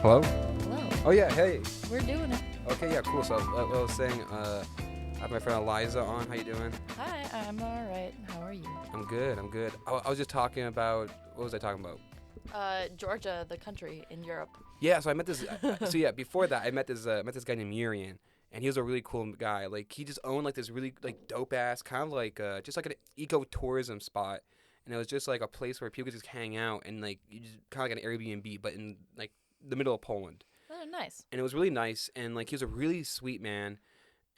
Hello? Hello. Oh, yeah, hey. We're doing it. Okay, yeah, cool. So I was saying, I have my friend Eliza on. How you doing? Hi, I'm all right. How are you? I'm good, I'm good. I was just talking about, what was I talking about? Georgia, the country in Europe. Yeah, so I met this, before that, I met this guy named Urian, and he was a really cool guy. Like, he just owned, like, this really, like, dope-ass, kind of like, just like an eco-tourism spot. And it was just, like, a place where people could just hang out and, like, you just kind of like an Airbnb, but in, like, the middle of Poland. Oh, nice. And it was really nice, and like he was a really sweet man,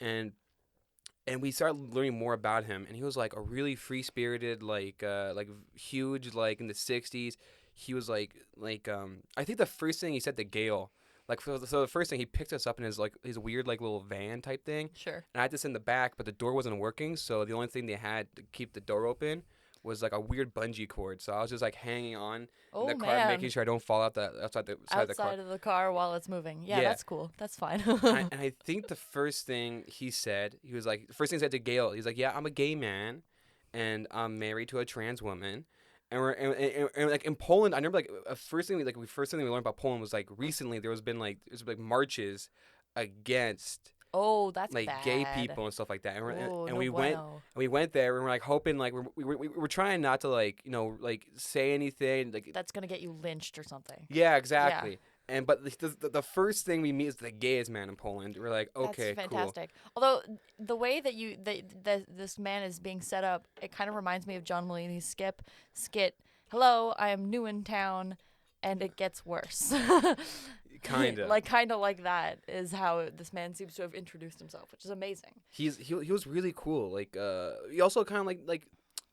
and we started learning more about him, and he was like a really free spirited, like huge, like in the '60s. He was I think the first thing he said to Gail, like so the first thing he picked us up in his weird like little van type thing, Sure. and I had to sit in the back, but the door wasn't working, so the only thing they had to keep the door open was like a weird bungee cord. So I was just like hanging on in the car, Man. making sure I don't fall out the outside the side of the car. Outside of the car while it's moving. Yeah, Yeah. that's cool. That's fine. And I think the first thing he said, he was like, the first thing he said to Gail, he's like, yeah, I'm a gay man, and I'm married to a trans woman. And like in Poland, I remember like first thing we learned about Poland was like recently there's been marches against Oh, that's like bad. gay people and stuff like that. And we bueno. went there and we're like hoping like we were trying not to like like say anything like That's gonna get you lynched or something. yeah, exactly. But the first thing we meet is the gayest man in Poland. We're like, okay, That's fantastic. Although the way that this man is being set up, it kind of reminds me of John Mulaney's skit. Hello, I am new in town, and it gets worse. cool. Kinda. kind of like that is how this man seems to have introduced himself, which is amazing. He was really cool. Like he also kind of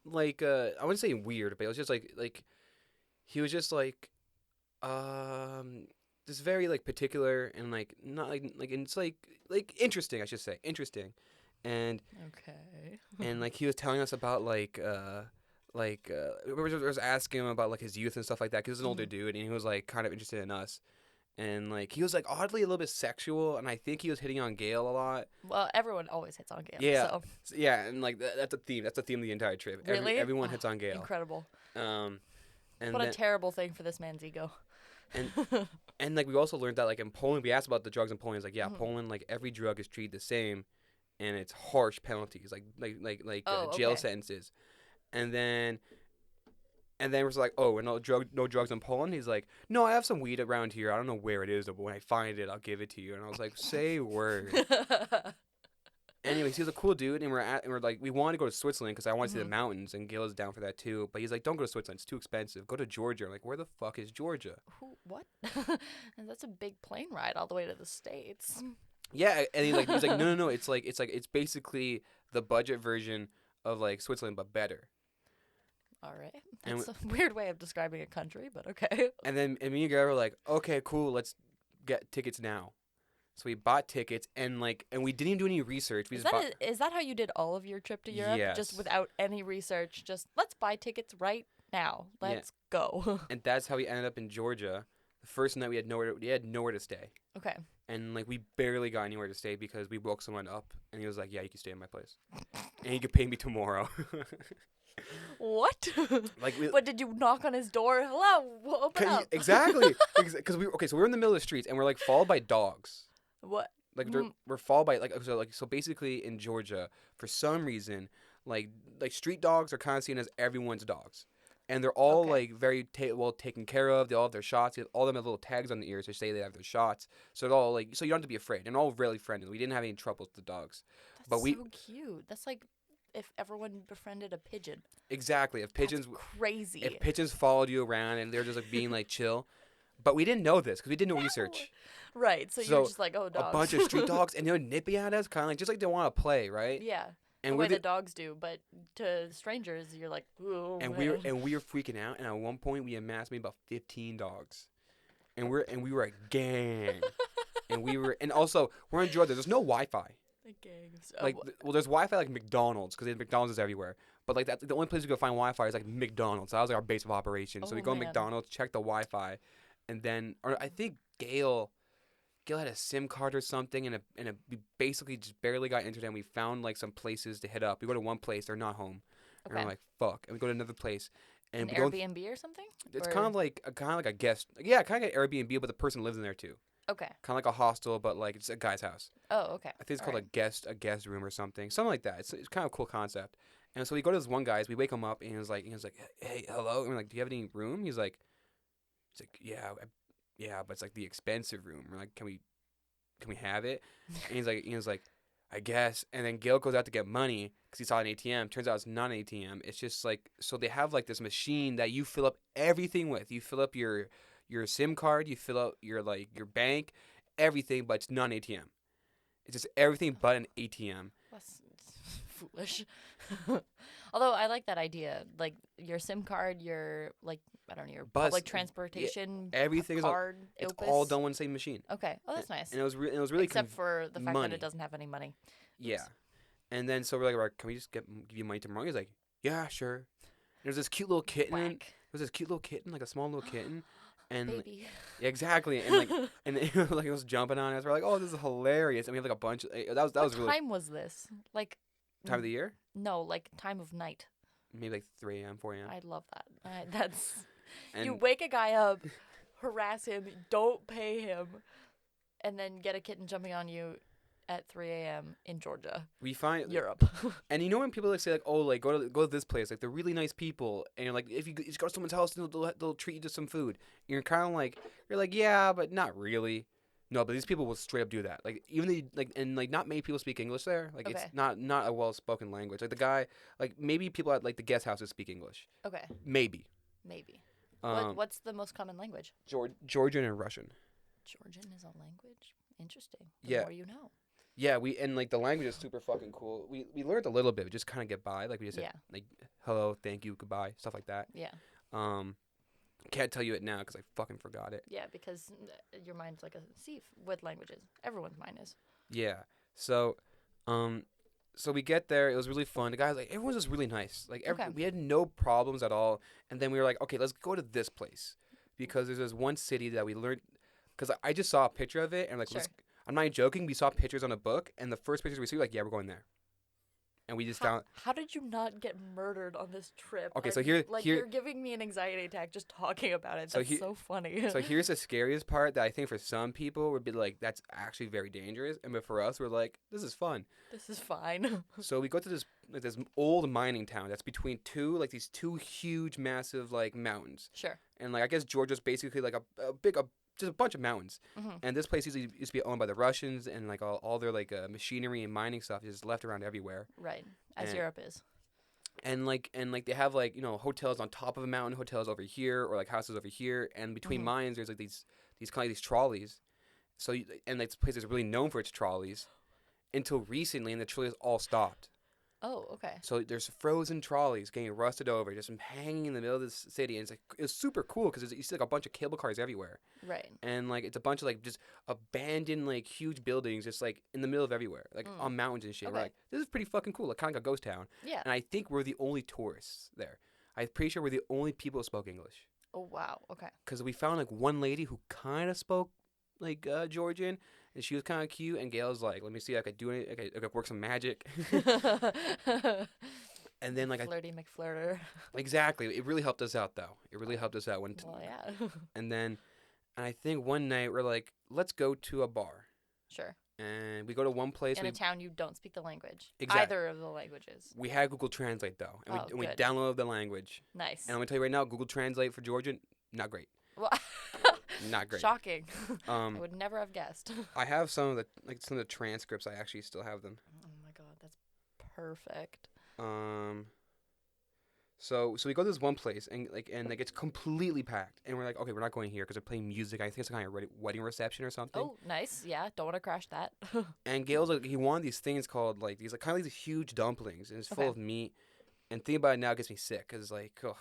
like I wouldn't say weird, but it was just like he was just like just very like particular and like not like and it's like interesting, I should say, interesting. And Okay. and like he was telling us about we was asking him about like his youth and stuff like that because he's an older dude and he was like kind of interested in us. And like he was like oddly a little bit sexual, and I think he was hitting on Gail a lot. Well, everyone always hits on Gail. Yeah, So. Yeah, and like that's a theme. That's the theme of the entire trip. Really? Everyone hits on Gail. Incredible. And What a terrible thing for this man's ego. And like we also learned that like in Poland, we asked about the drugs in Poland. It's like Poland, like every drug is treated the same, and it's harsh penalties, jail sentences. And then we're just like, oh, no drugs in Poland. He's like, no, I have some weed around here. I don't know where it is, but when I find it, I'll give it to you. And I was like, say word. Anyways, he's a cool dude, and we're like, we wanted to go to Switzerland because I want to see the mountains, and Gail is down for that too. But he's like, don't go to Switzerland; it's too expensive. Go to Georgia. I'm like, where the fuck is Georgia? What? And that's a big plane ride all the way to the States. Yeah, and he's like, no. It's basically the budget version of like Switzerland, but better. All right, that's a weird way of describing a country, but okay. And me and Gail were like, okay, cool, let's get tickets now. So we bought tickets, and we didn't even do any research. Is that how you did all of your trip to Europe? Yes. Just without any research, just let's buy tickets right now. Let's go. And that's how we ended up in Georgia. The first night we had nowhere to stay. Okay. And we barely got anywhere to stay because we woke someone up, and he was like, yeah, you can stay in my place, and you can pay me tomorrow. What? What, did you knock on his door? Hello, open up. Exactly. Because so we're in the middle of the streets, and we're followed by dogs. What? We're followed by so basically in Georgia, for some reason, like street dogs are kind of seen as everyone's dogs, and they're all very well taken care of. They all have their shots. All of them have little tags on the ears to say they have their shots. So they're all so you don't have to be afraid. And all really friendly. We didn't have any trouble with the dogs. That's so cute. That's like if everyone befriended a pigeon. Exactly. If pigeons crazy. If pigeons followed you around and they're just being chill. But we didn't know this because we did no research. Right. So you're just like, oh, dogs. A bunch of street dogs, and they're nippy at us, kind of just like they want to play, right? Yeah. And the way the dogs do, but to strangers, you're like, ooh. And we were freaking out, and at one point we amassed maybe about 15 dogs, and we were a gang, and also we're in Georgia. There's no Wi-Fi. The gangs. There's Wi-Fi like McDonald's because McDonald's is everywhere. But that's the only place you can find Wi-Fi is McDonald's. So that was our base of operations. So we go to McDonald's, check the Wi-Fi. And then, or I think Gail had a SIM card or something, and we basically just barely got internet. And we found some places to hit up. We go to one place, they're not home. And I'm like, fuck. And we go to another place. And an Airbnb or something? It's kind of like a guest. Yeah, kind of like an Airbnb, but the person lives in there too. Okay. Kind of like a hostel, but like it's a guy's house. Oh, okay. I think it's called a guest room or something like that. It's kind of a cool concept. And so we go to this one guy's. We wake him up, and he's like, hey, hello. And we're like, do you have any room? He's like, yeah, but it's like the expensive room. We're like, can we have it? And he's like, I guess. And then Gail goes out to get money because he saw an ATM. Turns out it's not an ATM. It's just like, so they have like this machine that you fill up everything with. You fill up your SIM card. You fill up your bank, everything, but it's not an ATM. It's just everything but an ATM. That's foolish. Although I like that idea, like your SIM card, your your public transportation everything card. It's all done on the same machine. Okay. Oh, that's nice. And it was really except for the fact that it doesn't have any money. Yeah. And then so we're like, can we just give you money tomorrow? He's like, yeah, sure. And there's this cute little kitten. There's this cute little kitten, like a small little kitten. And baby. Exactly. And and it was jumping on us. We're like, oh, this is hilarious. And we have like a bunch. That was really. What time was this? Like. Time of the year? No, like time of night. Maybe like 3 a.m., 4 a.m. I love that. That's. You wake a guy up, harass him, don't pay him, and then get a kitten jumping on you at 3 a.m. in Georgia. We find Europe. And you know when people say like, oh, like go to this place, like they're really nice people, and you're like, if you just go to someone's house, they'll treat you to some food. And you're kind of like, yeah, but not really. No, but these people will straight up do that. Like even not many people speak English there. Like it's not a well spoken language. Like the guy, like maybe people at like the guest houses speak English. Okay. Maybe. What's the most common language? Georgian and Russian. Georgian is a language. Interesting. The more you know. Yeah, the language is super fucking cool. We learned a little bit, we just kind of get by. Like we just said like hello, thank you, goodbye, stuff like that. Yeah. Can't tell you it now because I fucking forgot it. Yeah, because your mind's like a sieve with languages. Everyone's mind is. Yeah. So, so we get there. It was really fun. The guy's like, everyone's just really nice. Like, we had no problems at all. And then we were like, okay, let's go to this place because there's this one city that we learned. Because I just saw a picture of it and like, I'm not joking. We saw pictures on a book, and the first pictures we see, we're like, yeah, we're going there. And we just found. How did you not get murdered on this trip? Okay, so here, you're giving me an anxiety attack just talking about it. That's so funny. So here's the scariest part that I think for some people would be like, that's actually very dangerous, and but for us, we're like, this is fun. This is fine. So we go to this old mining town that's between these two huge, massive mountains. Sure. And I guess Georgia's basically like just a bunch of mountains. Mm-hmm. And this place used to be owned by the Russians, and all their machinery and mining stuff is left around everywhere. Right, as Europe is. And they have hotels on top of a mountain, hotels over here, or houses over here, and between mines there's these trolleys. So this place is really known for its trolleys, until recently, and the trolleys all stopped. Oh, okay. So there's frozen trolleys getting rusted over, just hanging in the middle of the city, and it's super cool because you see a bunch of cable cars everywhere. Right. And it's a bunch of just abandoned huge buildings just in the middle of everywhere, on mountains and shit. Okay. We're like, this is pretty fucking cool, kind of like a ghost town. Yeah. And I think we're the only tourists there. I'm pretty sure we're the only people who spoke English. Oh wow. Okay. Because we found one lady who kind of spoke Georgian. And she was kind of cute, and Gail's like, let me see, I could do it, I could work some magic. And then Flirty McFlirter. Exactly. It really helped us out, though. It really helped us out. Well, yeah. And I think one night we're like, let's go to a bar. Sure. And we go to one place. In a town you don't speak the language. Exactly. Either of the languages. We had Google Translate, though. And we downloaded the language. Nice. And I'm going to tell you right now, Google Translate for Georgian, not great. Well, not great. Shocking. I would never have guessed. I have some of the transcripts. I actually still have them. Oh my god, that's perfect. So we go to this one place and it's completely packed, and we're like, okay, we're not going here because they're playing music. I think it's kind of a wedding reception or something. Oh, nice. Yeah, don't want to crash that. And Gail's he wanted these things called these kind of these huge dumplings, and it's full of meat. And thinking about it now gets me sick because ugh.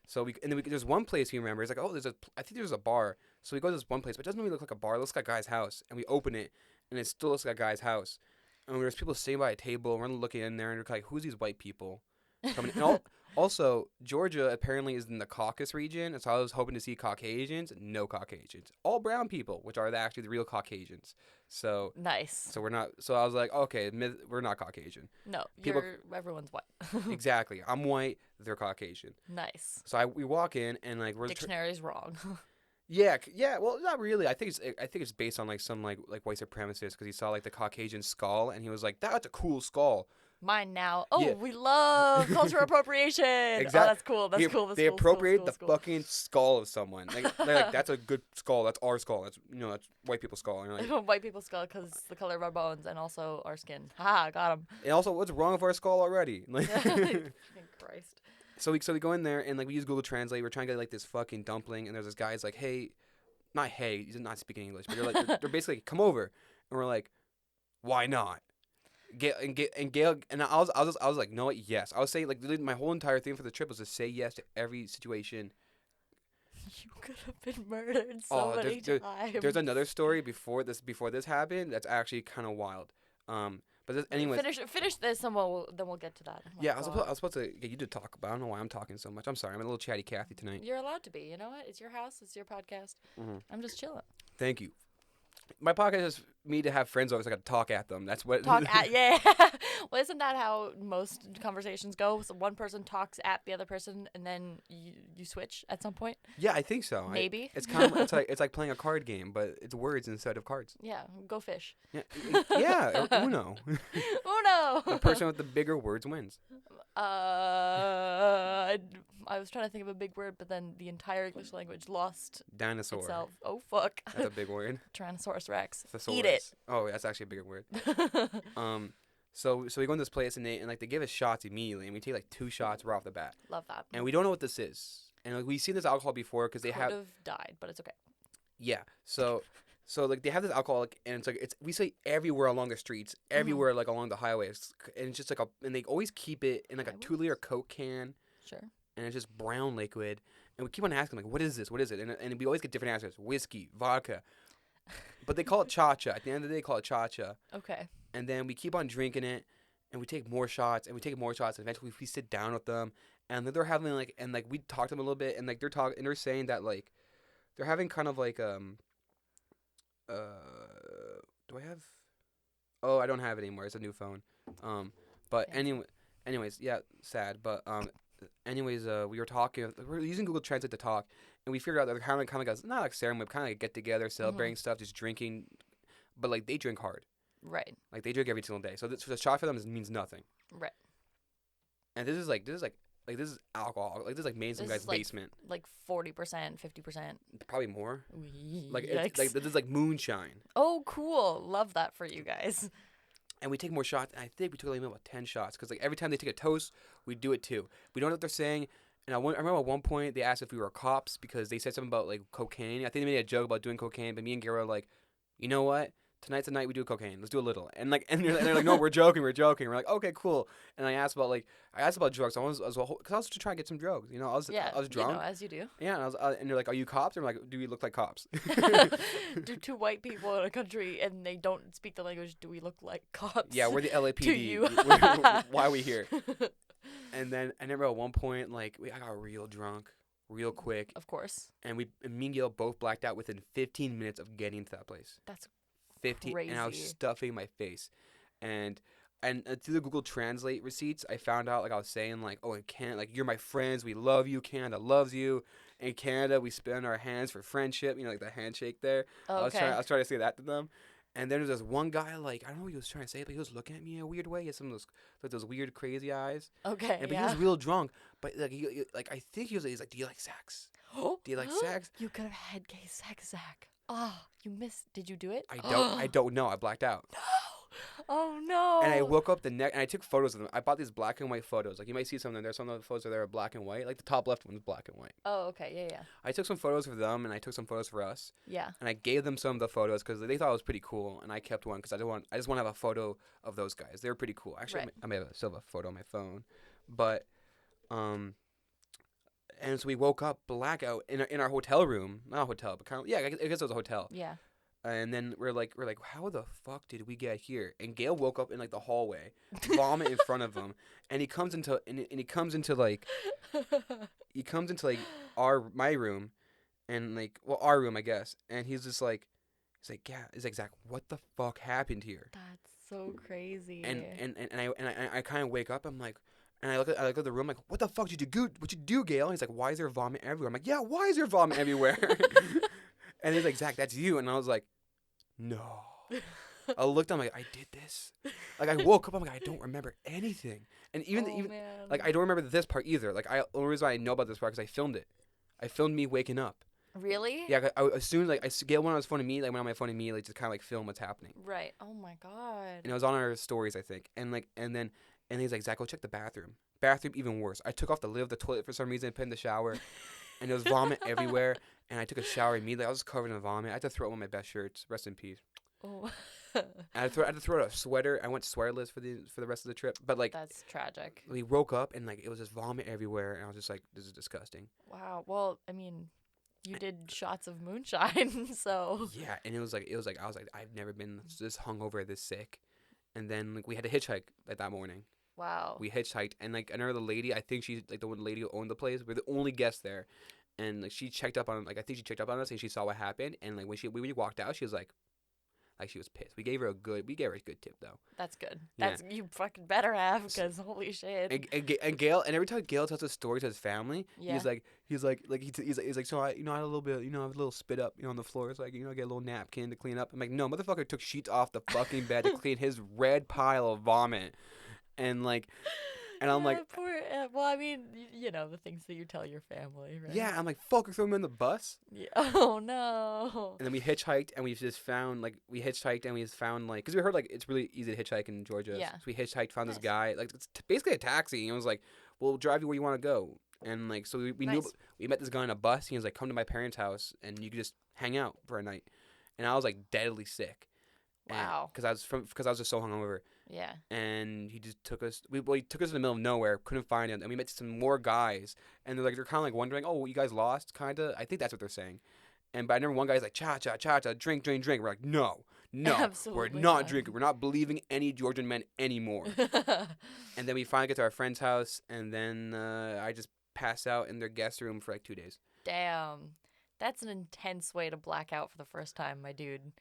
So there's one place you remember. It's I think there's a bar. So we go to this one place, but it doesn't really look like a bar. It looks like a guy's house. And we open it, and it still looks like a guy's house. And there's people sitting by a table, and we're looking in there, and we're like, who's these white people coming in? And Also, Georgia apparently is in the Caucasus region, and so I was hoping to see Caucasians. No Caucasians. All brown people, which are actually the real Caucasians. So Nice. so we're not. So I was like, okay, we're not Caucasian. No, People everyone's white. exactly. I'm white. They're Caucasian. Nice. So we walk in and like we're Dictionary's wrong. yeah. Well, not really. I think it's based on like some like white supremacist because he saw like the Caucasian skull and he was like, that's a cool skull. Mine now. Oh, Yeah. we love cultural appropriation. Exactly. Oh, that's cool. That's cool. They appropriate the fucking skull of someone. Like, they're like, that's a good skull. That's our skull. That's that's white people's skull. And you're like, white people's skull because the color of our bones and also our skin. Ha, got him. and also, what's wrong with our skull already? Like, Christ. So we go in there and like we use Google Translate. We're trying to get like this fucking dumpling, and there's this guy's like, hey, not hey, he's not speaking English, but they're basically come over, and we're like, why not? Gail and I was like, no, yes. I was saying like my whole entire thing for the trip was to say yes to every situation. You could have been murdered so many times. There's another story before this happened that's actually kind of wild. Anyways, finish this and then we'll get to that. Yeah, I was supposed to get you to talk, but I don't know why I'm talking so much. I'm sorry, I'm a little chatty Cathy tonight. You're allowed to be. You know what? It's your house. It's your podcast. Mm-hmm. I'm just chilling. Thank you. My podcast is me to have friends over, so I got to talk at them. That's what. Yeah. Well, isn't that how most conversations go? So one person talks at the other person, and then you switch at some point. Yeah, I think so. Maybe. It's kind of it's like playing a card game, but it's words instead of cards. Yeah, go fish. Yeah, Uno. Uno. The person with the bigger words wins. I was trying to think of a big word, but then the entire English language lost Dinosaur itself. Oh fuck. That's a big word. Tyrannosaurus Rex. Thesaurus. Eat it. Oh, that's actually a bigger word. So we go in this place and they give us shots immediately, and we take like 2 shots right off the bat. Love that. And we don't know what this is, and like we've seen this alcohol before because they Could have died, but it's okay. Yeah. So like they have this alcohol, and it's like we say everywhere along the streets, everywhere like along the highways, and it's just like and they always keep it in like a 2-liter Coke can. Sure. And it's just brown liquid, and we keep on asking like, what is this? What is it? And we always get different answers: whiskey, vodka. But they call it cha-cha. At the end of the day, they call it cha-cha. Okay. And then we keep on drinking it, and we take more shots, and we take more shots, and eventually we sit down with them, and then they're having like, and like we talk to them a little bit, and like they're talking, and they're saying that like they're having kind of like do I have? Oh, I don't have it anymore. It's a new phone. But anyways, yeah, sad. But anyways, we were talking. We're using Google Translate to talk, and we figured out that they're kind of like a, not like ceremony, kind of like get together, celebrating stuff, just drinking. But like they drink hard. Right. Like they drink every single day. So the shot for them means nothing. Right. And this is alcohol. Like this is like made in some guy's basement. Like 40%, 50%. Probably more. Like it's like this is like moonshine. Oh, cool! Love that for you guys. And we take more shots. And I think we took like about 10 shots because like every time they take a toast, we do it too. We don't know what they're saying. And I remember at one point they asked if we were cops because they said something about like cocaine. I think they made a joke about doing cocaine, but me and Gara were like, you know what? Tonight's the night we do cocaine. Let's do a little. And they're like, no, we're joking. We're like, okay, cool. And I asked about drugs. I was just trying to get some drugs. You know, I was drunk. You know, as you do. Yeah, and they're like, are you cops? And I'm like, do we look like cops? Do 2 white people in a country and they don't speak the language, do we look like cops? Yeah, we're the LAPD. To you. Why are we here? And then I remember at one point, like, I got real drunk, real quick. Of course. And me and Gail both blacked out within 15 minutes of getting to that place. That's 15, crazy. And I was stuffing my face. And through the Google Translate receipts, I found out, like I was saying, like, oh, in Canada, like, you're my friends, we love you, Canada loves you. In Canada, we spin our hands for friendship, you know, like the handshake there. Oh, okay. I was trying to say that to them. And then there's this one guy, like, I don't know what he was trying to say, but he was looking at me in a weird way. He had some of those weird, crazy eyes. Okay, but he was real drunk. But, like, I think he's like, do you like sex? Do you like sex? You could have had gay sex, Zach. Oh, you missed. Did you do it? I don't know. I blacked out. No. Oh, no. And I woke up and I took photos of them. I bought these black and white photos. Like, you might see some of them. There's some of the photos that are black and white. Like, the top left one's black and white. Oh, okay. Yeah. I took some photos of them, and I took some photos for us. Yeah. And I gave them some of the photos because they thought it was pretty cool, and I kept one because I just want to have a photo of those guys. They were pretty cool. Actually, right. I may still have a photo on my phone. But, and so we woke up blackout in our hotel room. Not a hotel, but kind of, yeah, I guess it was a hotel. Yeah. And then we're like, how the fuck did we get here? And Gail woke up in like the hallway, vomit in front of him, and he comes into like my room, and like our room I guess, and he's like Zach, what the fuck happened here? That's so crazy. And I kind of wake up, I'm like. And I look at the room like, what the fuck did you do? What you do, Gail? And he's like, why is there vomit everywhere? I'm like, yeah, why is there vomit everywhere? And he's like, Zach, that's you. And I was like, no. I looked, I'm like, I did this. Like, I woke up, I'm like, I don't remember anything. And even like, I don't remember this part either. Like, the only reason I know about this part is because I filmed it. I filmed me waking up. Really? Yeah, as soon as Gail went on his phone to me, like, went on my phone to me, like, just kind of like film what's happening. Right. Oh my god. And it was on our stories, I think. And he's like, Zach, go check the bathroom. Bathroom, even worse. I took off the lid of the toilet for some reason and put in the shower. And there was vomit everywhere. And I took a shower immediately. I was covered in vomit. I had to throw out one of my best shirts. Rest in peace. Oh. I had to throw out a sweater. I went sweaterless for the rest of the trip. But like, that's tragic. We woke up and like it was just vomit everywhere. And I was just like, this is disgusting. Wow. Well, I mean, you did shots of moonshine, so. Yeah, and it was like I was like, I've never been this hungover, this sick. And then like we had to hitchhike like that morning. Wow. We hitchhiked, and like another lady, I think she's like the one lady who owned the place. We're the only guests there, and like she checked up on, like I think she checked up on us and she saw what happened. And like when we walked out, she was like she was pissed. We gave her a good tip though. That's good. That's you fucking better have, because holy shit. And Gail, and every time Gail tells a story to his family, he's like so I had a little bit, I have a little spit up on the floor. It's like I get a little napkin to clean up. I'm like, no, motherfucker took sheets off the fucking bed to clean his red pile of vomit. And like, and I'm like, poor, well, I mean, the things that you tell your family, right? Yeah, I'm like, fuck, throw him in the bus. Yeah. Oh no. And then we hitchhiked, and we found like, because we heard like it's really easy to hitchhike in Georgia. Yeah. So we hitchhiked, found this guy, like it's basically a taxi, and it was like, we'll drive you where you want to go. And like, so we knew, we met this guy on a bus. He was like, come to my parents' house, and you could just hang out for a night. And I was like deadly sick. Wow. Because I was just so hungover. Yeah. And he just took us. He took us in the middle of nowhere. Couldn't find him. And we met some more guys. And they're kind of like wondering, oh, you guys lost, kind of. I think that's what they're saying. But I remember one guy's like, cha cha cha cha, drink. We're like, no, absolutely we're not drinking. We're not believing any Georgian men anymore. And then we finally get to our friend's house, and then I just pass out in their guest room for like 2 days. Damn, that's an intense way to black out for the first time, my dude.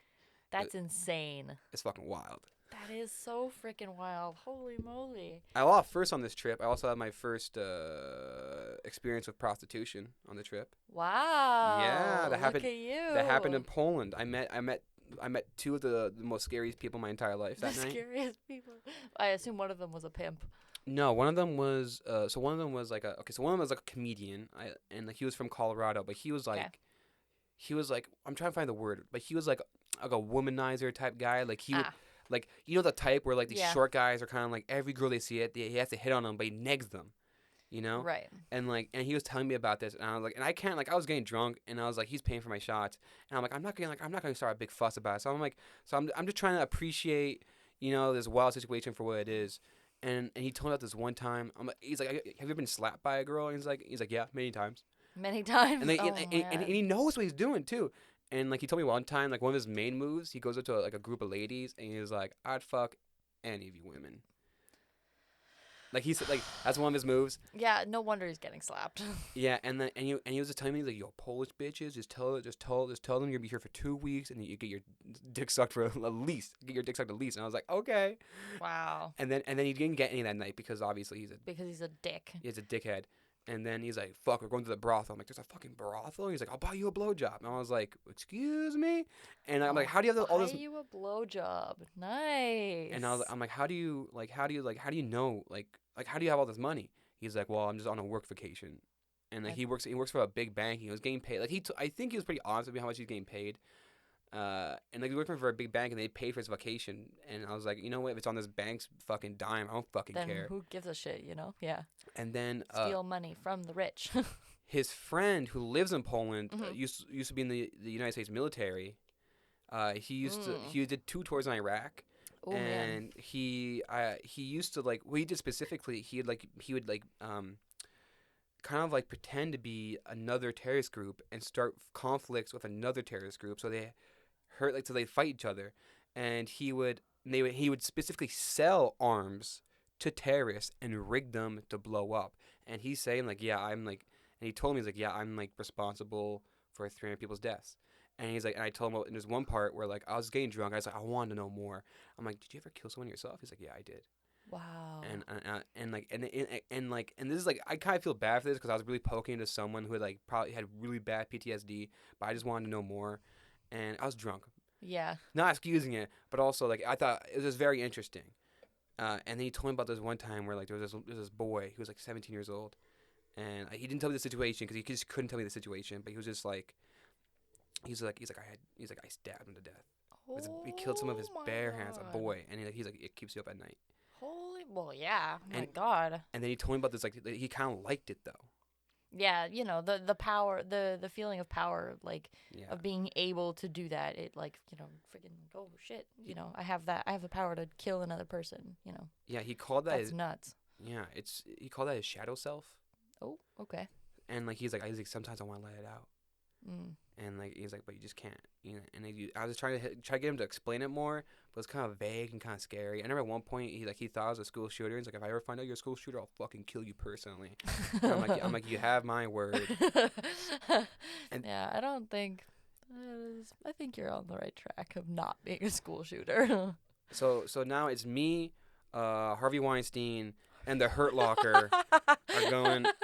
That's insane. It's fucking wild. That is so freaking wild. Holy moly. First on this trip, I also had my first experience with prostitution on the trip. Wow. Yeah, that happened. Look at you. That happened in Poland. I met two of the most scariest people in my entire life that night. Scariest people. I assume one of them was a pimp. No, one of them was one of them was like a comedian. And like he was from Colorado, but he was like I'm trying to find the word, but he was like a womanizer type guy. Like he would, like, the type where like these short guys are kind of like every girl they see he has to hit on them, but he negs them, Right. And he was telling me about this, and I was like, and I can't, like, I was getting drunk, and I was like, he's paying for my shots, and I'm like, I'm not gonna start a big fuss about it. So I'm just trying to appreciate, this wild situation for what it is. And he told me about this one time. He's like, have you ever been slapped by a girl? And he's like, yeah, many times. Many times. And he knows what he's doing too. And like he told me one time, like one of his main moves, he goes up to a group of ladies and he's like, I'd fuck any of you women. Like he said, like that's one of his moves. Yeah, no wonder he's getting slapped. Yeah, and he was just telling me like, yo, Polish bitches, just tell them you'll be here for 2 weeks and you get your dick sucked for at least. Get your dick sucked at least. And I was like, okay. Wow. And then he didn't get any that night because obviously he's a dick. He's a dickhead. And then he's like, fuck, we're going to the brothel. I'm like, there's a fucking brothel? He's like, I'll buy you a blowjob. And I was like, excuse me? And I'm like, how do you have all this? Buy you a blowjob. Nice. And I'm like, how do you know, how do you have all this money? He's like, well, I'm just on a work vacation. And like, he works for a big bank. He was getting paid. Like, I think he was pretty honest with me how much he's getting paid. And like, he worked for a big bank and they paid for his vacation. And I was like, you know what? If it's on this bank's fucking dime, I don't fucking care. Then who gives a shit, Yeah. And then steal money from the rich. His friend who lives in Poland used to be in the United States military. He did 2 tours in Iraq. Oh, and man. he used to like what he did specifically. He would kind of like pretend to be another terrorist group and start conflicts with another terrorist group. So they hurt, like, so they fight each other, and he would specifically sell arms to terrorists and rig them to blow up. And he's saying like, yeah, I'm like, and he told me he's like, yeah, I'm like responsible for 300 people's deaths. And he's like, and I told him, and there's one part where like I was getting drunk. I was like, I wanted to know more. I'm like, did you ever kill someone yourself? He's like, yeah, I did. Wow. And this is like, I kind of feel bad for this because I was really poking into someone who had like probably had really bad PTSD, but I just wanted to know more, and I was drunk. Yeah. Not excusing it, but also like I thought it was just very interesting. And then he told me about this one time where like there was this boy who was like 17 years old, and he didn't tell me the situation because he just couldn't tell me the situation, but he was just like, he's like I stabbed him to death. He killed some of his bare hands, a boy, and he's like it keeps you up at night. Well, yeah. Oh my God. And then he told me about this, like, he kind of liked it, though. Yeah, you know, the power, the feeling of power, like, of being able to do that. It, like, you know, freaking, oh, shit, you know, I have the power to kill another person, you know. Yeah, he called that That's nuts. Yeah, he called that his shadow self. Oh, okay. And, like, he's like, sometimes I want to let it out. Mm. And like he's like, but you just can't, you know. And I was trying to get him to explain it more, but it's kind of vague and kind of scary. I remember at one point he thought I was a school shooter. He's like, if I ever find out you're a school shooter, I'll fucking kill you personally. I'm like, you have my word. And yeah, I don't think. I think you're on the right track of not being a school shooter. so now it's me, Harvey Weinstein, and the Hurt Locker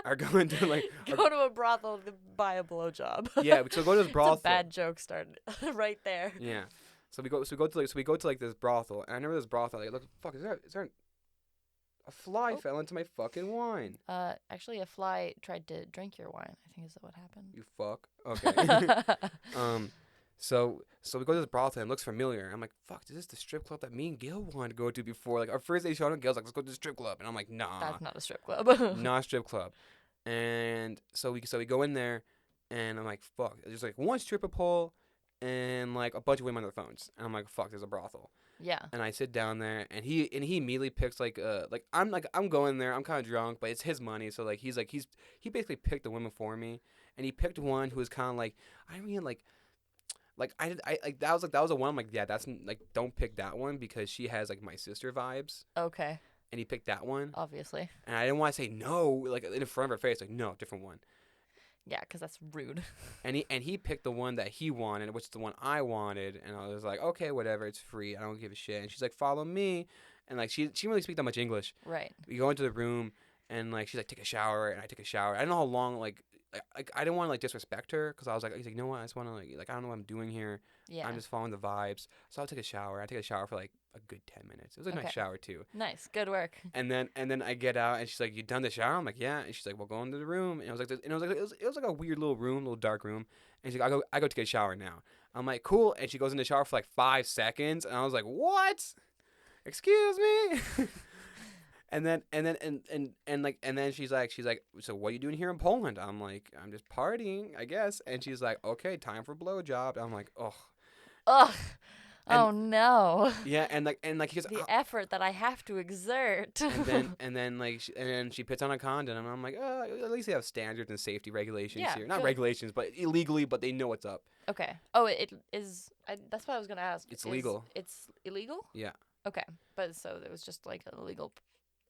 are going to like go to a brothel to buy a blowjob. Yeah, so go to this brothel. It's a bad joke started right there. Yeah, so we go to like this brothel, and I remember this brothel. Like, look, fuck, is there a fly fell into my fucking wine? Actually, a fly tried to drink your wine. I think is that what happened. You fuck. Okay. So we go to this brothel and it looks familiar. I'm like, fuck, is this the strip club that me and Gil wanted to go to before? Like, our first day showing up, Gil's like, let's go to the strip club. And I'm like, nah. That's not a strip club. Not a strip club. And so we go in there, and I'm like, fuck. There's like one stripper pole and like a bunch of women on their phones. And I'm like, fuck, there's a brothel. Yeah. And I sit down there, and he immediately picks like I'm going there. I'm kind of drunk, but it's his money. So like he basically picked the women for me, and he picked one who was kind of like, I mean like that was a one. I'm like, yeah, that's like, don't pick that one because she has like my sister vibes. Okay. And he picked that one. Obviously. And I didn't want to say no, like in front of her face, like, no, different one. Yeah, because that's rude. And he picked the one that he wanted, which is the one I wanted. And I was like, okay, whatever, it's free. I don't give a shit. And she's like, follow me. And like she didn't really speak that much English. Right. We go into the room, and like she's like, take a shower, and I take a shower. I don't know how long like I didn't want to like disrespect her because I was like, he's like, you know what? I just want to like I don't know what I'm doing here. Yeah. I'm just following the vibes. So I'll take a shower. I take a shower for like a good 10 minutes. It was a nice shower too. Nice, good work. And then I get out, and she's like, you done the shower? I'm like, yeah. And she's like, well, go into the room. And it was like it was like a weird little room, little dark room. And she's like, I go take a shower now. I'm like, cool. And she goes in the shower for like 5 seconds, and I was like, what? Excuse me. And then she's like, so what are you doing here in Poland? I'm like, I'm just partying, I guess. And she's like, okay, time for blowjob. I'm like, ugh. Ugh. Oh no. Yeah, and he's the effort that I have to exert. and then she puts on a condom, and I'm like, at least they have standards and safety regulations here. Not good. Regulations, but illegally, but they know what's up. Okay. Oh, it is. That's what I was gonna ask. It's legal. It's illegal. Yeah. Okay, but so it was just like an illegal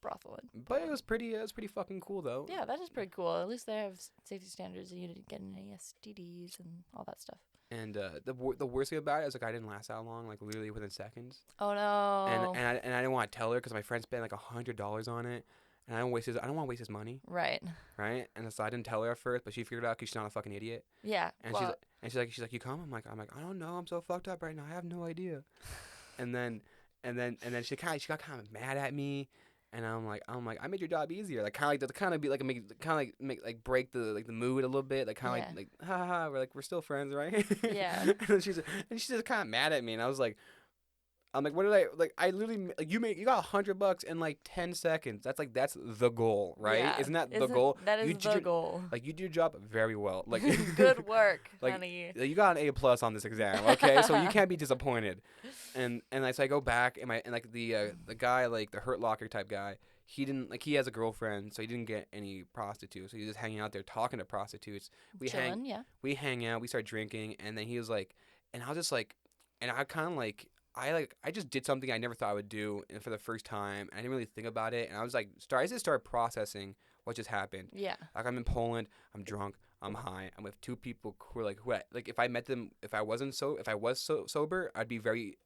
brothel. But it was pretty fucking cool though. Yeah, that is pretty cool. At least they have safety standards, and you didn't get any STDs and all that stuff. And the worst thing about it is like I didn't last that long, like literally within seconds. Oh no. And I didn't want to tell her because my friend spent like $100 on it, and I don't want to waste his money. Right. Right. And so I didn't tell her at first, but she figured it out because she's not a fucking idiot. Yeah. And she's like, you come? I'm like, I don't know. I'm so fucked up right now. I have no idea. and then she got kind of mad at me. And I'm like, I made your job easier. Like, kind of be like, make break the mood a little bit. Like, kind of like, ha, we're still friends, right? Yeah. and she's just kind of mad at me, and I'm like, what did I like? I literally like you got $100 in like 10 seconds. That's the goal, right? Yeah. Isn't that the goal? That is the goal. Like, you do your job very well. Like, good work, like, honey. You got an A+ on this exam, okay? So you can't be disappointed. And so I go back, and the guy, like the Hurt Locker type guy, he didn't like, he has a girlfriend, so he didn't get any prostitutes. So he's just hanging out there talking to prostitutes. We hang out, we start drinking, and then he was like, and I was just like, and I kind of like I just did something I never thought I would do, and for the first time, I didn't really think about it, and I was like, I just started processing what just happened. Yeah. Like I'm in Poland, I'm drunk, I'm high, I'm with two people who are like if I met them, if I was sober, I'd be very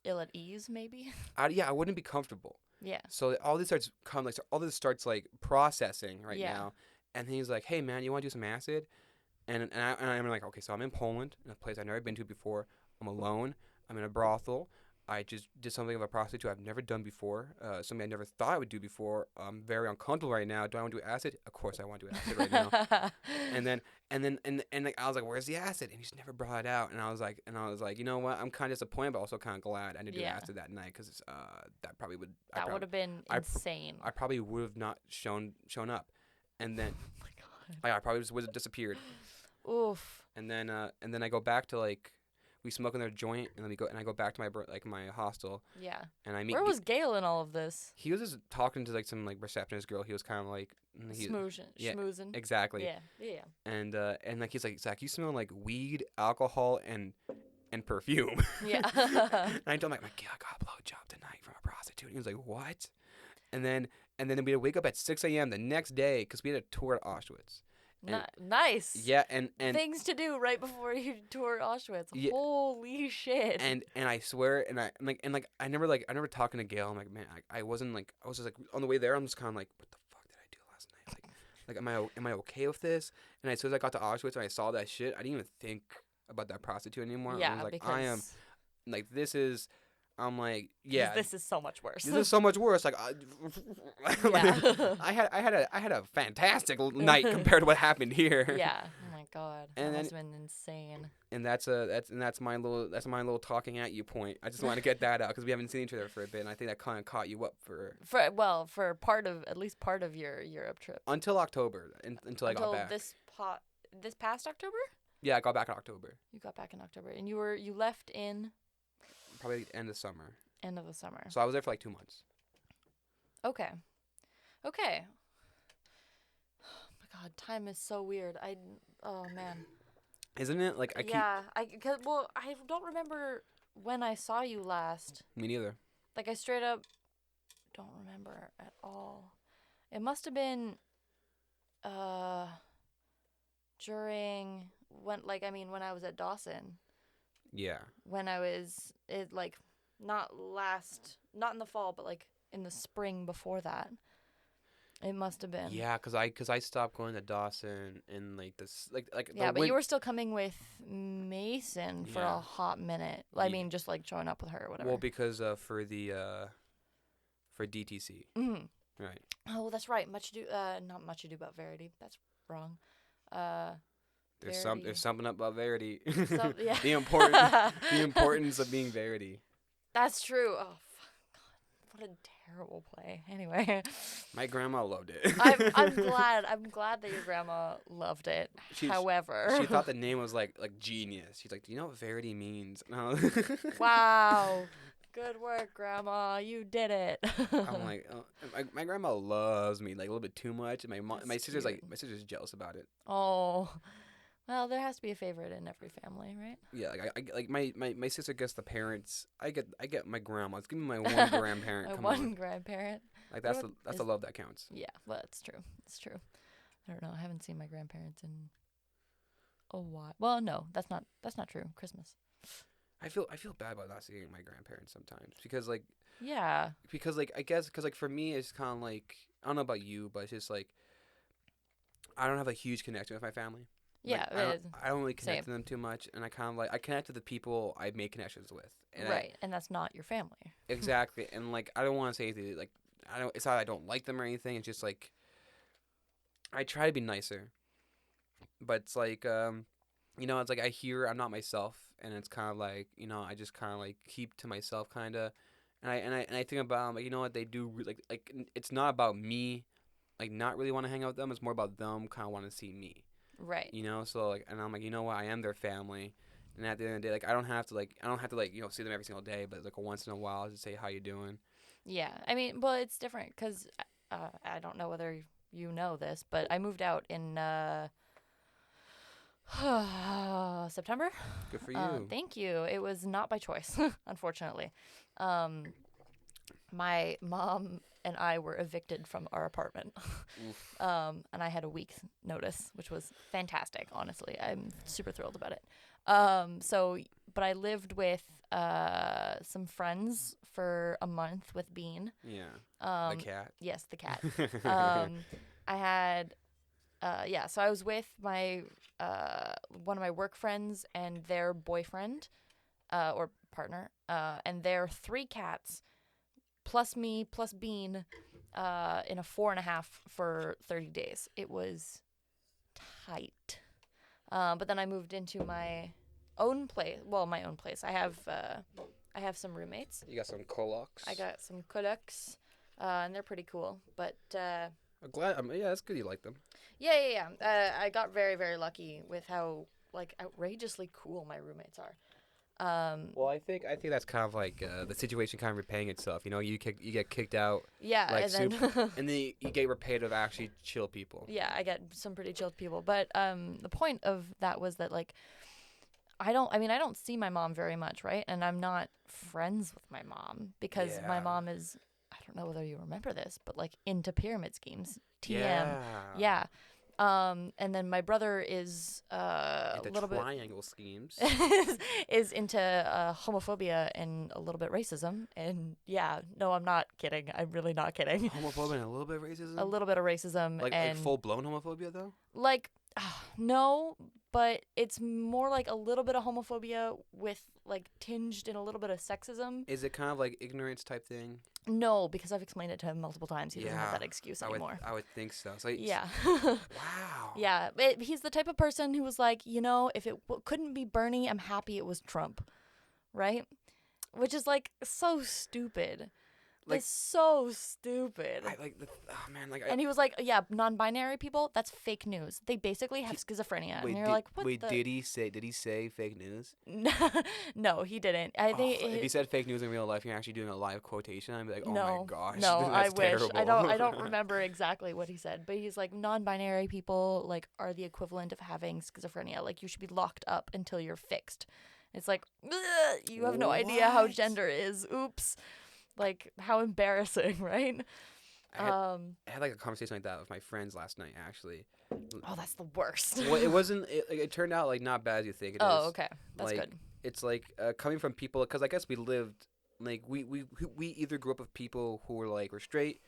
ill at ease, maybe. I wouldn't be comfortable. Yeah. So all this starts like processing right Yeah. now, and he's like, hey man, you want to do some acid? And I'm like, okay, so I'm in Poland, in a place I've never been to before. I'm alone. I'm in a brothel. I just did something of a prostitute I've never done before. Something I never thought I would do before. I'm very uncomfortable right now. Do I want to do acid? Of course I want to do acid right now. And like I was like, where's the acid? And he just never brought it out. And I was like, you know what? I'm kind of disappointed, but also kind of glad I didn't do acid that night because that probably would would have been insane. I probably would have not shown up, and then oh my God. I probably just would have disappeared. Oof. And then I go back to like we smoke in their joint, and then I go back to my hostel. Yeah. And I meet. Where was Gale in all of this? He was just talking to like some like receptionist girl. He was kind of like schmoozing. Exactly. Yeah. And like he's like, Zach, you smell like weed, alcohol, and perfume. Yeah. And I told him like, I got a blowjob tonight from a prostitute. And he was like, what? And then we'd wake up at 6 a.m. the next day because we had a tour at Auschwitz. Nice. Yeah, and things to do right before you tour Auschwitz. Yeah. Holy shit. And I swear, I never talking to Gail. I'm like, man, I was just like on the way there. I'm just kind of like, what the fuck did I do last night? Like, am I okay with this? And as soon as I got to Auschwitz and I saw that shit, I didn't even think about that prostitute anymore. Yeah, I was like, because I am, like, this is. I'm like, yeah. This is so much worse. This is so much worse. Like, yeah. I had a fantastic night compared to what happened here. Yeah. Oh my God. And that must have been insane. And that's my little talking at you point. I just want to get that out because we haven't seen each other for a bit, and I think that kind of caught you up for at least part of your Europe trip. Until October, until I got back. This past October? Yeah, I got back in October. You got back in October, and you left in. Probably the end of summer. End of the summer. So I was there for like 2 months. Okay. Oh my God, time is so weird. Oh man. Isn't it? Like I don't remember when I saw you last. Me neither. Like I straight up don't remember at all. It must have been during when I was at Dawson. Yeah. When I was not in the fall, but like in the spring before that. It must have been. Yeah, cause I stopped going to Dawson in like this like. Yeah, but you were still coming with Mason for a hot minute. I mean, just like showing up with her or whatever. Well, because for DTC. Mm-hmm. Right. Oh, that's right. Not Much Ado About Verity. That's wrong. There's something about Verity. Yeah. the importance of being Verity. That's true. Oh, fuck. God. What a terrible play. Anyway. My grandma loved it. I'm glad that your grandma loved it. However. She thought the name was like genius. She's like, do you know what Verity means? No. Wow. Good work, Grandma. You did it. I'm like, my grandma loves me like a little bit too much, and my sister's jealous about it. Oh. Well, there has to be a favorite in every family, right? Yeah, like my sister gets the parents. I get my grandma. Give me my one grandparent. Grandparent. Like that's the love that counts. Yeah, well, it's true. It's true. I don't know. I haven't seen my grandparents in a while. Well, no, that's not true. Christmas. I feel bad about not seeing my grandparents sometimes because like. Yeah. Because like I guess like for me it's kind of like I don't know about you, but it's just like I don't have a huge connection with my family. Yeah, like, I don't really connect to them too much, and I kind of like I connect to the people I make connections with. And and that's not your family. Exactly, and like I don't want to say anything, like it's not I don't like them or anything. It's just like I try to be nicer, but it's like it's like I hear I'm not myself, and it's kind of like I just kind of like keep to myself kind of, and I think about like what they do like it's not about me, like not really want to hang out with them. It's more about them kind of want to see me. Right. So like, and I'm like, what? I am their family, and at the end of the day, like, I don't have to see them every single day, but like once in a while, just say how you doing. Yeah, I mean, well, it's different because I don't know whether you know this, but I moved out in September. Good for you. Thank you. It was not by choice, unfortunately. My mom and I were evicted from our apartment. And I had a week's notice, which was fantastic, honestly. I'm super thrilled about it. But I lived with some friends for a month with Bean. Yeah. The cat. Yes, the cat. I had, so I was with my one of my work friends and their boyfriend or partner, and their 3 cats, plus me, plus Bean, in a 4.5 for 30 days. It was tight. But then I moved into my own place. Well, my own place. I have some roommates. You got some Colocs. I got some Colocs, and they're pretty cool. But I'm glad. Yeah, that's good. You like them. Yeah. I got very, very lucky with how like outrageously cool my roommates are. Well, I think that's kind of like the situation kind of repaying itself. You know, you get kicked out. Yeah, like and then and then you get repaid with actually chill people. Yeah, I get some pretty chilled people. But the point of that was that like I don't see my mom very much, right? And I'm not friends with my mom because my mom is, I don't know whether you remember this, but like into pyramid schemes. TM. Yeah. And then my brother is a little bit triangle schemes. is into homophobia and a little bit racism. And yeah, no, I'm not kidding. I'm really not kidding. Homophobia and a little bit of racism. A little bit of racism, like full blown homophobia though. Like, no, but it's more like a little bit of homophobia with like tinged in a little bit of sexism. Is it kind of like ignorance type thing? No, because I've explained it to him multiple times. He doesn't have that excuse anymore. I would think so. Yeah. Wow. Yeah. He's the type of person who was like, if it couldn't be Bernie, I'm happy it was Trump. Right? Which is like so stupid. Like, it's so stupid. And he was like, yeah, non-binary people, that's fake news. They basically have schizophrenia. And you're like, what the? Did he say fake news? No, he didn't. If he said fake news in real life, you're actually doing a live quotation. I'd be like, oh my gosh. No, I wish. Terrible. I don't remember exactly what he said, but he's like, non-binary people like are the equivalent of having schizophrenia. Like you should be locked up until you're fixed. It's like, you have no idea how gender is. Oops. Like, how embarrassing, right? I had like a conversation like that with my friends last night, actually. Oh, that's the worst. Well, it wasn't. It turned out like not bad as you think it is. Oh, okay, that's like, good. It's like coming from people, because I guess we lived like we either grew up with people who were like straight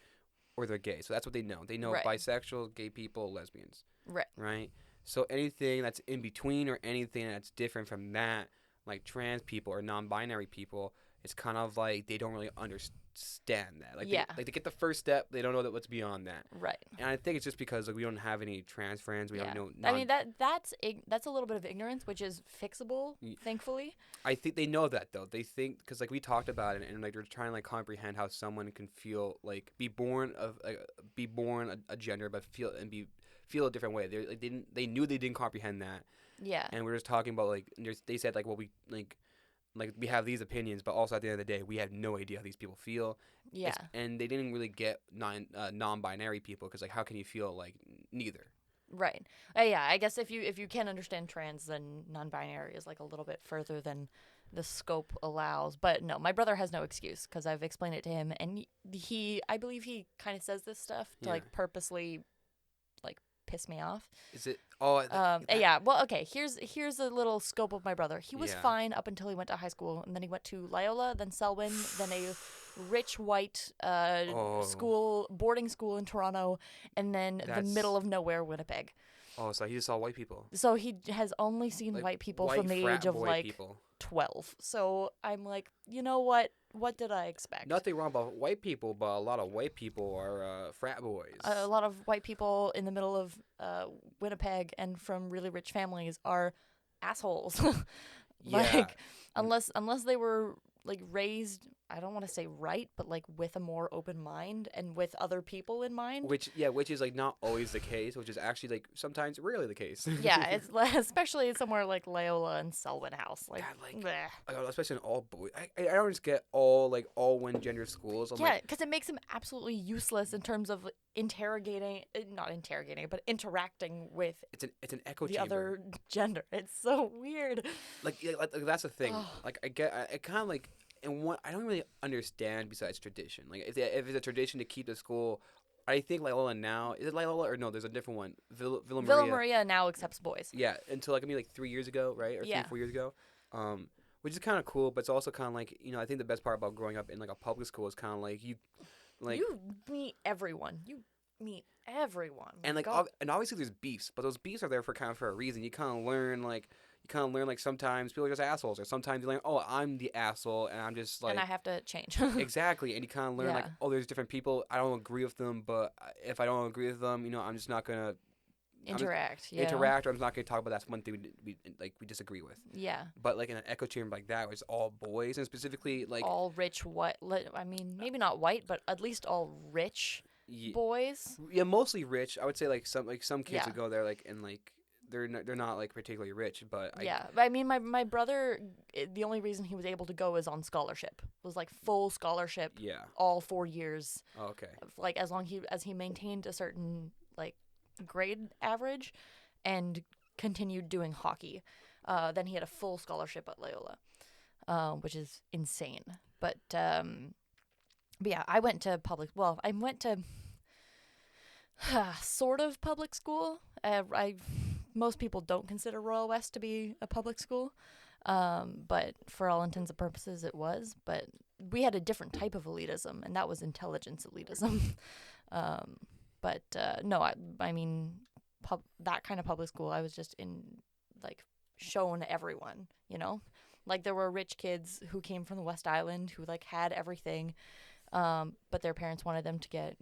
or they're gay, so that's what they know. They know bisexual, gay people, lesbians. Right. Right. So anything that's in between or anything that's different from that, like trans people or non-binary people, it's kind of like they don't really understand that. Like they get the first step, they don't know what's beyond that. Right. And I think it's just because like we don't have any trans friends. We don't know. I mean that's a little bit of ignorance, which is fixable, thankfully. I think they know that though. They think because like we talked about it and like they're trying to like comprehend how someone can feel like be born a gender but feel a different way. They knew they didn't comprehend that. Yeah. And we were just talking about like they said like well we like we have these opinions, but also at the end of the day, we have no idea how these people feel. Yeah. And they didn't really get non-binary people because like how can you feel like neither? Right. Yeah. I guess if you can't understand trans, then non-binary is like a little bit further than the scope allows. But no, my brother has no excuse because I've explained it to him, and I believe he kind of says this stuff to like purposely like piss me off. Is it? Yeah. Well, okay. Here's a little scope of my brother. He was fine up until he went to high school, and then he went to Loyola, then Selwyn, then a rich white boarding school in Toronto, and then the middle of nowhere, Winnipeg. Oh, so he just saw white people. So he has only seen like, white people from the age of like 12. So I'm like, you know what? What did I expect? Nothing wrong about white people, but a lot of white people are frat boys. A lot of white people in the middle of Winnipeg and from really rich families are assholes. Like unless they were like raised I don't want to say right, but like with a more open mind and with other people in mind. Which is like not always the case, which is actually like sometimes rarely the case. Yeah, it's especially somewhere like Loyola and Selwyn House. Like, God, especially in all boys. I don't just get all one gender schools. Yeah, because it makes them absolutely useless in terms of not interrogating, but interacting with it's an echo the chamber. other gender. It's so weird. Like that's the thing. Like I kind of like. And what I don't really understand besides tradition, like if it's a tradition to keep the school, I think Loyola now is it Loyola or no? There's a different one. Villa Maria. Villa Maria now accepts boys. Yeah, until like 3 years ago, right, or 3-4 years ago, which is kind of cool, but it's also kind of like I think the best part about growing up in like a public school is kind of like you meet everyone. And like and obviously there's beefs, but those beefs are there for a reason. You kind of learn like sometimes people are just assholes, or sometimes you learn, oh, I'm the asshole, and I'm just like, and I have to change. Exactly, and you kind of learn like, oh, there's different people. I don't agree with them, but if I don't agree with them, I'm just not gonna interact, or I'm just not gonna talk about that's one thing we disagree with. Yeah. But like in an echo chamber like that, where it's all boys, and specifically like all rich white. I mean, maybe not white, but at least all rich boys. Yeah, mostly rich. I would say like some kids would go there and they're not like particularly rich, but I mean, my brother, the only reason he was able to go is on scholarship. It was like full scholarship. Yeah. All 4 years. Oh, okay. Like as long as he maintained a certain like grade average, and continued doing hockey, then he had a full scholarship at Loyola, which is insane. But yeah, I went to I went to sort of public school. Most people don't consider Royal West to be a public school, but for all intents and purposes it was. But we had a different type of elitism, and that was intelligence elitism. But no, I mean, that kind of public school, I was just shown everyone, Like there were rich kids who came from the West Island who had everything, but their parents wanted them to get,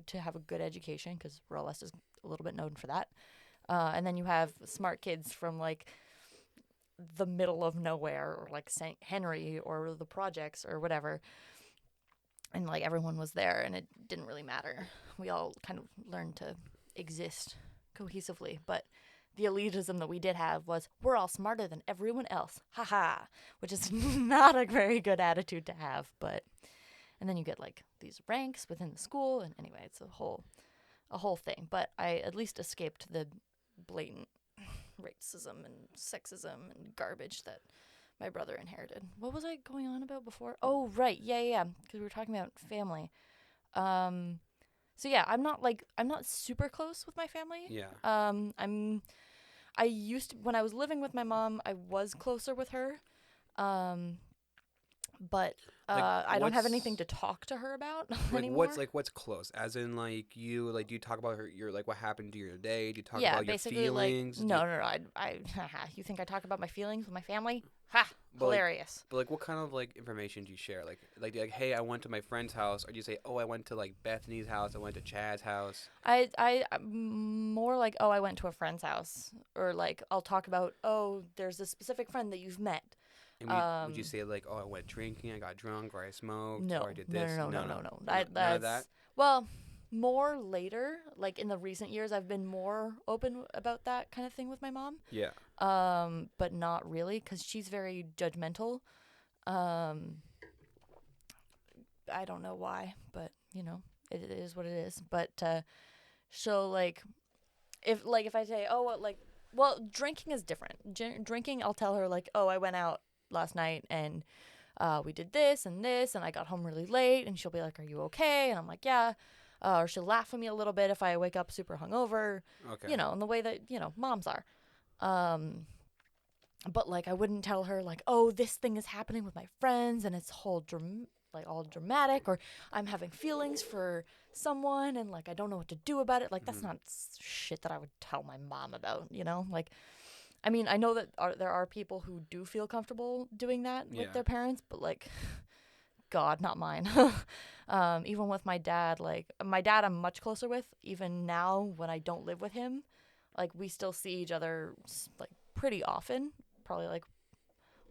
to have a good education, because Royal West is a little bit known for that. And then you have smart kids from the middle of nowhere, or St. Henry or the projects or whatever. And everyone was there, and it didn't really matter. We all kind of learned to exist cohesively. But the elitism that we did have was, we're all smarter than everyone else. Haha. Which is not a very good attitude to have. And then you get these ranks within the school. And anyway, it's a whole thing. But I at least escaped the blatant racism and sexism and garbage that my brother inherited. What was I going on about before? Oh, right. Yeah. Because we were talking about family. So yeah, I'm not super close with my family. Yeah. I used to, when I was living with my mom, I was closer with her. But I don't have anything to talk to her about anymore. What's close? As in do you talk about your what happened to your day? Do you talk about your feelings? No. I you think I talk about my feelings with my family? Ha! Hilarious. But what kind of information do you share? Hey, I went to my friend's house, or do you say, oh, I went to Bethany's house, I went to Chad's house? I more oh, I went to a friend's house, or I'll talk about, oh, there's a specific friend that you've met. And would you say oh, I went drinking, I got drunk, or I smoked, or I did this? No. None of that? Well, more later, in the recent years, I've been more open about that kind of thing with my mom. Yeah. But not really, because she's very judgmental. I don't know why, but it is what it is. But she'll if I say, oh, well, drinking is different. Drinking, I'll tell her oh, I went out last night and we did this and I got home really late, and she'll be like, are you okay? And I'm like, yeah. Or she'll laugh at me a little bit if I wake up super hungover. Okay. In the way that moms are. But I wouldn't tell her oh, this thing is happening with my friends and it's all dramatic, or I'm having feelings for someone and I don't know what to do about it. That's not shit that I would tell my mom about. I mean, I know that there are people who do feel comfortable doing that with their parents, but God, not mine. Even with my dad, my dad I'm much closer with, even now when I don't live with him. We still see each other pretty often. Probably well,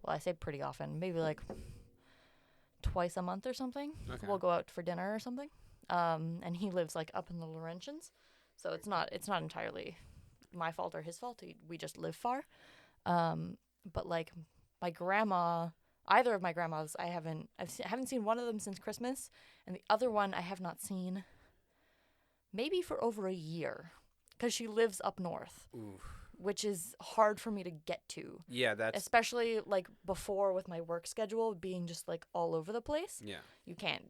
I say pretty often, maybe twice a month or something. Okay. We'll go out for dinner or something. And he lives like up in the Laurentians, so it's not entirely my fault or his fault. We just live far. But like my grandma, either of my grandmas, I haven't seen one of them since Christmas, and the other one I have not seen maybe for over a year, because she lives up north. Ooh. Which is hard for me to get to. Yeah, that's... Especially, like, before with my work schedule being just, like, all over the place. Yeah. You can't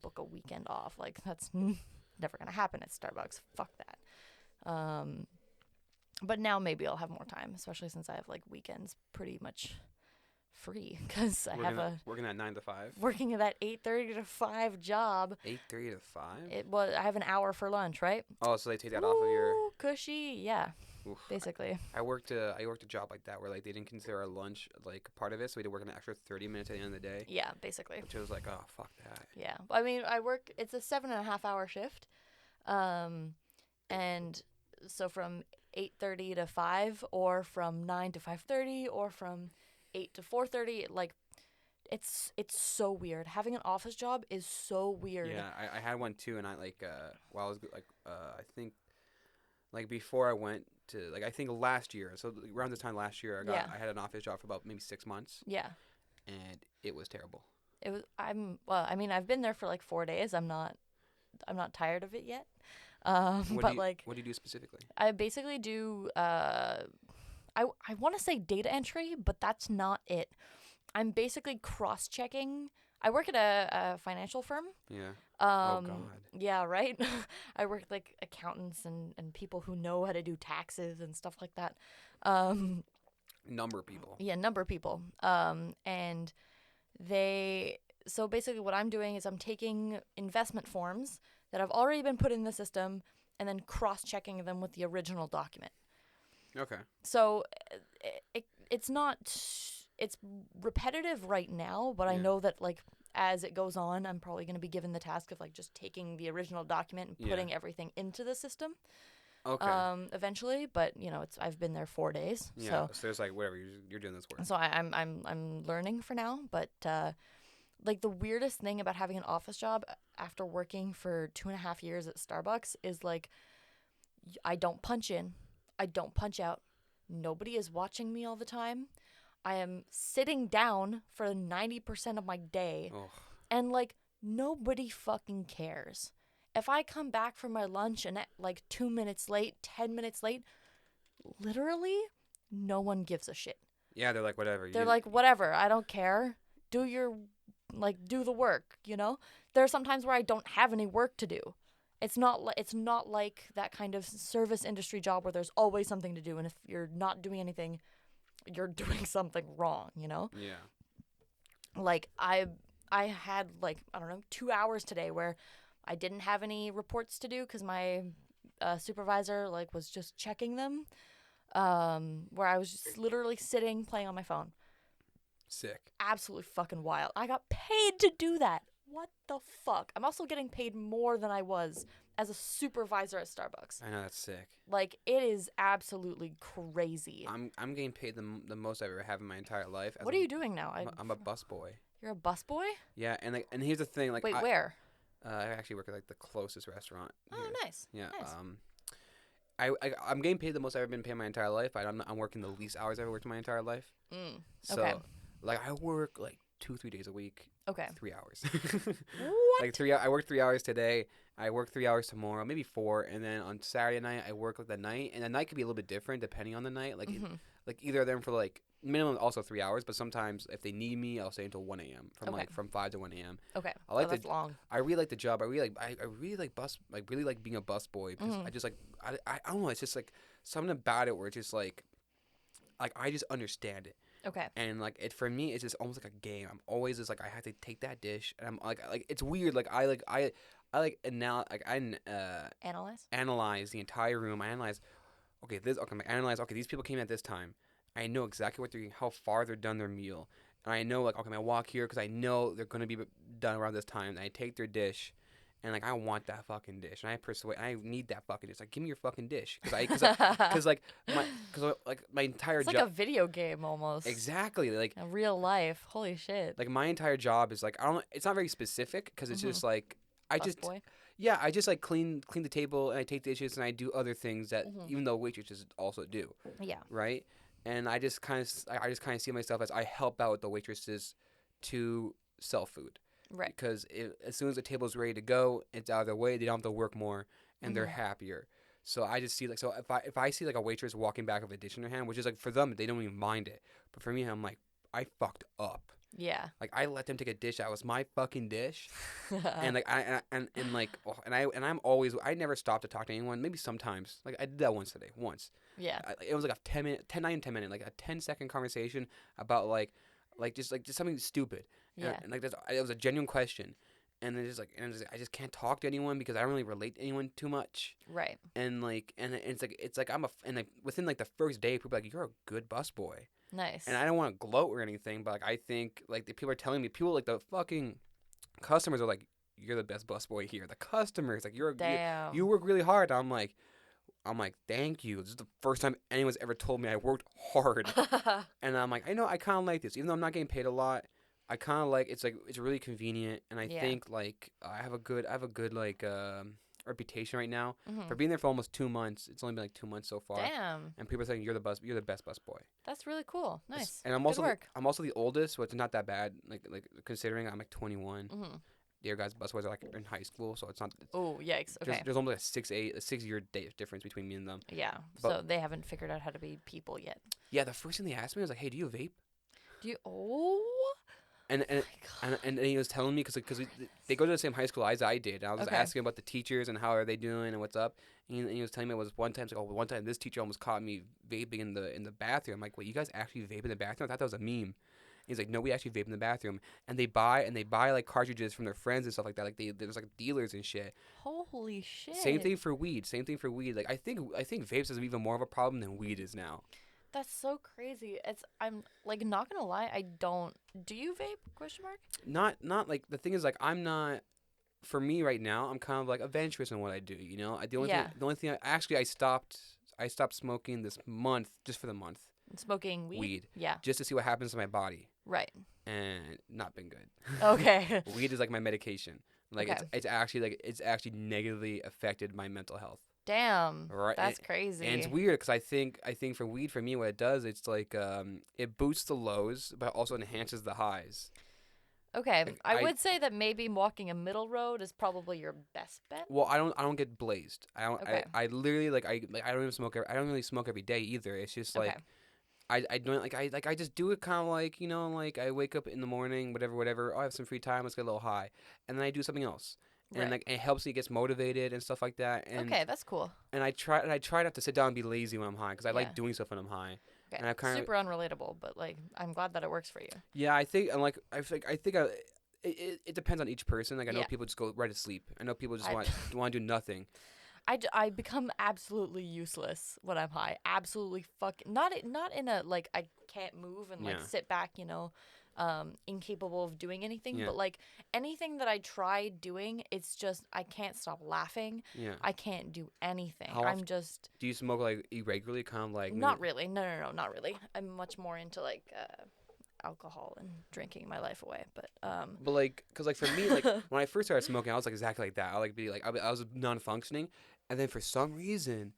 book a weekend off. Like, that's never gonna happen at Starbucks. Fuck that. But now maybe I'll have more time, especially since I have, like, weekends pretty much free, because I have working at 9 to 5. Working at that 8:30 to 5 job. 8:30 to 5. I have an hour for lunch, right? Oh, so they take that off of your... Cushy, yeah. Oof. Basically. I worked a job like that where like they didn't consider our lunch like part of it, so we had to work an extra 30 minutes at the end of the day. Yeah, basically. Which was like, oh fuck that. Yeah, I mean, it's a 7.5-hour shift, and so from 8:30 to 5, or from 9 to 5:30, or from 8 to 4:30, like. It's so weird. Having an office job is so weird. Yeah, I had one too, and I like while I was like I think like before I went to like I think last year, so around this time last year I had an office job for about maybe 6 months. Yeah. And it was terrible. I mean I've been there for like 4 days. I'm not tired of it yet. What do you do specifically? I basically do I want to say data entry, but that's not it. I'm basically cross-checking. I work at a financial firm. Yeah. Oh, God. Yeah, right? I work with, like, accountants and people who know how to do taxes and stuff like that. Number people. Yeah, number people. And so basically what I'm doing is I'm taking investment forms that have already been put in the system and then cross-checking them with the original document. Okay. So it's not... It's repetitive right now, but I know that, like, as it goes on, I'm probably going to be given the task of, like, just taking the original document and putting everything into the system. Okay. Eventually, but, you know, I've been there 4 days. Yeah, so there's, like, whatever, you're doing this work. So I'm learning for now, but, like, the weirdest thing about having an office job after working for 2.5 years at Starbucks is, like, I don't punch in. I don't punch out. Nobody is watching me all the time. I am sitting down for 90% of my day, and, like, nobody fucking cares. If I come back from my lunch and at, like, 2 minutes late, 10 minutes late, literally, no one gives a shit. Yeah, they're like, whatever. They're like, whatever, I don't care. Do the work, you know? There are some times where I don't have any work to do. It's not like that kind of service industry job where there's always something to do, and if you're not doing anything, you're doing something wrong, you know? Yeah. Like, I had, like, I don't know, 2 hours today where I didn't have any reports to do because my supervisor, like, was just checking them, where I was just literally sitting, playing on my phone. Sick. Absolutely fucking wild. I got paid to do that. What the fuck? I'm also getting paid more than I was as a supervisor at Starbucks. I know, that's sick. Like, it is absolutely crazy. I'm getting paid the most I've ever had in my entire life. What are you doing now? I'm a busboy. You're a busboy? Yeah, and here's the thing, like, wait, where? I actually work at like the closest restaurant. Oh, here. nice. Yeah. Nice. I'm getting paid the most I've ever been paid in my entire life. I'm working the least hours I've ever worked in my entire life. So, okay. Like, I work like 2-3 days a week. Okay. 3 hours. What? Like I work 3 hours today. I work 3 hours tomorrow, maybe 4, and then on Saturday night I work like the night, and the night could be a little bit different depending on the night. Like, like either of them for like minimum also 3 hours, but sometimes if they need me, I'll stay until 1 a.m. from 5 to 1 a.m. Okay. That's long. I really like the job. I really like being a busboy because I just like I don't know. It's just like something about it where it's just like I just understand it. Okay. And like it for me, it's just almost like a game. I'm always just like I have to take that dish, and I'm like it's weird. Like I analyze the entire room. I analyze, okay, these people came at this time. I know exactly what they're eating, how far they're done their meal, and I know like okay, I walk here because I know they're gonna be done around this time. And I take their dish, and like I want that fucking dish, and I need that fucking dish. Like, give me your fucking dish, because like my entire It's like job. a video game almost. Exactly, like a real life. Holy shit. like my entire job is like I don't. It's not very specific because it's just like Busboy. yeah, I just like clean the table and I take dishes and I do other things that even though waitresses also do. Yeah. Right, and I just kind of see myself as I help out the waitresses to sell food. Right. Because as soon as the table's ready to go, it's out of their way. They don't have to work more, and they're happier. So I just see like if I see like a waitress walking back with a dish in her hand, which is like for them they don't even mind it, but for me I'm like I fucked up. Yeah. Like I let them take a dish that was my fucking dish, and like I'm always I never stop to talk to anyone. Maybe sometimes like I did that once today. Yeah. It was like a 10 minute like a 10-second conversation about like just something stupid. Yeah. And like it was a genuine question, and I just can't talk to anyone because I don't really relate to anyone too much. Right. And like it's like and like within like the first day, people are like, you're a good busboy. Nice. And I don't want to gloat or anything, but like I think like the people are telling me, people like the fucking customers are like, you're the best busboy here. The customers like Damn. you work really hard. I'm like, thank you. This is the first time anyone's ever told me I worked hard. And I'm like, I know I kind of like this, even though I'm not getting paid a lot. I kind of like it's really convenient, and I think like I have a good like reputation right now for being there for almost 2 months. It's only been like 2 months so far. Damn. And people are saying you're the best busboy. That's really cool. Nice. And I'm also the oldest, so it's not that bad. Like considering I'm like 21. The other guys busboys are like in high school, so it's not. Oh yikes! Okay. There's only a 6 year difference between me and them. Yeah. So they haven't figured out how to be people yet. Yeah. The first thing they asked me was like, "Hey, do you vape?" Do you? Oh. And he was telling me because they go to the same high school as I did. And I was just asking about the teachers and how are they doing and what's up. And he was telling me it was one time this teacher almost caught me vaping in the bathroom. I'm like, wait, you guys actually vape in the bathroom? I thought that was a meme. He's like, no, we actually vape in the bathroom. And they buy like cartridges from their friends and stuff like that. Like there's like dealers and shit. Holy shit. Same thing for weed. Like I think vapes is even more of a problem than weed is now. That's so crazy. I'm like not gonna lie, I don't. Do you vape? Question mark. Not like the thing is like I'm not. For me right now, I'm kind of like adventurous in what I do. You know, the only thing I stopped smoking this month just for the month. Smoking weed. Yeah. Just to see what happens to my body. Right. And not been good. Okay. Weed is like my medication. Like it's actually negatively affected my mental health. Damn. Right. That's crazy. And it's weird because I think for weed, for me, what it does, it's like it boosts the lows, but also enhances the highs. Okay, like, I would say that maybe walking a middle road is probably your best bet. Well, I don't get blazed. I literally I don't even smoke. I don't really smoke every day either. It's just like I don't I just do it kind of like, you know, like I wake up in the morning, whatever. Oh, I have some free time. Let's get a little high, and then I do something else. And like it helps me get motivated and stuff like that. And okay, that's cool. And I try not to sit down and be lazy when I'm high because I like doing stuff when I'm high. Okay. And I kind of super unrelatable, but like I'm glad that it works for you. Yeah, I think it depends on each person. Like I know people just go right to sleep. I know people just want to do nothing. I become absolutely useless when I'm high. Absolutely not in a like I can't move and like sit back, you know. Incapable of doing anything, but like anything that I try doing, it's just I can't stop laughing. Yeah, I can't do anything. Do you smoke like irregularly, kind of like? Not really. No, not really. I'm much more into like alcohol and drinking my life away. But like, cause like for me, like when I first started smoking, I was like exactly like that. I was non-functioning, and then for some reason,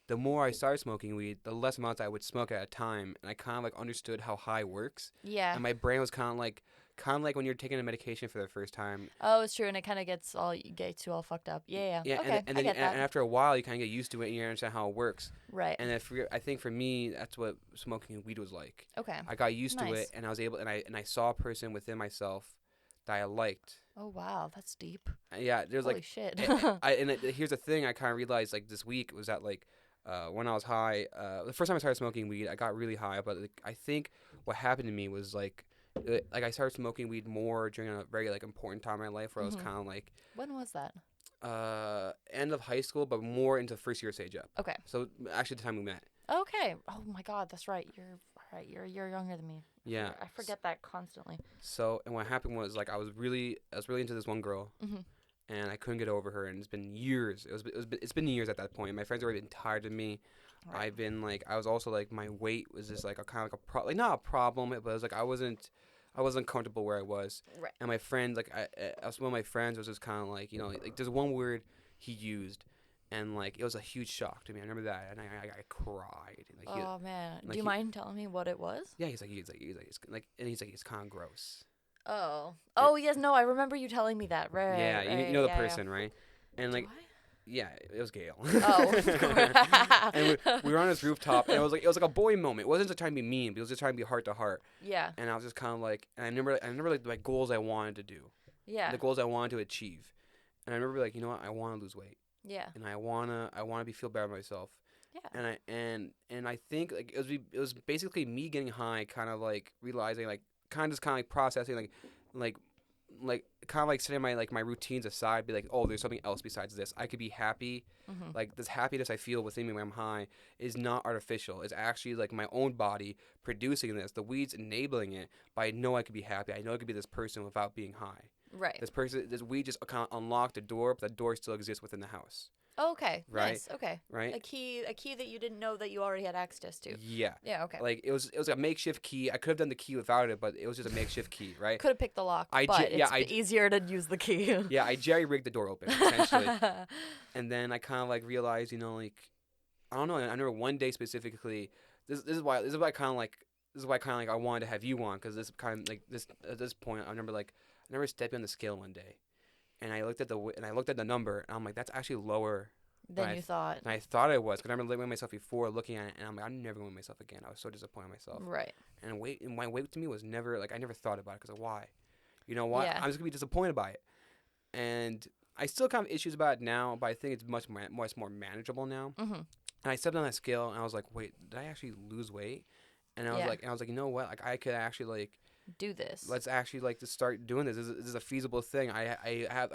the more I started smoking weed, the less amounts I would smoke at a time, and I kind of like understood how high works. Yeah. And my brain was kind of like when you're taking a medication for the first time. Oh, it's true, and it kind of gets you all fucked up. Yeah. Yeah. Okay, and after a while, you kind of get used to it, and you understand how it works. Right. And I think for me, that's what smoking weed was like. Okay. I got used to it, and I was able, and I saw a person within myself that I liked. Oh wow, that's deep. Yeah. There's Holy shit. Here's the thing I kind of realized like this week was that like. When I was high, the first time I started smoking weed, I got really high. But like, I think what happened to me was like I started smoking weed more during a very like important time in my life where I was kind of like. When was that? End of high school, but more into first year stage up. Okay. So actually, the time we met. Okay. Oh my God, that's right. You're right. You're younger than me. Yeah. I forget that constantly. So and what happened was like I was really into this one girl. Mm-hmm. and I couldn't get over her, and it's been years. It's been years at that point. My friends have already been tired of me. Right. I've been like, I was also like, my weight was just like a kind of like a like not a problem, but it was like I wasn't comfortable where I was. Right. And my friend, like one of my friends was just kind of like, like there's one word he used, and like it was a huge shock to me. I remember that, and I cried. Like, man, do you mind telling me what it was? Yeah, he's like it's kind of gross. Oh yes, no, I remember you telling me that. Right. Yeah, right, you know the person, right? And like, yeah, it was Gail. Oh. And we were on this rooftop, and it was like a boy moment. It wasn't just trying to be mean, but it was just trying to be heart to heart. Yeah. And I was just kind of like, and I remember like my goals I wanted to do. Yeah. The goals I wanted to achieve, and I remember like, you know what, I want to lose weight. Yeah. And I wanna feel better about myself. Yeah. And I think like it was basically me getting high, kind of like realizing like kind of like processing like kind of like setting my routines aside, be like, oh, there's something else besides this. I could be happy. Mm-hmm. Like this happiness I feel within me when I'm high is not artificial. It's actually like my own body producing this. The weed's enabling it, but I know I could be happy. I know I could be this person without being high. Right. This weed just kind of unlocked the door, but the door still exists within the house. Oh, okay. Right. Nice. Okay. Right. A key that you didn't know that you already had access to. Yeah. Yeah. Okay. Like it was a makeshift key. I could have done the key without it, but it was just a makeshift key, right? Could have picked the lock, but it's easier to use the key. Yeah, I jerry rigged the door open essentially, and then I kind of like realized, like I don't know. I remember one day specifically. This is why kind of like I wanted to have you on, because this kind of like this at this point I remember stepping on the scale one day. And I looked at the number, and I'm like, that's actually lower than you thought. And I thought it was, because I remember looking at myself before, looking at it, and I'm like, I'm never going to myself again. I was so disappointed in myself. Right. And my weight to me was never, like, I never thought about it, because of why. You know what? Yeah. I'm just going to be disappointed by it. And I still kind of issues about it now, but I think it's much more manageable now. Mm-hmm. And I stepped on that scale, and I was like, wait, did I actually lose weight? And I was like, you know what? Like, I could actually, like, do this. Let's actually like to start doing this. This is a feasible thing. I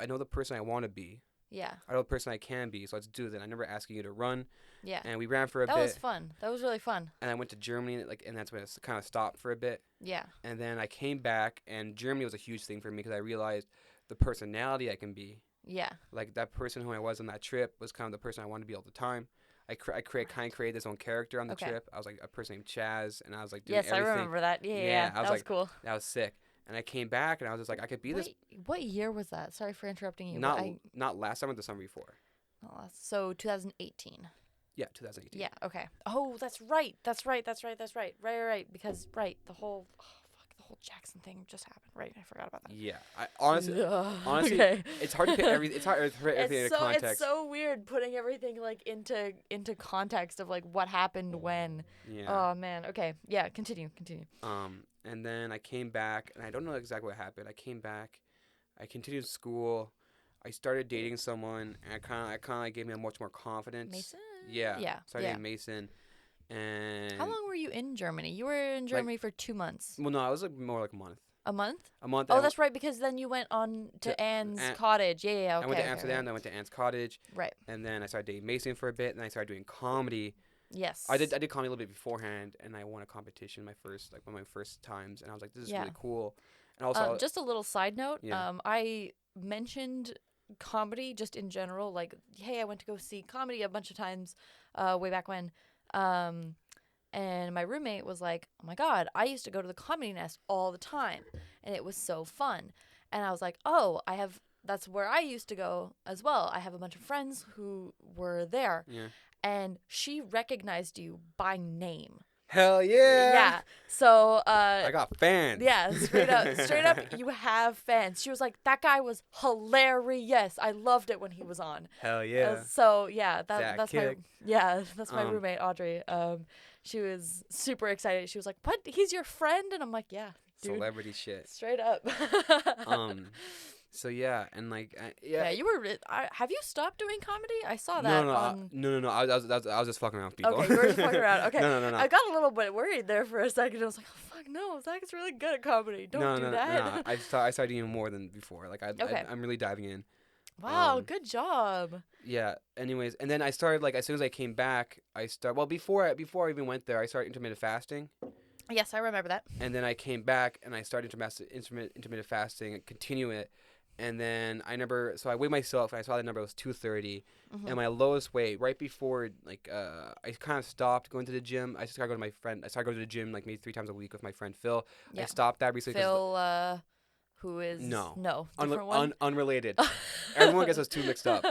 know the person I want to be. Yeah. I know the person I can be. So let's do this. I remember asking you to run. Yeah. And we ran for a bit. That was fun. That was really fun. And I went to Germany, and that's when it kind of stopped for a bit. Yeah. And then I came back, and Germany was a huge thing for me, because I realized the personality I can be. Yeah. Like that person who I was on that trip was kind of the person I wanted to be all the time. I created this own character on the trip. I was like a person named Chaz, and I was like doing everything. Yes, I remember that. Yeah. That was cool. That was sick. And I came back, and I was just like, I could be this. What year was that? Sorry for interrupting you. Not last summer, the summer before. So 2018. Yeah, 2018. Yeah. Okay. Oh, that's right. Right. Because the whole Jackson thing just happened. Right. I forgot about that. Yeah. Honestly, okay. It's hard to put everything. It's hard to put everything into context. It's so weird putting everything like into context of like what happened when. Yeah. Oh man. Okay. Yeah. Continue. And then I came back, and I don't know exactly what happened. I came back, I continued school, I started dating someone, and it kind of like gave me much more confidence. Mason. Yeah. Started dating Mason. And how long were you in Germany? You were in Germany for 2 months. Well, no, I was like more like a month. A month? A month. Oh, that's right, because then you went on to Anne's cottage. Yeah. Okay, I went to Amsterdam. Then I went to Anne's cottage. Right. And then I started dating Mason for a bit, and I started doing comedy. Yes. I did comedy a little bit beforehand, and I won a competition one of my first times, and I was like, this is really cool. And also, just a little side note. Yeah. I mentioned comedy just in general, like, hey, I went to go see comedy a bunch of times, way back when. And my roommate was like, oh my God, I used to go to the Comedy Nest all the time, and it was so fun. And I was like, oh, that's where I used to go as well. I have a bunch of friends who were there. Yeah. And she recognized you by name. Hell yeah. Yeah. So I got fans. Yeah, straight up you have fans. She was like, that guy was hilarious. I loved it when he was on. Hell yeah. So yeah, that's Zack my roommate Audrey. She was super excited. She was like, "What? He's your friend?" And I'm like, "Yeah, dude." Celebrity shit. Straight up. So yeah, and like yeah, you were. Have you stopped doing comedy? I saw that. No. I was just fucking around with people. Okay, you were just fucking around. Okay. No. I got a little bit worried there for a second. I was like, oh, fuck no, Zach's really good at comedy. Don't do that. No. I started doing more than before. Like I'm really diving in. Wow, good job. Yeah. Anyways, and then I started like as soon as I came back, before I even went there, I started intermittent fasting. Yes, I remember that. And then I came back and I started intermittent fasting and continue it. And then so I weighed myself, and I saw the number was 230, Mm-hmm. and my lowest weight right before I kind of stopped going to the gym. I started going to the gym like maybe 3 times a week with my friend Phil. Yeah. I stopped that recently. Phil, who is different one. Unrelated. Everyone gets those two mixed up.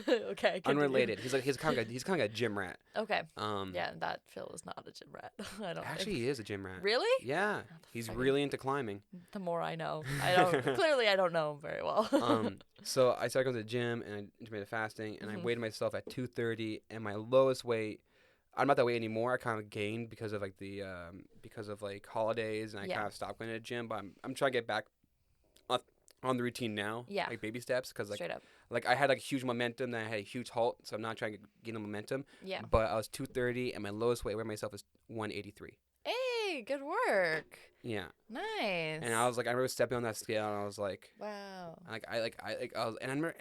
Okay. Unrelated. He's kind of a gym rat. Okay. Yeah, that Phil is not a gym rat. I don't Actually, think. he is a gym rat. Really? Yeah, he's really into climbing. The more I know, clearly I don't know him very well. So I started going to the gym and I intermittent fasting, and I weighed myself at 230, and my lowest weight. I'm not that weight anymore. I kind of gained because of holidays, and I kind of stopped going to the gym. But I'm trying to get back on the routine now. Yeah. Like baby steps, because Straight up. like I had like huge momentum, then I had a huge halt, so I'm not trying to gain the momentum. Yeah. But I was 230, and my lowest weight I weighed myself is 183. Hey, good work. Yeah. Nice. And I was like, I remember stepping on that scale, and I was like, wow. I was, and I remember,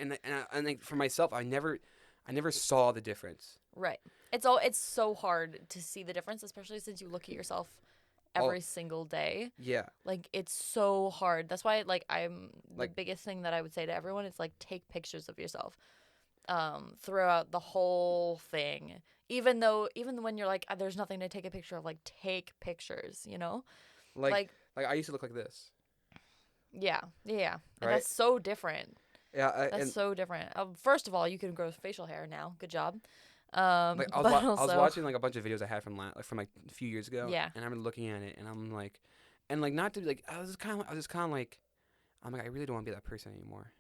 and like for myself, I never saw the difference. Right. It's so hard to see the difference, especially since you look at yourself every single day. Yeah. Like, it's so hard. That's why, like, the biggest thing that I would say to everyone is, like, take pictures of yourself throughout the whole thing. Even when you're like, there's nothing to take a picture of, like, take pictures, you know? Like I used to look like this. Yeah. Yeah. Right? And that's so different. Yeah. That's so different. First of all, you can grow facial hair now. Good job. I was watching like a bunch of videos I had from like a few years ago. Yeah. And I remember looking at it, and I'm like, and like not to like I was just kind of like, I'm like, I really don't want to be that person anymore.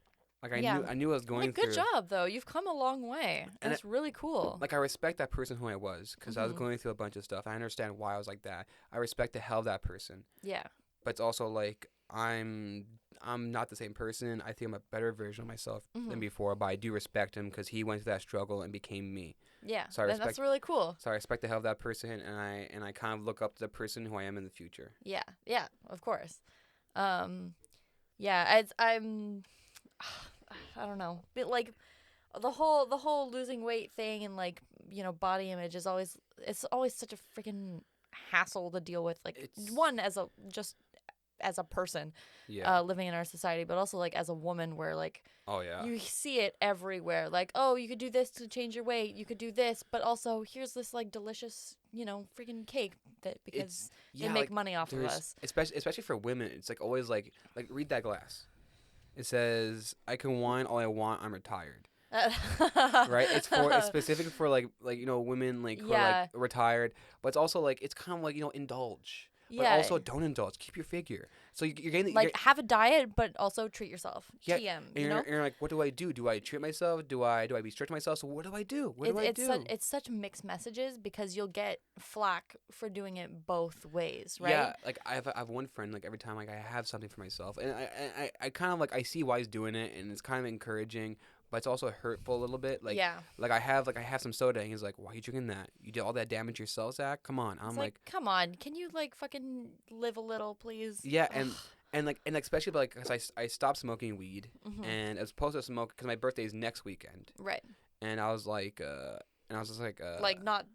Like I knew I was going through. Good job though. You've come a long way. And it's really cool. Like I respect that person who I was, because I was going through a bunch of stuff. I understand why I was like that. I respect the hell of that person. Yeah. But it's also like I'm not the same person. I think I'm a better version of myself than before, but I do respect him because he went through that struggle and became me. Yeah, so that's really cool. So I respect the hell of that person, and I kind of look up to the person who I am in the future. Yeah, of course. I'm I don't know, but like the whole losing weight thing and like, you know, body image is always such a freaking hassle to deal with. Like one as a person living in our society, but also like as a woman, where like you see it everywhere. Like, oh, you could do this to change your weight, you could do this, but also here's this like delicious, you know, freaking cake because they make money off of us. Especially for women, it's like always like read that glass. It says, I can whine all I want, I'm retired. Right? It's specific for like you know, women like who are like retired, but it's also like it's kind of like, you know, indulge. But also don't indulge. Keep your figure. So you're getting have a diet, but also treat yourself. Yeah, TM. And you're like, what do I do? Do I treat myself? Do I be strict to myself? So what do I do? It's such mixed messages, because you'll get flack for doing it both ways, right? Yeah, like I have one friend, like every time like I have something for myself, and I kind of like I see why he's doing it, and it's kind of encouraging. But it's also hurtful a little bit. Like I have some soda, and he's like, "Why are you drinking that? You did all that damage yourself, Zach. Come on." I'm like, "Come on, can you like fucking live a little, please?" Yeah, and especially like because I stopped smoking weed, and I was supposed to smoke because my birthday is next weekend. Right. And I was like, like not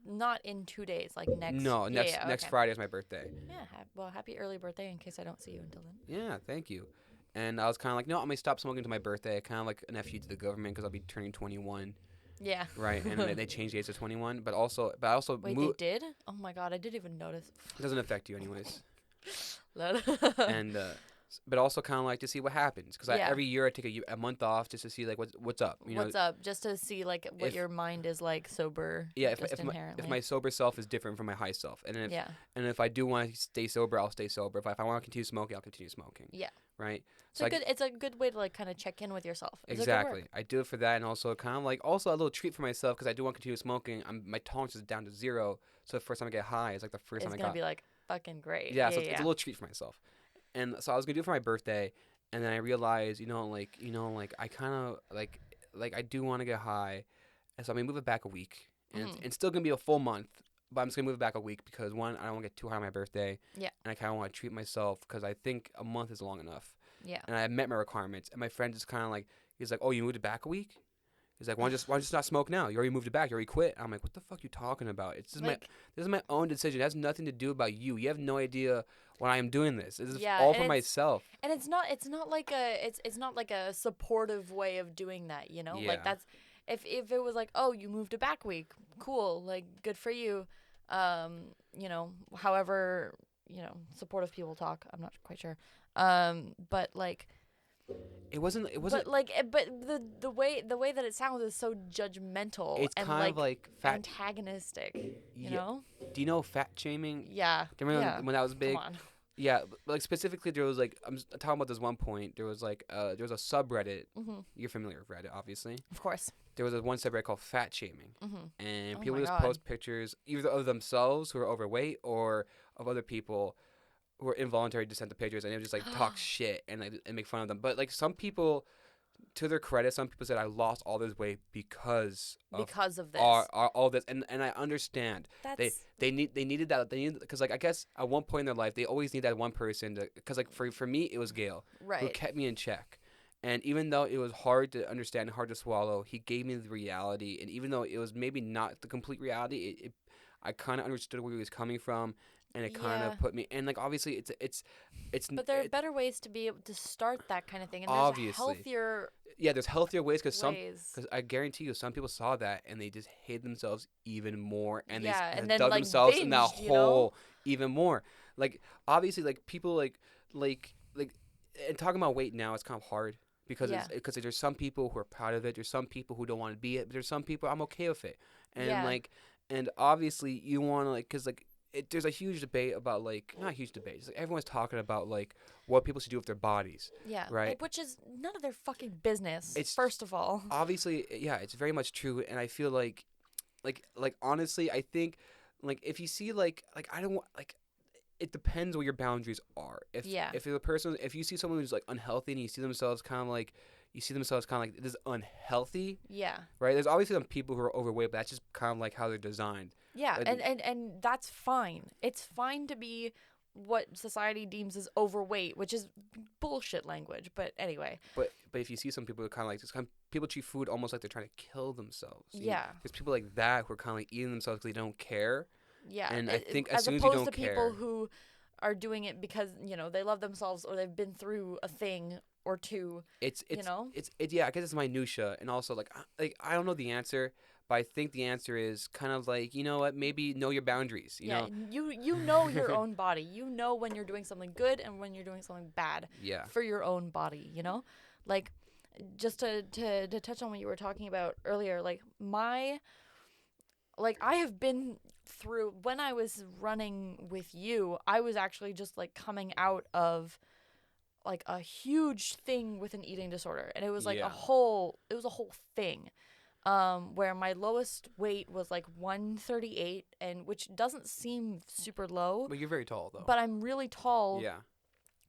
in 2 days, like next. No, next Friday is my birthday. Yeah. Well, happy early birthday in case I don't see you until then. Yeah, thank you. And I was kind of like, no, I'm going to stop smoking to my birthday. Kind of like an FU to the government because I'll be turning 21. Yeah. Right. And they changed the age to 21. But I also Wait, they did? Oh, my God. I didn't even notice. It doesn't affect you anyways. And but also kind of like to see what happens. Because every year I take a month off just to see like what's up. You know? What's up? Just to see like what your mind is like sober. Yeah. If my sober self is different from my high self. And if I do want to stay sober, I'll stay sober. If I want to continue smoking, I'll continue smoking. Yeah. Right. It's a good way to like kind of check in with yourself. Exactly. I do it for that, and also kind of like also a little treat for myself because I do want to continue smoking. My tolerance is down to 0, so the first time I get high, it's like the first time I got. It's gonna be like fucking great. Yeah. So it's a little treat for myself, and so I was gonna do it for my birthday, and then I realized, I kind of like I do want to get high, and so I'm gonna move it back a week, and it's still gonna be a full month. But I'm just going to move it back a week because, one, I don't want to get too high on my birthday. Yeah. And I kind of want to treat myself because I think a month is long enough. Yeah. And I met my requirements. And my friend is kind of like, he's like, oh, you moved it back a week? He's like, why don't you just not smoke now? You already moved it back. You already quit. I'm like, what the fuck you talking about? This is my own decision. It has nothing to do about you. You have no idea why I am doing this. This is all for myself. And it's not like a supportive way of doing that, you know? Yeah. Like that's if it was like, oh, you moved it back week, cool, like good for you. You know, however, you know, supportive people talk. I'm not quite sure. But like. It wasn't. But the way that it sounds is so judgmental. It's and kind of like antagonistic. You know? Do you know fat shaming? Yeah. Do you remember when that was big? Come on. Yeah, but like specifically, there was like I'm talking about this one point. There was like there was a subreddit. Mm-hmm. You're familiar with Reddit, obviously. Of course. There was one subreddit called fat shaming, and people just God. post pictures either of themselves who are overweight or of other people who are involuntary to send the pictures, and they would just like talk shit and make fun of them. But like some people, to their credit, some people said I lost all this weight because of this. All this, and I understand. They needed that. They needed, because like I guess at one point in their life they always need that one person to, because like for me it was Gail, right, who kept me in check. And even though it was hard to understand and hard to swallow, he gave me the reality. And even though it was maybe not the complete reality, I kind of understood where he was coming from. And it kind of put me, and like obviously it's. But there are better ways to be able to start that kind of thing, and obviously. there's healthier. Yeah, there's healthier ways because I guarantee you some people saw that and they just hate themselves even more, and they dug themselves in that hole even more. Like obviously, like people like and talking about weight now, it's kind of hard because there's some people who are proud of it, there's some people who don't want to be it, but there's some people I'm okay with it, and and obviously you want to like, because like. There's a huge debate about like, not a huge debate, it's like everyone's talking about like what people should do with their bodies. Yeah. Right. Which is none of their fucking business. It's, first of all. Obviously, yeah, it's very much true, and I feel like honestly, I think like if you see like I don't want like. It depends what your boundaries are. If you see someone who's like unhealthy and you see themselves kind of like this is unhealthy. Yeah. Right. There's obviously some people who are overweight, but that's just kind of like how they're designed. Yeah, and that's fine. It's fine to be what society deems as overweight, which is bullshit language. But anyway. But if you see some people who kind of like this, people treat food almost like they're trying to kill themselves. Yeah. There's people like that who are kind of like eating themselves because they don't care. Yeah. And I think as soon as as you don't opposed to care, people who are doing it because they love themselves or they've been through a thing or two. It's I guess it's minutia, and also like I don't know the answer. But I think the answer is kind of like, you know what, maybe know your boundaries. You know? You know your own body. You know when you're doing something good and when you're doing something bad for your own body, you know? Like, just to touch on what you were talking about earlier, like, I have been through, when I was running with you, I was actually just, like, coming out of, like, a huge thing with an eating disorder. And it was, like, a whole thing. Where my lowest weight was like 138, and which doesn't seem super low. But you're very tall though. But I'm really tall. Yeah.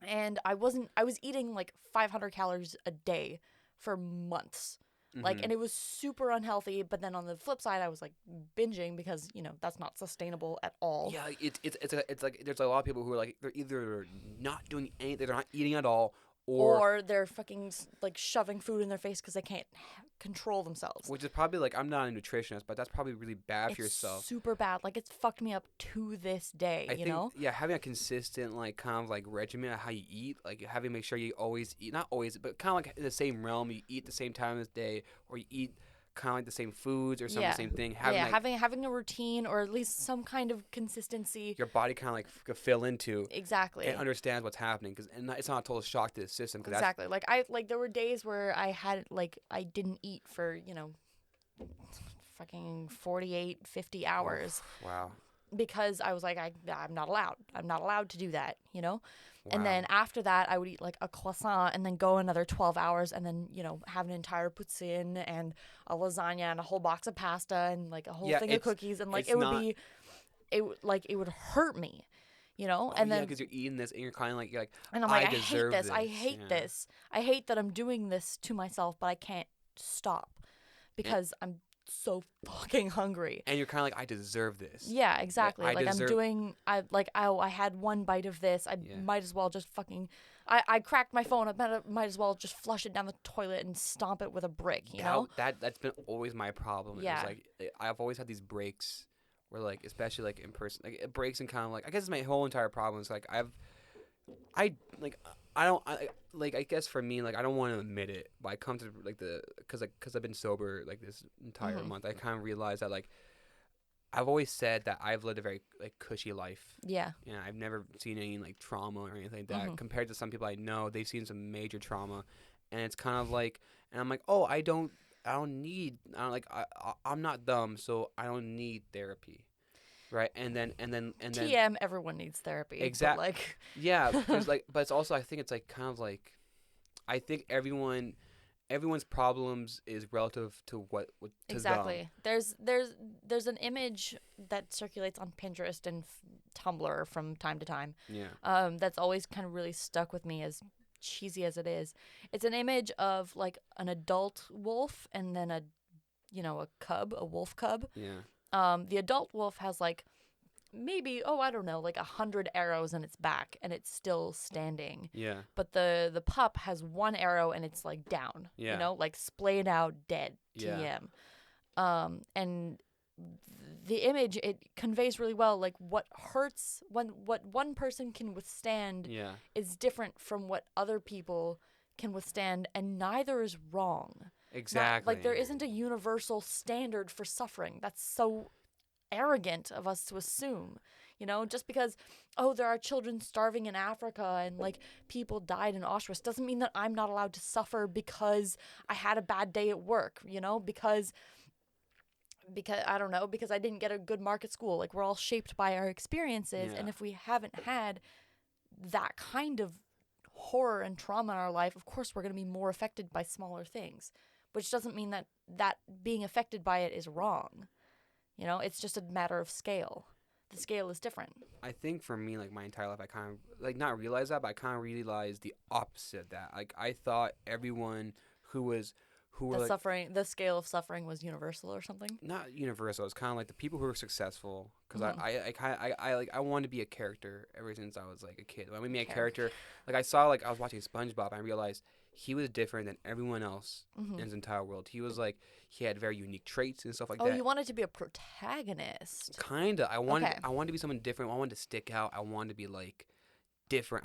And I was eating like 500 calories a day for months. Mm-hmm. Like, and it was super unhealthy. But then on the flip side, I was like binging because that's not sustainable at all. Yeah, it's like there's a lot of people who are like they're either not doing anything, they're not eating at all. Or they're fucking like shoving food in their face because they can't control themselves. Which is probably like, I'm not a nutritionist, but that's probably really bad for yourself. Super bad. Like, it's fucked me up to this day. I think, yeah, having a consistent like kind of like regimen of how you eat, like having make sure you always eat, not always, but kind of like in the same realm. You eat the same time of the day, or you eat kind of like the same foods or some of the same thing. Having a routine or at least some kind of consistency. Your body kind of like fill into. Exactly. And understands what's happening, and it's not a total shock to the system. Exactly. There were days where I didn't eat for fucking 48, 50 hours. Wow. Because I was like, I'm not allowed. I'm not allowed to do that, Wow. And then after that, I would eat like a croissant and then go another 12 hours and then, have an entire poutine and a lasagna and a whole box of pasta and like a whole thing of cookies. And like it would hurt me, and then because you're eating this and you're kind of like, and I'm like, I hate this. I hate this. I hate that I'm doing this to myself, but I can't stop because I'm so fucking hungry. And you're kind of like, I deserve this. Yeah, exactly. Like, I had one bite of this. I might as well just fucking, I cracked my phone. I might as well just flush it down the toilet and stomp it with a brick, you know? That's been always my problem. Yeah. It's like, I've always had these breaks where, like, especially, like, in person, like, it breaks and kind of, like, I guess it's my whole entire problem. It's like, I guess for me, like, I don't want to admit it, but I come to, like, because I've been sober, like, this entire month, I kind of realize that, like, I've always said that I've lived a very, like, cushy life. Yeah. And I've never seen any, like, trauma or anything like that. Compared to some people I know, they've seen some major trauma. And it's kind of like, and I'm like, oh, I'm not dumb, so I don't need therapy. Right. And then TM, everyone needs therapy. Exactly. Like, yeah. But it's also, I think it's like kind of like, I think everyone's problems is relative to what to exactly. them. There's an image that circulates on Pinterest and Tumblr from time to time. Yeah. That's always kind of really stuck with me, as cheesy as it is. It's an image of like an adult wolf and then a wolf cub. Yeah. The adult wolf has like maybe, I don't know, like 100 arrows in its back and it's still standing. Yeah. But the pup has one arrow and it's like down. Yeah. You know, like splayed out, dead. TM. Yeah. And the image, it conveys really well like what hurts what one person can withstand is different from what other people can withstand, and neither is wrong. Exactly. Like there isn't a universal standard for suffering. That's so arrogant of us to assume, you know, just because there are children starving in Africa and like people died in Auschwitz doesn't mean that I'm not allowed to suffer because I had a bad day at work, you know, because I don't know, because I didn't get a good mark at school. Like we're all shaped by our experiences, and if we haven't had that kind of horror and trauma in our life, of course we're going to be more affected by smaller things, which doesn't mean that being affected by it is wrong. You know, it's just a matter of scale. The scale is different. I think for me, like my entire life, I kind of like not realize that, but I kind of realized the opposite of that. Like I thought everyone the scale of suffering was universal or something. Not universal. It's kind of like the people who are successful. Because I wanted to be a character ever since I was like a kid. When I made me a character, like I was watching SpongeBob and I realized he was different than everyone else in his entire world. He was like, he had very unique traits and stuff like that. Oh, you wanted to be a protagonist. Kinda. I wanted to be someone different. I wanted to stick out. I wanted to be like different.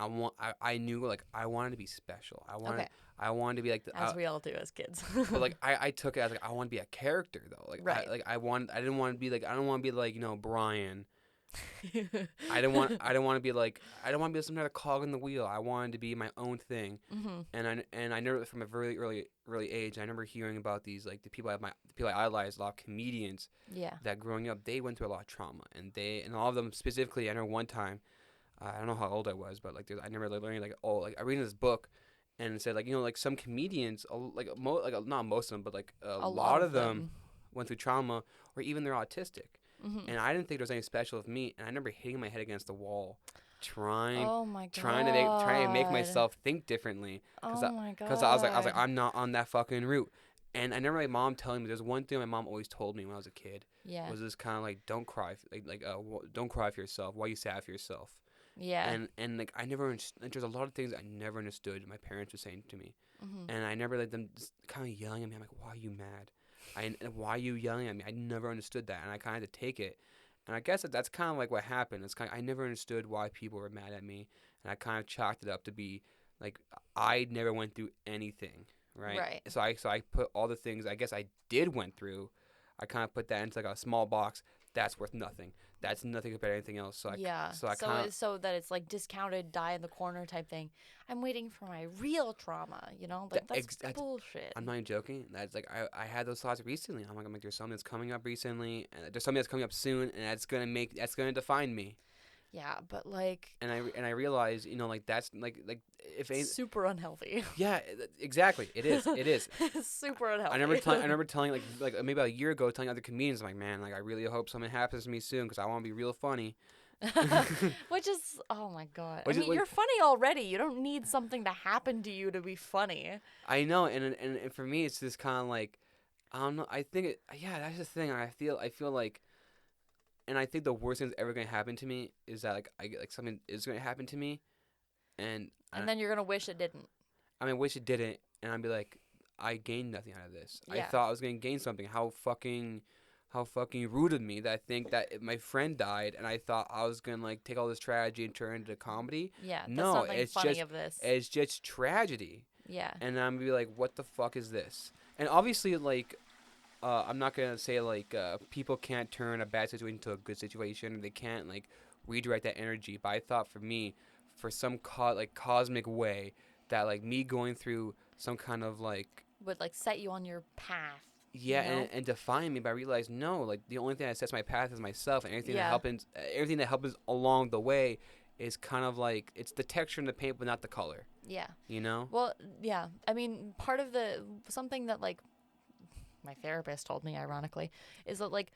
I knew like I wanted to be special. I wanted to be like as we all do as kids. But like I took it as like I want to be a character though. Like I don't want to be like, you know, Brian. I don't want to be some kind of cog in the wheel. I wanted to be my own thing. And I know from a very early age. I remember hearing about these like the people I idolized, a lot of comedians. Yeah. That growing up, they went through a lot of trauma, and all of them specifically. I know one time, I don't know how old I was, but like I remember learning I read this book. And it said, like, you know, like some comedians, not most of them, but like a lot of them went through trauma, or even they're autistic. And I didn't think there was anything special with me. And I remember hitting my head against the wall, trying to make myself think differently. Because I was like, I'm not on that fucking route. And I remember my mom telling me, there's one thing my mom always told me when I was a kid. Yeah. Was this kind of like, don't cry, don't cry for yourself. Why are you sad for yourself? Yeah. And like I never there's a lot of things I never understood my parents were saying to me. And I never let them just kind of yelling at me. I'm like, why are you mad? Why are you yelling at me? I never understood that, and I kind of had to take it. And I guess that's kind of like what happened. It's I never understood why people were mad at me, and I kind of chalked it up to be like I never went through anything, right? Right. So I put all the things I guess I did went through. I kind of put that into like a small box. That's worth nothing. That's nothing compared to anything else. So that it's like discounted, die in the corner type thing. I'm waiting for my real trauma, you know? Like that's bullshit. I'm not even joking. That's like I had those thoughts recently. I'm like there's something that's coming up recently, and there's something that's coming up soon, and that's gonna define me. Yeah, but like. And I realize, you know, like that's like if ain't super unhealthy. Yeah, exactly. It is. Super unhealthy. I remember telling like maybe a year ago, telling other comedians, like, man, like I really hope something happens to me soon because I want to be real funny. Which is, oh my god. You're funny already. You don't need something to happen to you to be funny. I know, and for me, it's just kind of like, I don't know. I think yeah, that's the thing. I feel like, and I think the worst thing that's ever gonna happen to me is that like I get like something is gonna happen to me, and And then you're gonna wish it didn't. I mean, wish it didn't, and I'd be like, I gained nothing out of this. I Yeah. thought I was gonna gain something. How fucking rude of me that I think that if my friend died, and I thought I was gonna like take all this tragedy and turn it into comedy. Yeah. That's No, nothing funny of this. it's just tragedy. Yeah. And I'm gonna be like, what the fuck is this? And obviously, like, I'm not gonna say like people can't turn a bad situation into a good situation. They can't like redirect that energy. But I thought for me, for some cosmic way, that like me going through some kind of like Would like set you on your path. yeah, You know? and define me. But I realized no, like the only thing that sets my path is myself, and Yeah. everything that happens along the way is kind of like it's the texture and the paint, but not the color. Yeah. You know? Well, yeah. I mean, part of something that like my therapist told me, ironically, is that like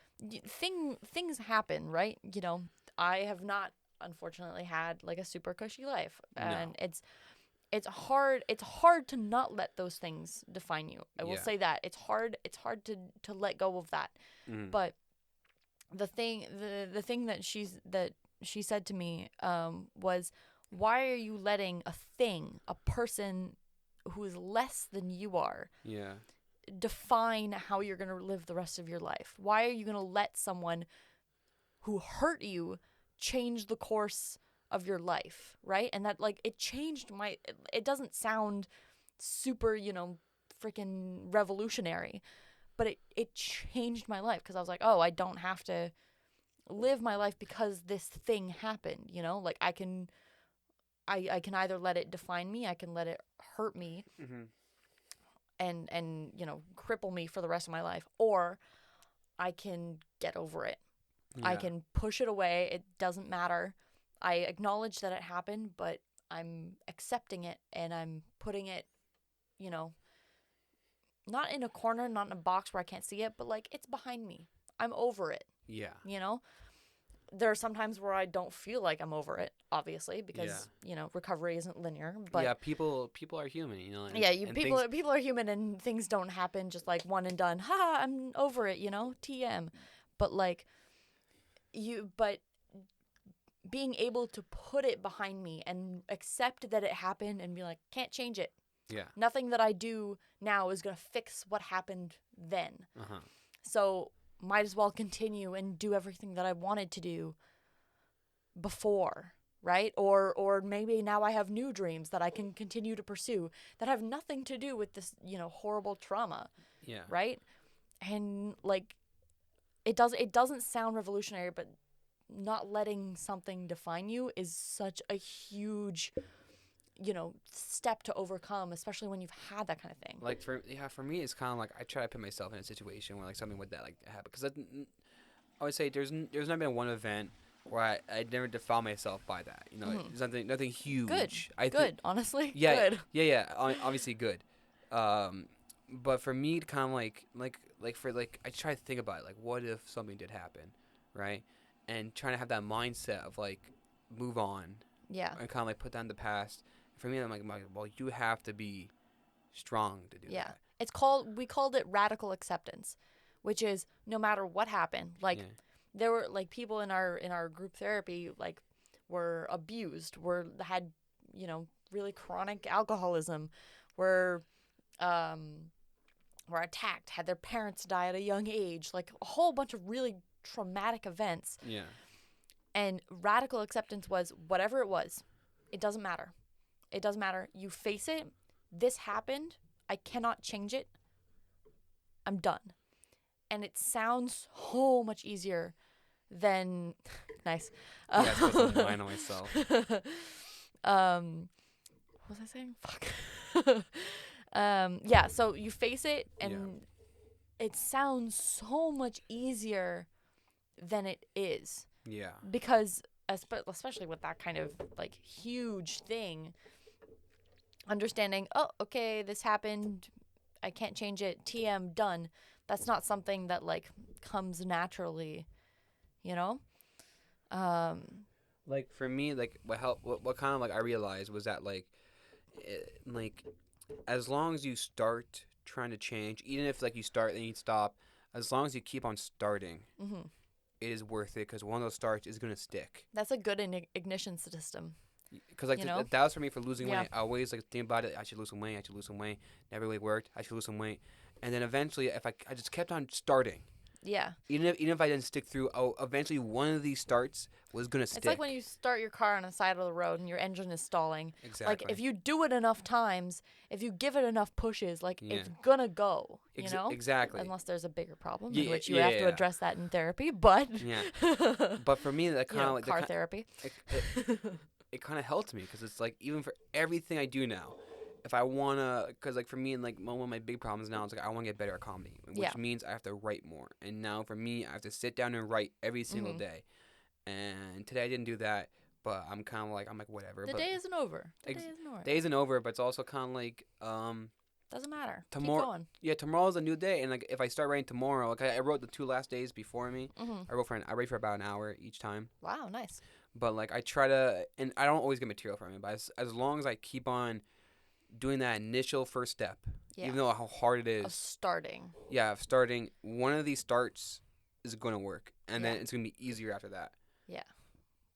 things happen, right? You know, I have not unfortunately had like a super cushy life, and No. it's hard to not let those things define you. I will Yeah. say that it's hard to let go of that. Mm. But the thing that she said to me was, why are you letting a person who is less than you are Yeah. define how you're going to live the rest of your life? Why are you going to let someone who hurt you change the course of your life, right? And that like it changed it doesn't sound super, freaking revolutionary, but it changed my life because I was like, "Oh, I don't have to live my life because this thing happened, like I can either let it define me, I can let it hurt me." Mm-hmm. And cripple me for the rest of my life, or I can get over it. Yeah. I can push it away. It doesn't matter. I acknowledge that it happened, but I'm accepting it and I'm putting it, not in a corner, not in a box where I can't see it, but like it's behind me. I'm over it. Yeah. There are some times where I don't feel like I'm over it, obviously, because recovery isn't linear. But yeah, people are human, And, yeah, and people are human, and things don't happen just like one and done. Ha! I'm over it, TM. But like but being able to put it behind me and accept that it happened and be like, can't change it. Yeah. Nothing that I do now is gonna fix what happened then. Uh-huh. So might as well continue and do everything that I wanted to do before, right? Or maybe now I have new dreams that I can continue to pursue that have nothing to do with this, horrible trauma. Yeah. Right? And like it doesn't sound revolutionary, but not letting something define you is such a huge step to overcome, especially when you've had that kind of thing. Like for me, it's kind of like I try to put myself in a situation where like something would that like happen, because I would say there's not been one event where I never defile myself by that. Mm-hmm. Nothing huge. Good. Honestly. Yeah. Good. Yeah. Obviously good. But for me, kind of like for like I try to think about it, like what if something did happen, right? And trying to have that mindset of like move on. Yeah. And kind of like put down the past. For me, I'm like, well, you have to be strong to do that. We called it radical acceptance, which is no matter what happened. Like there were like people in our group therapy like were abused, had really chronic alcoholism, were attacked, had their parents die at a young age, like a whole bunch of really traumatic events. Yeah. And radical acceptance was whatever it was. It doesn't matter. It doesn't matter. You face it. This happened. I cannot change it. I'm done. And it sounds so much easier than nice. Yeah, I put mine on myself. What was I saying? Fuck. Yeah, so you face it and it sounds so much easier than it is. Yeah. Because especially with that kind of like huge thing, understanding, oh, okay, this happened, I can't change it, TM, done. That's not something that like comes naturally, Like for me, like what kind of like I realized was that like as long as you start trying to change, even if like you start and you stop, as long as you keep on starting, it is worth it because one of those starts is gonna stick. That's a good ignition system. Because like that was for me for losing weight. I always like think about it. I should lose some weight. I should lose some weight. Never really worked. I should lose some weight. And then eventually, if I just kept on starting. Yeah. Even if I didn't stick through, eventually one of these starts was gonna stick. It's like when you start your car on the side of the road and your engine is stalling. Exactly. Like if you do it enough times, if you give it enough pushes, like it's gonna go. You know. Exactly. Unless there's a bigger problem, in which you have to address that in therapy. But but for me, that kind of like car therapy. It kind of helped me because it's like even for everything I do now. If I wanna, because like for me and like one of my big problems now is like I want to get better at comedy, which means I have to write more. And now for me, I have to sit down and write every single day. And today I didn't do that, but I'm kind of like whatever. The day isn't over. Day isn't over, but it's also kind of like doesn't matter. Tomorrow, keep going. Yeah, tomorrow's a new day, and like if I start writing tomorrow, like I wrote the 2 last days before me. I write for about an hour each time. Wow, nice. But like I try to, and I don't always get material from it, but as long as I keep on doing that initial first step, even though how hard it is. Of starting. Yeah, of starting. One of these starts is going to work, and then it's going to be easier after that. Yeah.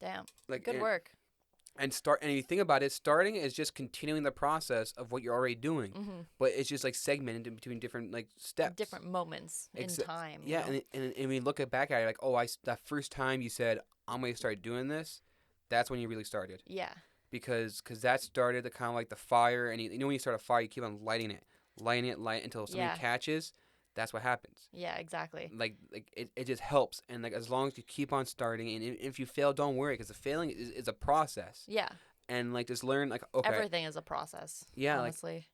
Damn. Like good work. And you think about it, starting is just continuing the process of what you're already doing, but it's just like segmented in between different like steps, different moments in time. Yeah, and when you look back at it, like, oh, that first time you said I'm going to start doing this, that's when you really started. Yeah. Because that started the kind of like the fire, and you know when you start a fire, you keep on lighting it until something catches. That's what happens. Yeah, exactly. Like it just helps, and like as long as you keep on starting, and if you fail, don't worry, because the failing is a process. Yeah. And like just learn like okay. Everything is a process. Yeah, honestly.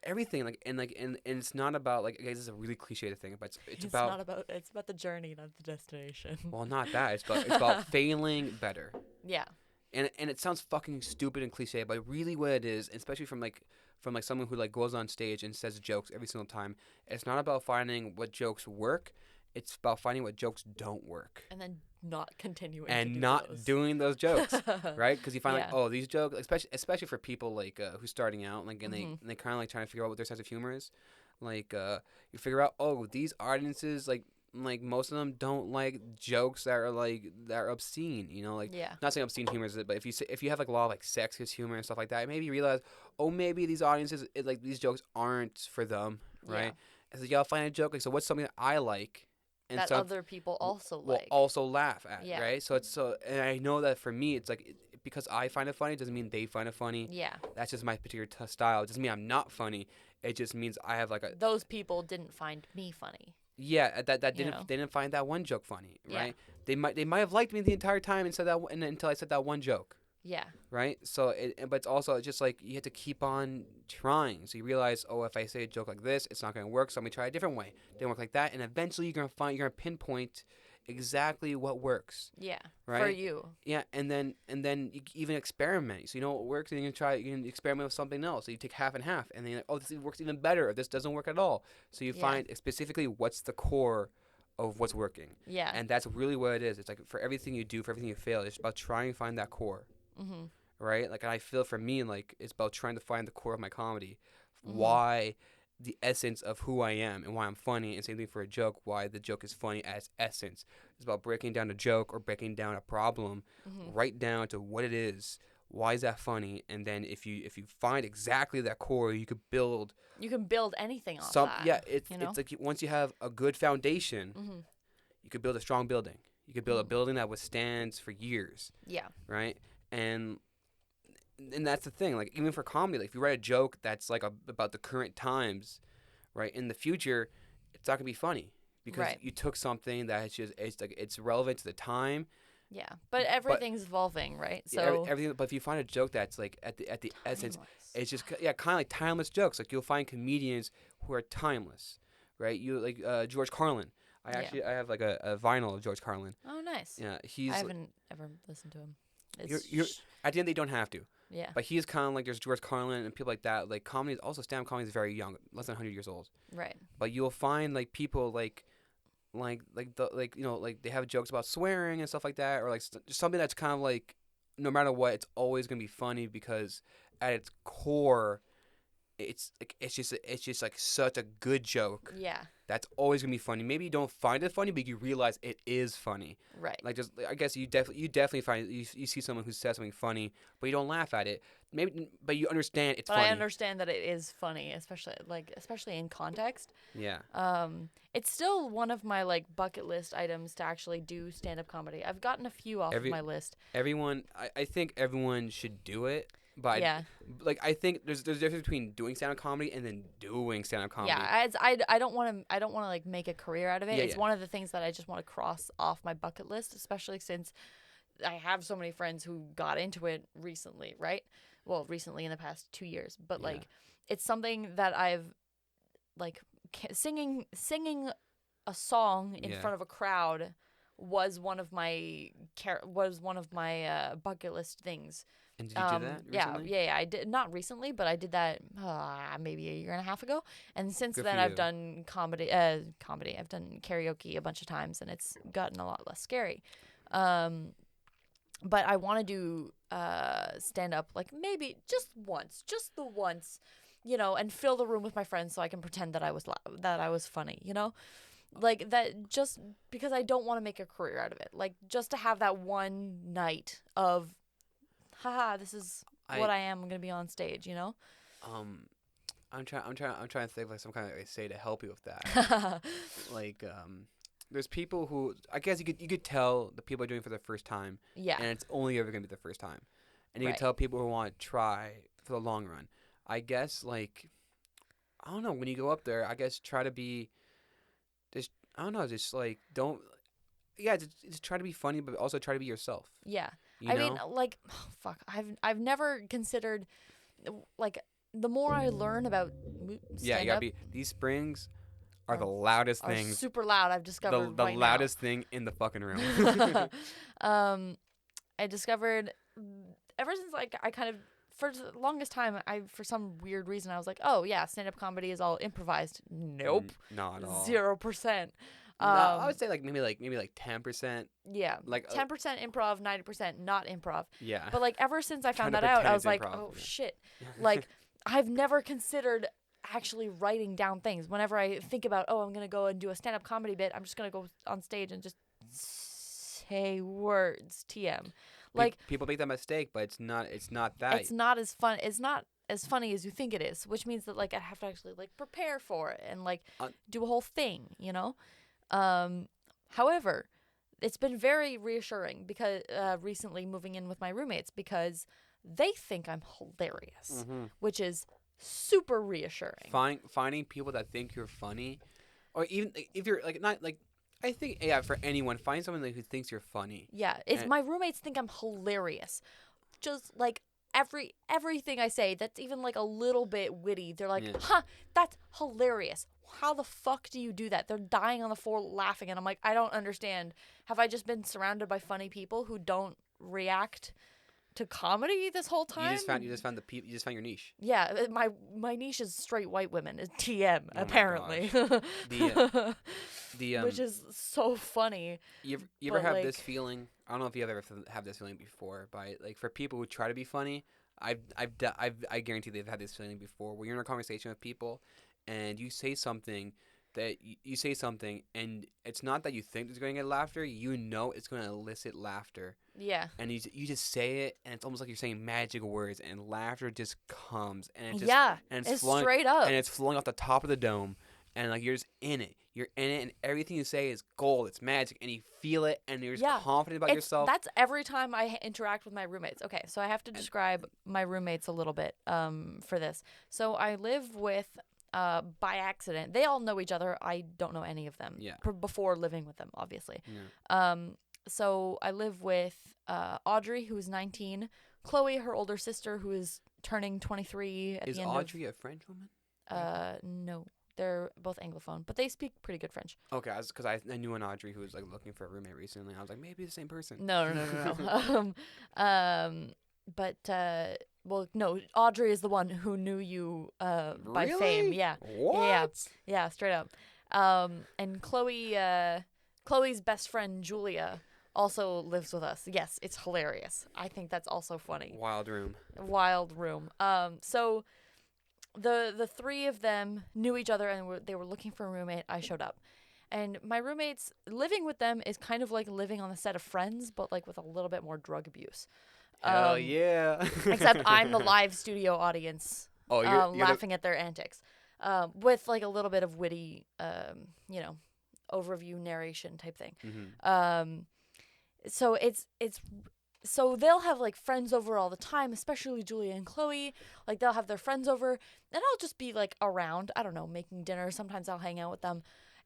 Everything and it's not about like this is a really cliche thing, but it's about it's about the journey, not the destination. Well, not that. It's about failing better. Yeah. And it sounds fucking stupid and cliche, but really what it is, especially from someone who like goes on stage and says jokes every single time, it's not about finding what jokes work. It's about finding what jokes don't work. And then not continuing and to do not those. doing those jokes, right? Because you find like, oh, these jokes, especially for people like who's starting out, like and they kind of like trying to figure out what their sense of humor is. Like you figure out, oh, these audiences like most of them don't like jokes that are obscene, you know, like not saying obscene humor is it, but if you have like a lot of like sexist humor and stuff like that, maybe you realize, oh, maybe these audiences like these jokes aren't for them, right? And so y'all find a joke, like, so what's something that I like and that other people also will like also laugh at, right? So and I know that for me it's like because I find it funny doesn't mean they find it funny. Yeah, that's just my particular style. It doesn't mean I'm not funny. It just means I have like those people didn't find me funny. Yeah, they didn't find that one joke funny, right? Yeah. They might have liked me the entire time and said that until I said that one joke. Yeah. Right. So but it's also just like you have to keep on trying. So you realize, oh, if I say a joke like this, it's not going to work. So I'm going to try a different way. Didn't work like that, and eventually you're going to pinpoint exactly what works. Yeah. Right. For you. Yeah, and then you even experiment. So you know what works, and you can experiment with something else. So you take half and half, and then you're like, oh, this works even better. Or this doesn't work at all. So you find specifically what's the core of what's working. Yeah. And that's really what it is. It's like for everything you do, for everything you fail, it's about trying to find that core. Mm-hmm. Right? Like, and I feel for me, like, it's about trying to find the core of my comedy. Mm-hmm. Why the essence of who I am and why I'm funny, and same thing for a joke, why the joke is funny as essence. It's about breaking down a joke or breaking down a problem right down to what it is. Why is that funny? And then if you find exactly that core, you could build anything off that. Yeah, it's like once you have a good foundation, you could build a strong building. You could build a building that withstands for years. Yeah. Right? And that's the thing. Like, even for comedy, like, if you write a joke that's like about the current times, right, in the future, it's not gonna be funny because you took something that it's relevant to the time. Yeah, but everything's evolving, right? So yeah, everything. But if you find a joke that's like at the essence, it's just kind of like timeless jokes. Like, you'll find comedians who are timeless, right? You like George Carlin. I have like a vinyl of George Carlin. Oh, nice. Yeah, I haven't ever listened to him. You're at the end they don't have to. Yeah. But he's kind of like, there's George Carlin and people like that. Like, comedy, also stand-up comedy is very young, less than 100 years old. Right. But you'll find like people like you know, like they have jokes about swearing and stuff like that, or like something that's kind of like, no matter what, it's always gonna be funny because at its core, it's just like such a good joke. Yeah. That's always gonna be funny. Maybe you don't find it funny, but you realize it is funny. Right. Like just I guess you definitely find you see someone who says something funny, but you don't laugh at it. Maybe, but you understand it's funny. But I understand that it is funny, especially in context. Yeah. It's still one of my like bucket list items to actually do stand-up comedy. I've gotten a few off of my list. I think everyone should do it. But yeah. I think there's a difference between doing stand-up comedy and then doing stand-up comedy. Yeah, I don't want to like make a career out of it. It's one of the things that I just want to cross off my bucket list, especially since I have so many friends who got into it recently, right? Well, recently in the past 2 years, but like it's something that I've like singing a song in front of a crowd was one of my bucket list things. And did you do that recently? Yeah, I did. Not recently, but I did that maybe a year and a half ago. And since then, I've done comedy. I've done karaoke a bunch of times, and it's gotten a lot less scary. But I want to do stand up, like maybe just the once, and fill the room with my friends so I can pretend that I was funny, like that, just because I don't want to make a career out of it. Like just to have that one night of, haha, this is what I am. I'm gonna be on stage, I'm trying to think like some kind of say to help you with that. Like there's people who I guess you could tell the people are doing it for the first time. Yeah. And it's only ever gonna be the first time. And you can tell people who want to try for the long run. I guess like I don't know, when you go up there, I guess try to be just like don't just try to be funny, but also try to be yourself. Yeah. I mean, like, fuck. I've never considered, like, the more I learn about stand-up, these springs are the loudest things. Super loud. I've discovered the loudest thing in the fucking room. I discovered ever since like I kind of for the longest time for some weird reason I was like, oh yeah, stand-up comedy is all improvised. Nope. Not at all. 0%. No, I would say maybe 10%. Yeah, like 10% improv, 90% not improv. Yeah. But like ever since I found that out, I was like, oh shit, like I've never considered actually writing down things. Whenever I think about, oh, I'm gonna go and do a stand-up comedy bit, I'm just gonna go on stage and just say words. TM. Like people make that mistake, but it's not that. It's not as fun. It's not as funny as you think it is, which means that like I have to actually like prepare for it and like do a whole thing, However, it's been very reassuring because recently moving in with my roommates because they think I'm hilarious, which is super reassuring. Finding people that think you're funny, or even if you're like not like, I think for anyone, find someone who thinks you're funny. Yeah, my roommates think I'm hilarious, just like everything I say that's even like a little bit witty. They're like, "Huh, that's hilarious. How the fuck do you do that?" They're dying on the floor laughing, and I'm like, I don't understand. Have I just been surrounded by funny people who don't react to comedy this whole time? You just found your niche. Yeah, my niche is straight white women. Is TM apparently. Which is so funny. You ever have this feeling? I don't know if you ever have this feeling before, but like for people who try to be funny, I guarantee they've had this feeling before, where you're in a conversation with people and you say something and it's not that you think it's going to get laughter, it's going to elicit laughter. Yeah. And you just say it, and it's almost like you're saying magic words, and laughter just comes, and it's flowing, straight up, and it's flowing off the top of the dome, and like you're just in it. You're in it, and everything you say is gold. It's magic, and you feel it, and you're just confident about yourself. That's every time I interact with my roommates. Okay, so I have to describe my roommates a little bit for this. So I live with, by accident, they all know each other. I don't know any of them. Yeah. Before living with them, obviously. Yeah. So I live with Audrey, who is 19, Chloe, her older sister, who is turning 23 at the end of... Is Audrey a French woman? No. They're both Anglophone, but they speak pretty good French. Okay, because I knew an Audrey who was like looking for a roommate recently. I was like, maybe the same person. No. Well, no, Audrey is the one who knew you by fame. Yeah. What? Yeah, straight up. And Chloe's best friend Julia also lives with us. Yes, it's hilarious. I think that's also funny. Wild room. So the three of them knew each other and they were looking for a roommate. I showed up. And my roommates, living with them is kind of like living on the set of Friends, but like with a little bit more drug abuse. Hell yeah. Except I'm the live studio audience, You're laughing at their antics, with like a little bit of witty, overview narration type thing. Mm-hmm. So they'll have like friends over all the time, especially Julia and Chloe. Like they'll have their friends over, and I'll just be like around. I don't know, making dinner. Sometimes I'll hang out with them,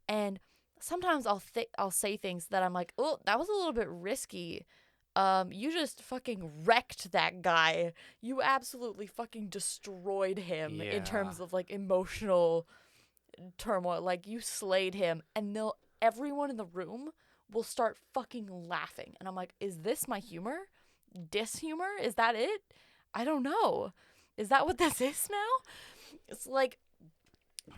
and sometimes I'll say things that I'm like, oh, that was a little bit risky. You just fucking wrecked that guy. You absolutely fucking destroyed him in terms of like emotional turmoil. Like you slayed him, and everyone in the room will start fucking laughing. And I'm like, is this my humor? Humor? Is that it? I don't know. Is that what this is now? It's like,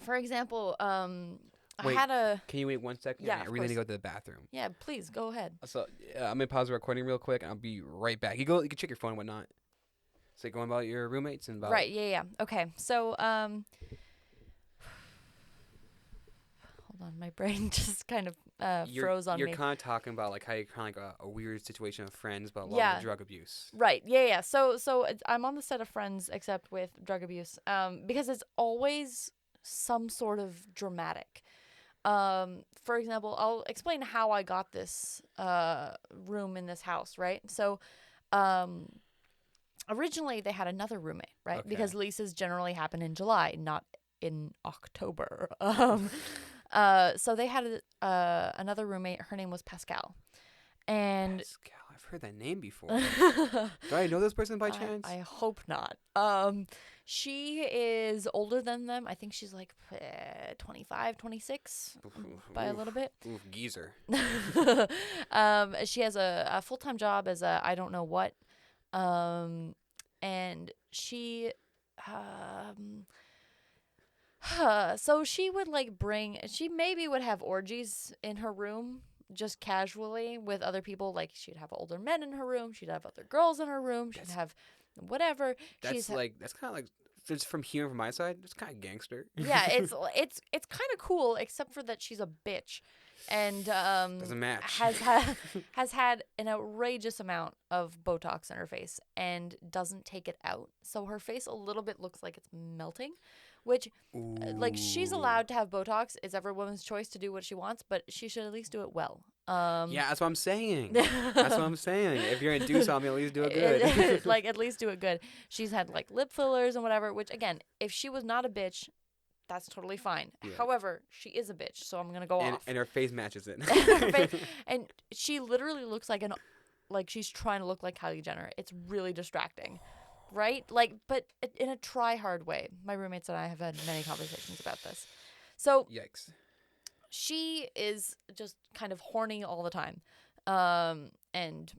for example, Wait, I had a... Can you wait 1 second? Yeah, I really need to go to the bathroom. Yeah, please, go ahead. So, I'm going to pause the recording real quick, and I'll be right back. You can check your phone and whatnot. So, going about your roommates and about... Right, yeah. Okay, so, hold on, my brain just kind of froze on me. You're kind of talking about, like, how you're kind of like a weird situation of Friends, but a lot of drug abuse. Right, yeah. So I'm on the set of Friends, except with drug abuse, because it's always some sort of dramatic. For example, I'll explain how I got this room in this house, right? So, originally they had another roommate, right? Okay. Because leases generally happen in July, not in October. So they had another roommate. Her name was Pascal. And Pascal, I've heard that name before. Do I know this person by chance? I hope not. She is older than them. I think she's like 25, 26 by a little bit. Oof, geezer. She has a full-time job as a I don't know what. And she so she would like she maybe would have orgies in her room just casually with other people. Like she'd have older men in her room, she'd have other girls in her room, she'd have whatever. That's kind of like, just from here from my side, it's kind of gangster. Yeah, it's kind of cool, except for that she's a bitch, and doesn't match. has had an outrageous amount of Botox in her face and doesn't take it out, so her face a little bit looks like it's melting. Which, like, she's allowed to have Botox. It's every woman's choice to do what she wants, but she should at least do it well. Yeah, that's what I'm saying. If you're going to do something, at least do it good. Like, at least do it good. She's had, like, lip fillers and whatever, which, again, if she was not a bitch, that's totally fine. Yeah. However, she is a bitch, so I'm going to go off. And her face matches it. And she literally looks like she's trying to look like Kylie Jenner. It's really distracting. Right? Like, but in a try-hard way. My roommates and I have had many conversations about this. So, yikes. She is just kind of horny all the time, and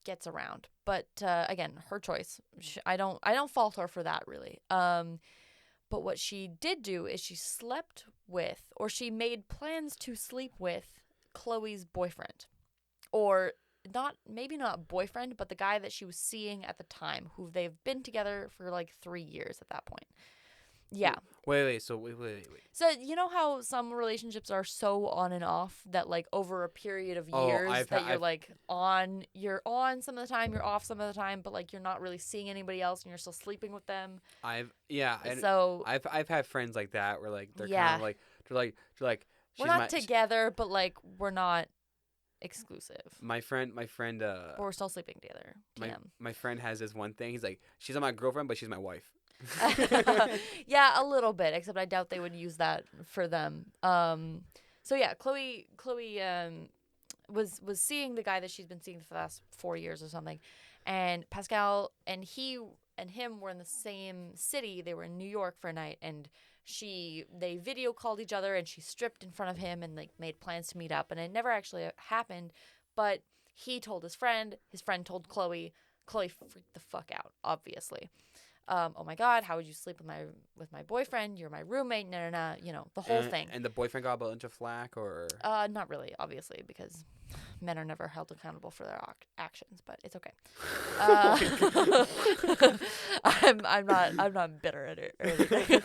gets around. But again, her choice. I don't fault her for that, really. But what she did do is she slept with, or she made plans to sleep with, Chloe's boyfriend, or maybe not boyfriend, but the guy that she was seeing at the time, who they've been together for like 3 years at that point. Yeah. Wait. So you know how some relationships are so on and off that like over a period of years you're on some of the time, you're off some of the time, but like you're not really seeing anybody else and you're still sleeping with them. I've had friends like that where like they're kind of like they're like we're not together, but like we're not exclusive. My friend but we're still sleeping together. My friend has this one thing. He's like, she's not my girlfriend, but she's my wife. Yeah, a little bit, except I doubt they would use that for them. So yeah, Chloe was seeing the guy that she's been seeing for the last 4 years or something, and Pascal and him were in the same city. They were in New York for a night, and they video called each other, and she stripped in front of him and like made plans to meet up, and it never actually happened. But he told his friend told Chloe freaked the fuck out, obviously. Oh my God, how would you sleep with my boyfriend? You're my roommate. No. The whole thing. And the boyfriend got a bunch of flack, or? Not really, obviously, because men are never held accountable for their actions, but it's okay. I'm not bitter at it or anything.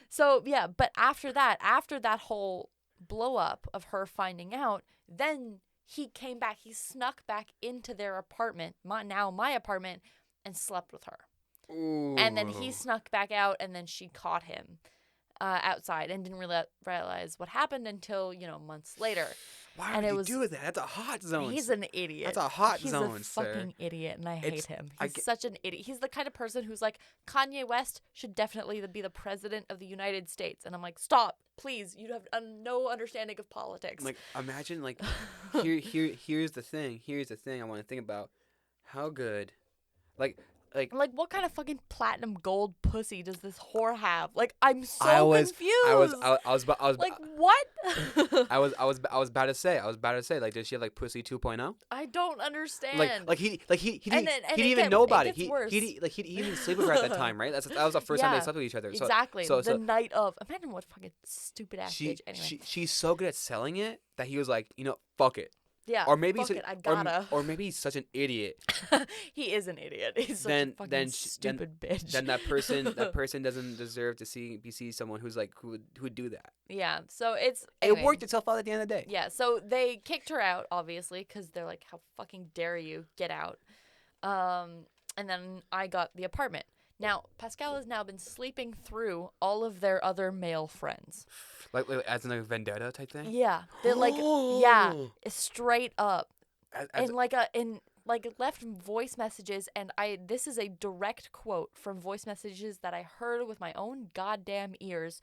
So yeah, but after that whole blow up of her finding out, then he came back. He snuck back into their apartment, my apartment, and slept with her. Ooh. And then he snuck back out, and then she caught him outside and didn't really realize what happened until, months later. Why would he do that? That's a hot zone. He's an idiot. That's a hot zone, He's a fucking idiot, and I hate him. He's such an idiot. He's the kind of person who's like, Kanye West should definitely be the president of the United States. And I'm like, stop, please. You have no understanding of politics. Like, imagine, like, here's the thing. Here's the thing I want to think about. How good, like what kind of fucking platinum gold pussy does this whore have? Like, I'm so confused. I was like, what? I was about to say, like, does she have like pussy 2.0? I don't understand. He didn't even know about it. He didn't sleep with her at that time, right? That was the first time they slept with each other. Exactly. So the night of. Imagine what fucking stupid ass bitch. Anyway, she's so good at selling it that he was like, fuck it. Yeah, or maybe I gotta. Or maybe he's such an idiot. He is an idiot. He's such a fucking stupid bitch. Then that person doesn't deserve to see someone who's like who would do that. Yeah. So it worked itself out at the end of the day. Yeah. So they kicked her out, obviously, because they're like, how fucking dare you get out? And then I got the apartment. Now, Pascal has now been sleeping through all of their other male friends. Like as in a vendetta type thing? Yeah. They're like, straight up. And left voice messages, and this is a direct quote from voice messages that I heard with my own goddamn ears.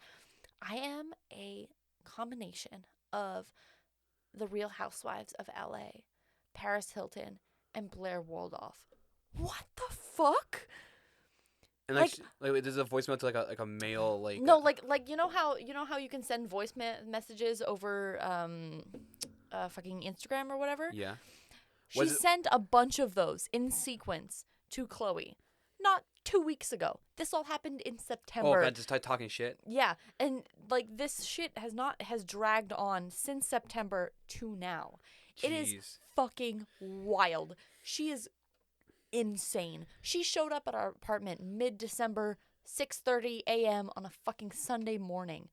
I am a combination of the Real Housewives of LA, Paris Hilton, and Blair Waldorf. What the fuck? And like there's a voicemail to like a male like no like you know how you can send voice messages over fucking Instagram or whatever. Yeah. She sent a bunch of those in sequence to Chloe, not 2 weeks ago. This all happened in September. Oh, God, just talking shit. Yeah, and like this shit has dragged on since September to now. Jeez. It is fucking wild. She is insane. She showed up at our apartment mid-December, 6:30 a.m. on a fucking Sunday morning.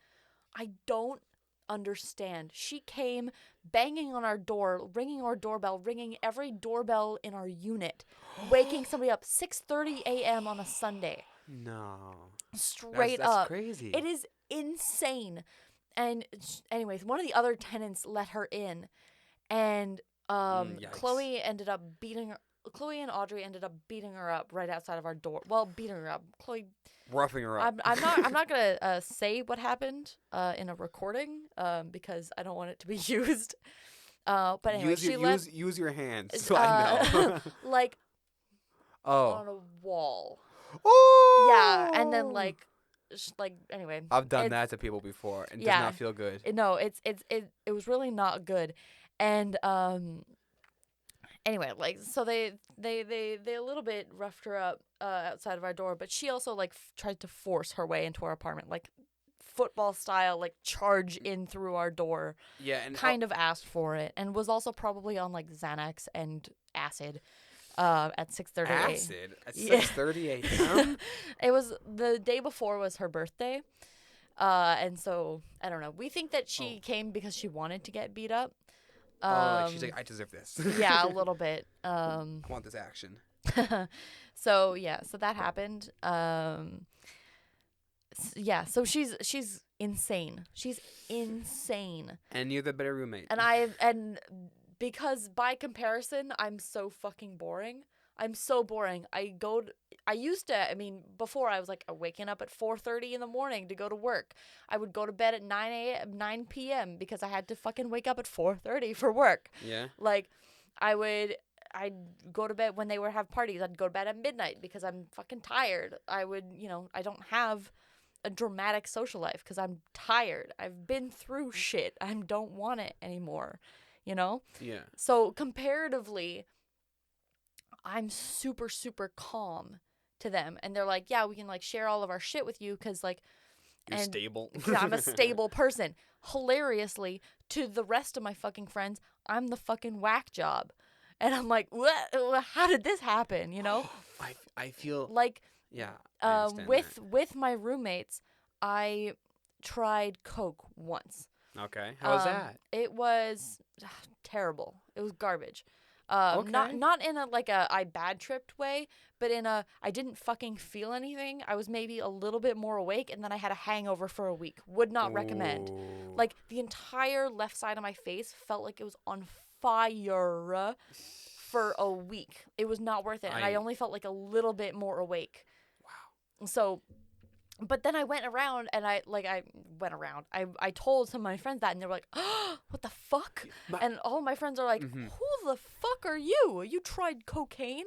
I don't understand. She came banging on our door, ringing our doorbell, ringing every doorbell in our unit, waking somebody up 6:30 a.m. on a Sunday. No. Straight that's up. Crazy. It is insane. And anyways, one of the other tenants let her in, and Chloe and Audrey ended up beating her up right outside of our door. Well, beating her up. Chloe roughing her up. I'm not gonna say what happened in a recording because I don't want it to be used. But anyway, use your hands so I know. Like on a wall. Oh. Yeah, and then like anyway. I've done that to people before and it does not feel good. No, it was really not good, and anyway, like, so they a little bit roughed her up outside of our door, but she also like tried to force her way into our apartment, like football style, like charge in through our door. Yeah, and kind of asked for it, and was also probably on like Xanax and acid at 6:30 a.m. Acid at 6:30 a.m. It was the day before was her birthday, and so I don't know. We think that she came because she wanted to get beat up. She's like, I deserve this. Yeah, a little bit. I want this action. So that happened. So she's insane. She's insane. And you're the better roommate. And because by comparison, I'm so fucking boring. I'm so boring. Before I was like waking up at 4:30 in the morning to go to work. I would go to bed at 9 p.m. because I had to fucking wake up at 4:30 for work. Yeah. Like, I'd go to bed when they would have parties. I'd go to bed at midnight because I'm fucking tired. I don't have a dramatic social life because I'm tired. I've been through shit. I don't want it anymore, Yeah. So comparatively, I'm super, super calm to them, and they're like, yeah, we can like share all of our shit with you because like You're stable. I'm a stable person. Hilariously, to the rest of my fucking friends, I'm the fucking whack job. And I'm like, what? How did this happen? You know? I feel like, yeah. I with my roommates, I tried coke once. Okay, how was that? It was terrible. It was garbage. Okay. Not in a like a I bad tripped way, but in a I didn't fucking feel anything. I was maybe a little bit more awake, and then I had a hangover for a week. Would not recommend. Ooh. Like the entire left side of my face felt like it was on fire for a week. It was not worth it, and I only felt like a little bit more awake. Wow. So. But then I went around and I told some of my friends that, and they were like, oh, what the fuck? And all of my friends are like, who the fuck are you? You tried cocaine?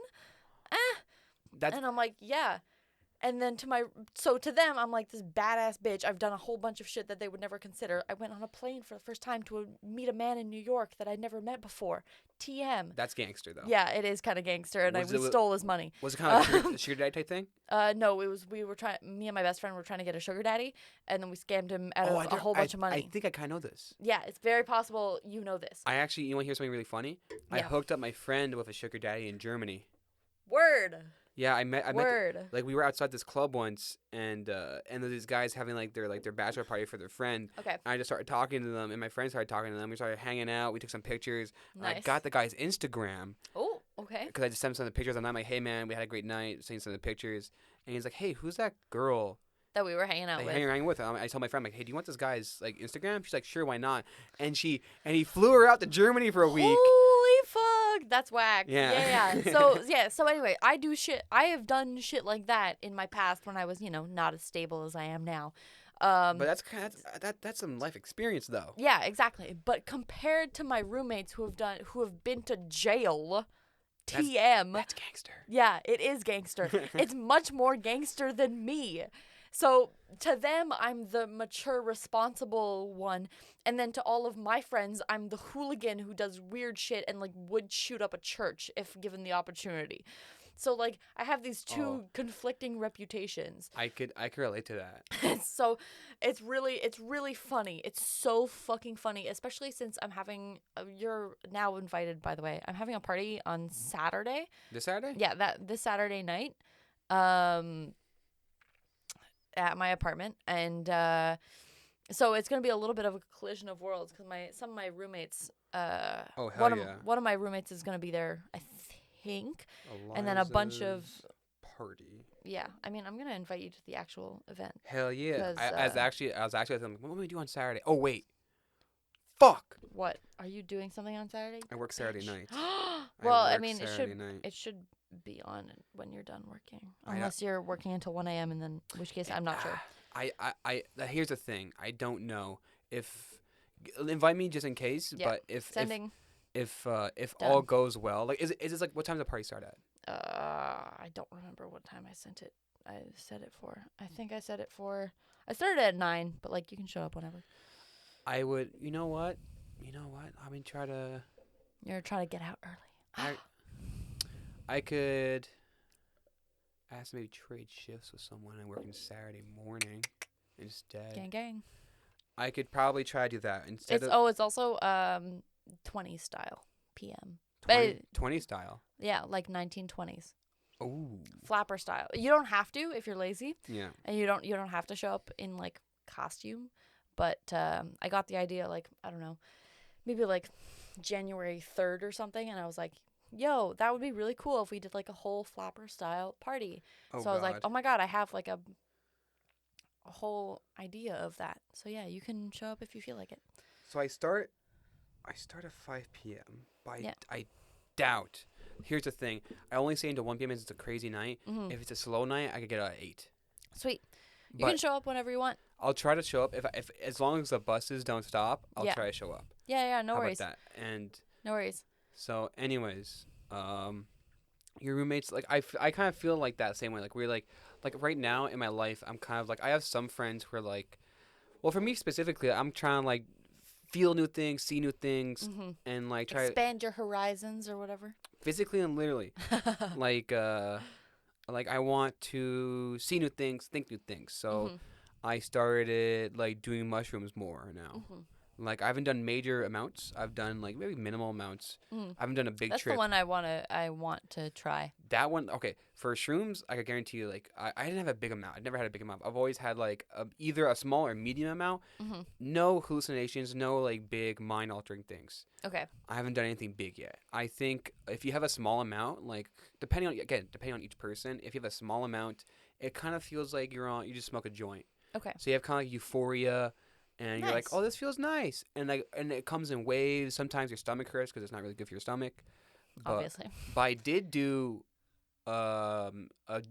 And I'm like, yeah. And then to them, I'm like this badass bitch. I've done a whole bunch of shit that they would never consider. I went on a plane for the first time to meet a man in New York that I'd never met before. TM. That's gangster, though. Yeah, it is kind of gangster, and we stole his money. Was it kind of like a sugar daddy type thing? No, me and my best friend were trying to get a sugar daddy, and then we scammed him out of a whole bunch of money. I think I kind of know this. Yeah, it's very possible you know this. I actually, you want to hear something really funny? Yeah. I hooked up my friend with a sugar daddy in Germany. Word. Yeah, I met like we were outside this club once, and these guys having like their bachelor party for their friend. Okay. And I just started talking to them, and my friend started talking to them. We started hanging out. We took some pictures. Nice. I got the guy's Instagram. Oh, okay. Because I just sent him some of the pictures. And I'm like, hey man, we had a great night. Seeing some of the pictures, and he's like, hey, who's that girl that we were hanging out with? Hanging with. I told my friend, like, hey, do you want this guy's like Instagram? She's like, sure, why not? And he flew her out to Germany for a week. Holy fuck, that's whack. Yeah. So anyway, I have done shit like that in my past when I was, not as stable as I am now. But that's some life experience though. Yeah, exactly. But compared to my roommates who have been to jail, TM. That's gangster. Yeah, it is gangster. It's much more gangster than me. So to them, I'm the mature, responsible one. And then to all of my friends, I'm the hooligan who does weird shit and like would shoot up a church if given the opportunity. So like I have these two conflicting reputations. I could relate to that. So it's really funny. It's so fucking funny, especially since I'm having you're now invited, by the way. I'm having a party on Saturday. This Saturday? Yeah, this Saturday night. At my apartment, and so it's gonna be a little bit of a collision of worlds because some of my roommates, one of my roommates is gonna be there, I think, Eliza's and then a bunch of party. Yeah, I mean, I'm gonna invite you to the actual event. Hell yeah! I was actually thinking, what am I do on Saturday? Oh wait, fuck. What are you doing? Something on Saturday? I work Saturday night. Well, I mean, it should be on when you're done working, unless you're working until 1 a.m. and then, in which case, I'm not sure. Here's the thing. I don't know if invite me just in case. Yeah. But if Done. all goes well, like is this like what time does the party start at? I don't remember what time I sent it. I set it for. I think I set it for. I started at 9, but like you can show up whenever. I would. You know what? I mean, try to. You're trying to get out early. I could ask maybe trade shifts with someone and working Saturday morning instead. Gang. I could probably try to do that instead. It's also 20 style PM. 20 style. Yeah, like 1920s. Ooh. Flapper style. You don't have to if you're lazy. Yeah. And you don't have to show up in like costume, but I got the idea like I don't know, maybe like January 3rd or something, and I was like, yo, that would be really cool if we did like a whole flapper style party. So I was like, oh my god, I have like a whole idea of that. So yeah, you can show up if you feel like it. So I start at 5 p.m. But I doubt. Here's the thing. I only stay until 1 p.m. if it's a crazy night. Mm-hmm. If it's a slow night, I could get out at 8. Sweet. You can show up whenever you want. I'll try to show up if as long as the buses don't stop. I'll try to show up. Yeah, no worries. How about that? And no worries. So, anyways, your roommates, like, I kind of feel like that same way. Like, we're like right now in my life, I'm kind of like, I have some friends who are like, well, for me specifically, I'm trying to like feel new things, see new things, and like try expand your horizons or whatever. Physically and literally, like, like I want to see new things, think new things. So Mhm. I started like doing mushrooms more now. Mhm. Like I haven't done major amounts. I've done like maybe minimal amounts. Mhm. I haven't done a big That's the trip. one I want to try. That one, okay. For shrooms, I could guarantee you, like I didn't have a big amount. I never had a big amount. I've always had like either a small or medium amount. Mhm. No hallucinations, no like big mind altering things. Okay. I haven't done anything big yet. I think if you have a small amount, like depending on each person, if you have a small amount, it kind of feels like you just smoke a joint. Okay. So you have kind of like euphoria, and you're like, Nice. oh, this feels nice, and it comes in waves. Sometimes your stomach hurts because it's not really good for your stomach. But Obviously. but I did do a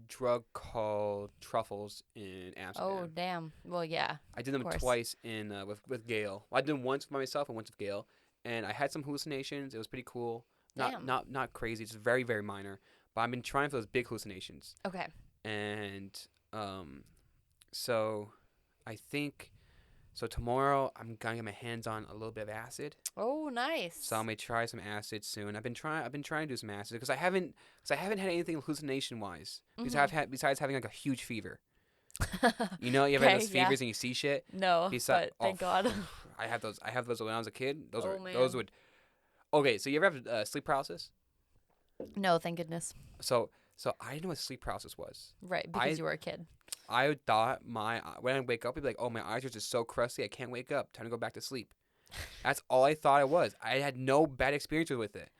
drug called truffles in Oh Amsterdam. damn. Well, yeah. I did Of them course. twice in with Gail. I did them once by myself and once with Gail, and I had some hallucinations. It was pretty cool. Not Damn. not not crazy. It's very very minor. But I've been trying for those big hallucinations, Okay. and um, so I think so tomorrow I'm gonna get my hands on a little bit of acid. Oh, So I nice. may try some acid soon. I've been trying to do some acid because I haven't had anything hallucination wise. Mhm. Besides having like a huge fever. You know, you ever had Okay. those Yeah. fevers and you see shit. No, Besides, but thank God. I have those. I have those when I was a kid. Oh Those man. would. Okay, so you ever have sleep paralysis? No, thank goodness. So I didn't know what sleep paralysis was. Right, because I you were a kid. I thought when I wake up, I'd be like, oh, my eyes are just so crusty, I can't wake up. Time to go back to sleep. That's all I thought it was. I had no bad experiences with it,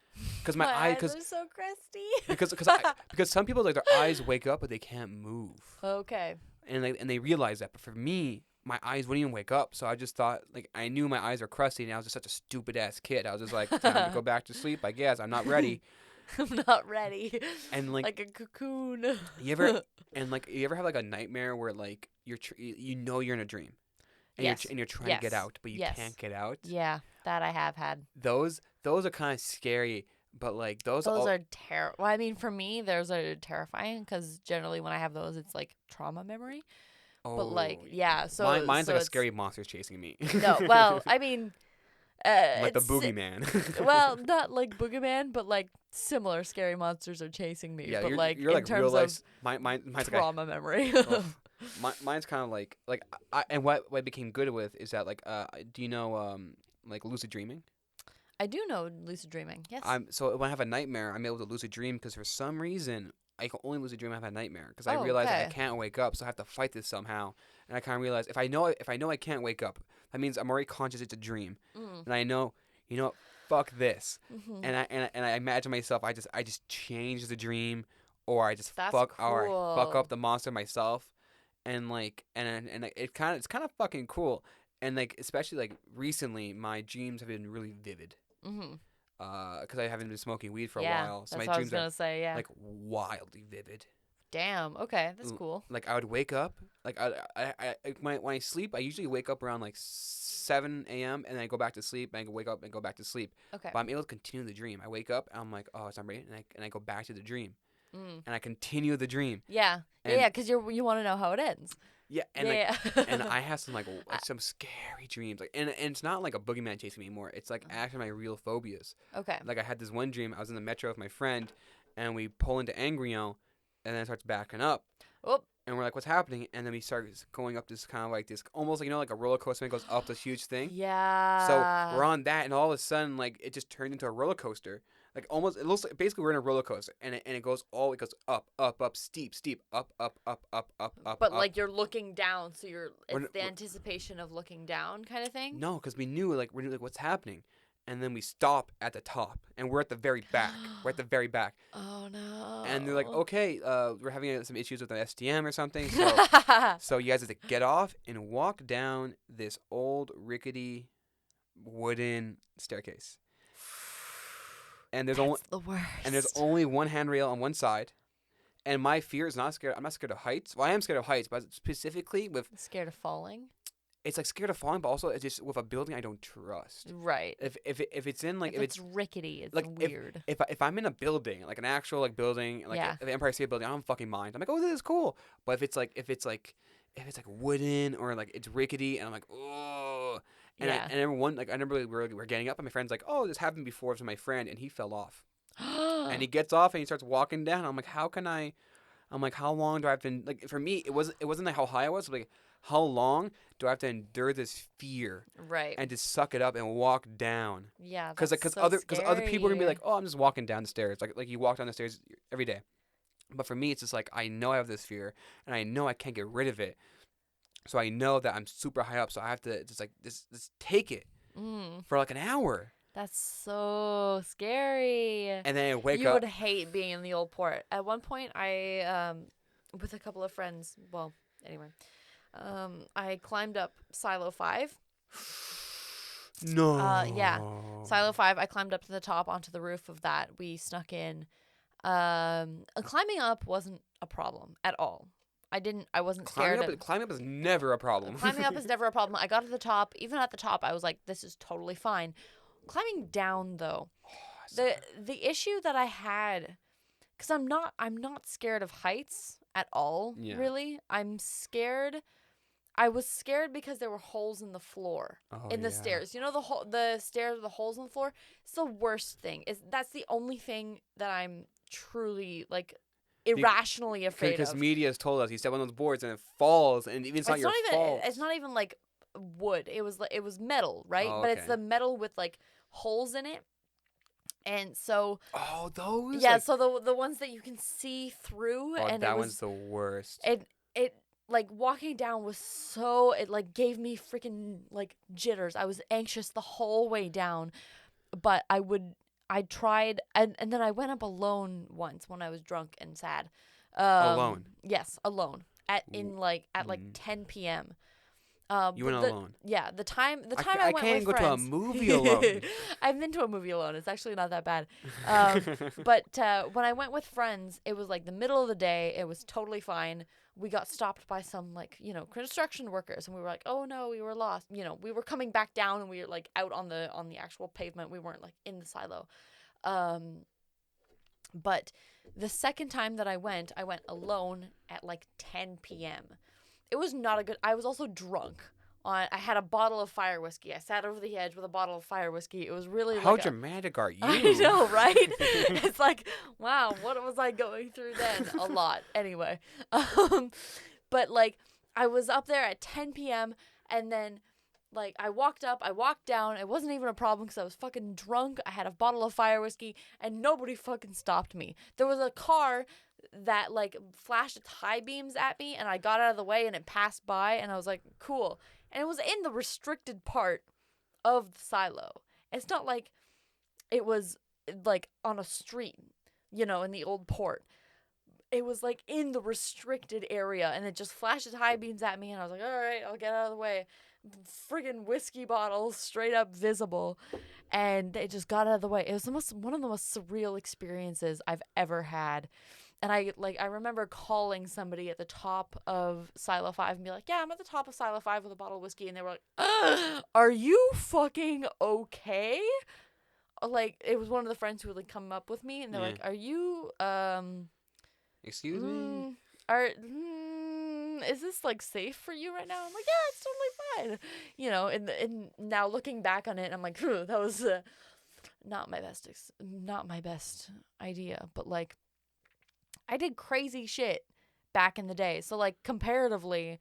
because my My eyes, eyes are so crusty. because some people like their eyes wake up but they can't move, Okay. and they realize that. But for me, my eyes wouldn't even wake up, so I just thought like I knew my eyes were crusty, and I was just such a stupid ass kid. I was just like, time to go back to sleep. I guess I'm not ready. I'm not ready. And like Like a cocoon. you ever you ever have like a nightmare where like you know you're in a dream, and Yes. you're trying to get Yes. out but you Yes. can't get out. Yeah, that I have had. Those are kind of scary, but like those Those all. are Well, I mean, for me, those are terrifying because generally when I have those, it's like trauma memory. But like, Oh, yeah. mine's like a It's scary monster chasing me. no. Well, I mean, Like the it's boogeyman. not like Boogeyman, but like similar scary monsters are chasing me. Yeah, But like you're in like real terms life. of Mine's like trauma memory. oh, mine's kind of like and what I became good with is that like do you know like lucid dreaming? I do know lucid dreaming. Yes. So when I have a nightmare, I'm able to lucid dream because for some reason I can only lucid dream if I have a nightmare because I Oh, realize that I okay. can't wake up, so I have to fight this somehow. And I kind of realize if I know I can't wake up, that means I'm already conscious it's a dream, Mm. and I know, fuck this, Mhm. and I imagine myself I just change the dream, or I just That's fuck cool. up the monster myself, and like and it's kind of fucking cool, and like especially like recently my dreams have been really vivid. Mhm. Because I haven't been smoking weed for a Yeah, while, so that's my what I was dreams are gonna say. Yeah. like wildly vivid. Damn. Okay, that's cool. Like I would wake up, like when I sleep, I usually wake up around like 7 a.m. and then I go back to sleep, and I wake up and go back to sleep. Okay. But I'm able to continue the dream. I wake up and I'm like, oh, it's not ready, and I go back to the dream, Mm. and I continue the dream, Yeah. and Yeah. Because you want to know how it ends. yeah, and like. Yeah. And I have some I- some scary dreams, like and it's not like a boogeyman chasing me anymore. It's like actually my real phobias. okay. Like I had this one dream. I was in the metro with my friend, and we pull into Angrion, and then it starts backing up, Oh. and we're like, "What's happening?" And then we start going up this kind of like this, almost like like a roller coaster, and it goes up this huge thing. So Yeah. we're on that, and all of a sudden, like it just turned into a roller coaster. Like almost, it looks like basically we're in a roller coaster, and it goes up, steep, up. But like you're looking down, so it's the We're- anticipation of looking down kind of thing. No, because we knew like what's happening, and then we stop at the top, and we're at the very back. We're at the very back. Oh no. And they're like, okay, we're having some issues with the STM or something, so so you guys have to get off and walk down this old rickety wooden staircase. And there's only That's the worst. only one handrail on one side. And my fear is not scared. I'm not scared of heights. Well, I am scared of heights, but specifically with Scared of falling. it's like scared of falling, but also it's just with a building I don't trust. Right. If it's in like if it's rickety, it's like weird. if I'm in a building like an actual like building like Yeah. the Empire State Building, I don't fucking mind. I'm like, oh, this is cool. But if it's like wooden or like it's rickety and I'm like, oh, and Yeah. I remember I remember we were getting up and my friend's like, oh, this happened before to my friend and he fell off and he gets off and he starts walking down. I'm like, how can I I'm like, how long do I have to, like, for me, it wasn't like how high I was, but like, how long do I have to endure this fear Right. and just suck it up and walk down? Yeah, Because that's like, so cause other people are gonna be scary. like, oh, I'm just walking down the stairs, like you walk down the stairs every day. But for me, it's just like I know I have this fear, and I know I can't get rid of it. So I know that I'm super high up, so I have to just like just take it Mm. for like an hour, That's so scary. and then I wake You would up. hate being in the old port. At one point, with a couple of friends, well, anyway, I climbed up Silo 5. Yeah, No. Silo 5. I climbed up to the top onto the roof of that. We snuck in. Climbing up wasn't a problem at all. I wasn't Climbing scared. up, climbing up is never a problem. Climbing up is never a problem. I got to the top. Even at the top, I was like, this is totally fine. Climbing down, though, the issue that I had, because I'm not scared of heights at all, Yeah. really. I was scared because there were holes in the floor, in the Yeah. stairs. You know, the stairs with the holes in the floor? It's the worst thing. That's the only thing that I'm truly, like, irrationally afraid Because of. media has told us you step on those boards and it falls, and even it's not your fault. It's not even like wood. It was metal, right? Oh, But it's okay. the metal with like holes in it. And so Oh, those. yeah, Like, so the ones that you can see through, oh, and that one's the worst. it like walking down was so, it like gave me freaking like jitters. I was anxious the whole way down, but I tried, and then I went up alone once when I was drunk and sad. Alone. Yes, alone at 10 p.m. You went alone. Yeah, the time I went can't with go to a friends. movie alone. I've been to a movie alone. It's actually not that bad. But when I went with friends, it was like the middle of the day. It was totally fine. We got stopped by some construction workers, and we were like, "Oh no, we were lost." We were coming back down, and we were like out on the actual pavement. We weren't like in the silo. But the second time that I went alone at like 10 p.m. It was not a good. I was also drunk. I had a bottle of fire whiskey. I sat over the edge with a bottle of fire whiskey. It was really How dramatic are you? I know, right? It's like, wow, what was I going through then? A lot. Anyway, but like I was up there at 10 p.m. and then like I walked up, I walked down. It wasn't even a problem because I was fucking drunk. I had a bottle of fire whiskey and nobody fucking stopped me. There was a car that like flashed its high beams at me, and I got out of the way and it passed by, and I was like, cool. And it was in the restricted part of the silo. It's not like it was like on a street, in the old port. It was like in the restricted area, and it just flashed its high beams at me, and I was like, all right, I'll get out of the way. Friggin' whiskey bottles straight up visible, and it just got out of the way. It was one of the most surreal experiences I've ever had. And I remember calling somebody at the top of Silo 5 and be like, yeah, I'm at the top of Silo 5 with a bottle of whiskey. And they were like, are you fucking okay? Like, it was one of the friends who would like come up with me, and they're like, are you, Excuse me? Is this like safe for you right now? I'm like, yeah, it's totally fine. And now looking back on it, I'm like, that was not my best idea. But like, I did crazy shit back in the day. So like comparatively,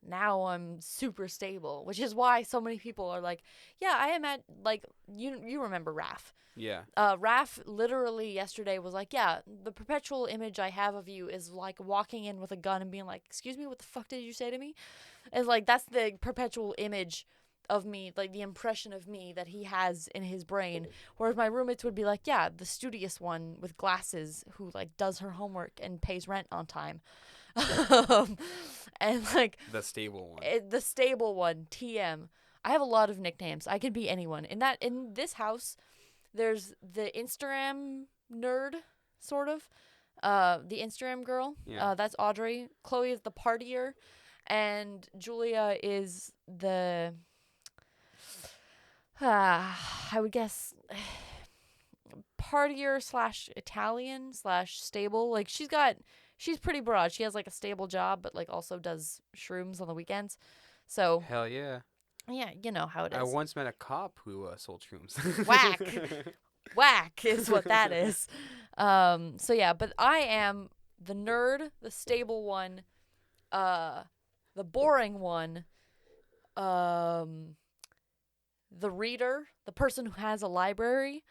now I'm super stable, which is why so many people are like, yeah, I am at like, you remember Raph. Yeah. Raph literally yesterday was like, yeah, the perpetual image I have of you is like walking in with a gun and being like, excuse me, what the fuck did you say to me? It's like, that's the perpetual image of me, like the impression of me that he has in his brain. Whereas my roommates would be like, yeah, the studious one with glasses who like does her homework and pays rent on time. And like The stable one. The stable one, TM. I have a lot of nicknames. I could be anyone. In this house, there's the Instagram nerd, sort of. The Instagram girl. Yeah. That's Audrey. Chloe is the partier. And Julia is the I would guess partier / Italian / stable. Like she's pretty broad. She has like a stable job, but like also does shrooms on the weekends. So Hell yeah. Yeah, you know how it is. I once met a cop who sold shrooms. Whack. Whack is what that is. So yeah, but I am the nerd, the stable one, the boring one, the reader, the person who has a library,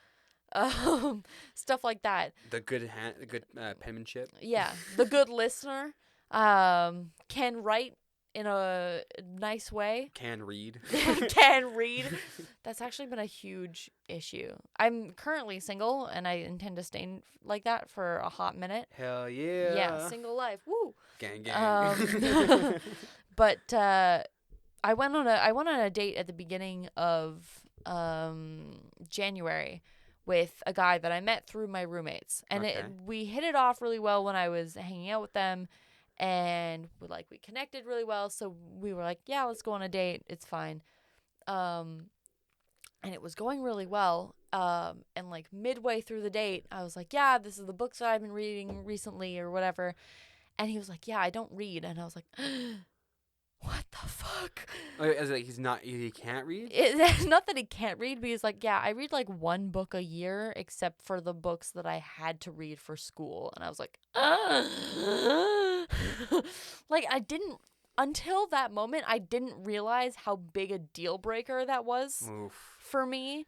stuff like that. The good penmanship. Yeah, the good listener, can write in a nice way. Can read. Can read. That's actually been a huge issue. I'm currently single, and I intend to stay like that for a hot minute. Hell yeah. Yeah, single life. Woo. Gang gang. But I went on a date at the beginning of January with a guy that I met through my roommates, and Okay. we hit it off really well when I was hanging out with them, and we connected really well. So we were like, yeah, let's go on a date. It's fine. And it was going really well. And like midway through the date, I was like, yeah, this is the books that I've been reading recently or whatever. And he was like, yeah, I don't read. And I was like, what the fuck? As like he can't read? Not that he can't read, but he's like, yeah, I read like one book a year except for the books that I had to read for school. And I was like, like I didn't, until that moment, I didn't realize how big a deal breaker that was for me.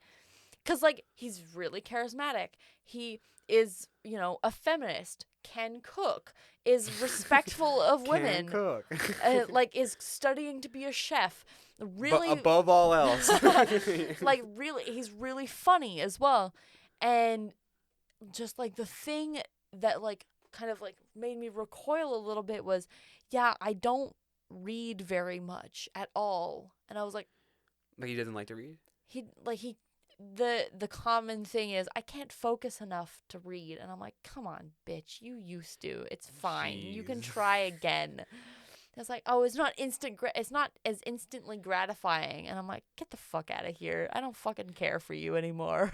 Because like he's really charismatic. He is, a feminist, can cook, is respectful of women, Can cook. Is studying to be a chef. Really, but above all else, really, he's really funny as well. And just like the thing that like kind of like made me recoil a little bit was, yeah, I don't read very much at all. And I was like, he doesn't like to read? The common thing is I can't focus enough to read, and I'm like, come on, bitch, you used to. It's fine. Jeez. You can try again. It's like, oh, it's not it's not as instantly gratifying, and I'm like, get the fuck out of here. I don't fucking care for you anymore.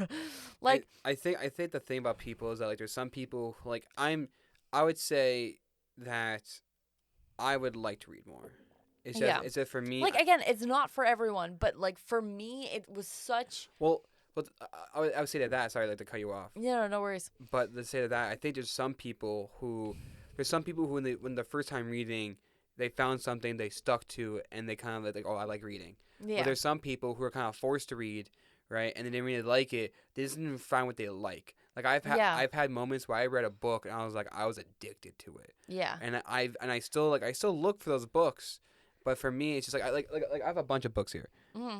Like, I think the thing about people is that like there's some people like I would say that I would like to read more. It's just for me. Like again, it's not for everyone, but like for me, it was such. Well, I would say that. Sorry, to cut you off. Yeah, no worries. But to say that, I think there's some people who when the first time reading, they found something they stuck to, and they kind of like, oh, I like reading. Yeah. But there's some people who are kind of forced to read, right, and they didn't really like it. They just didn't find what they like. Like I've had moments where I read a book and I was addicted to it. Yeah. And I still look for those books. But for me, it's just like I have a bunch of books here,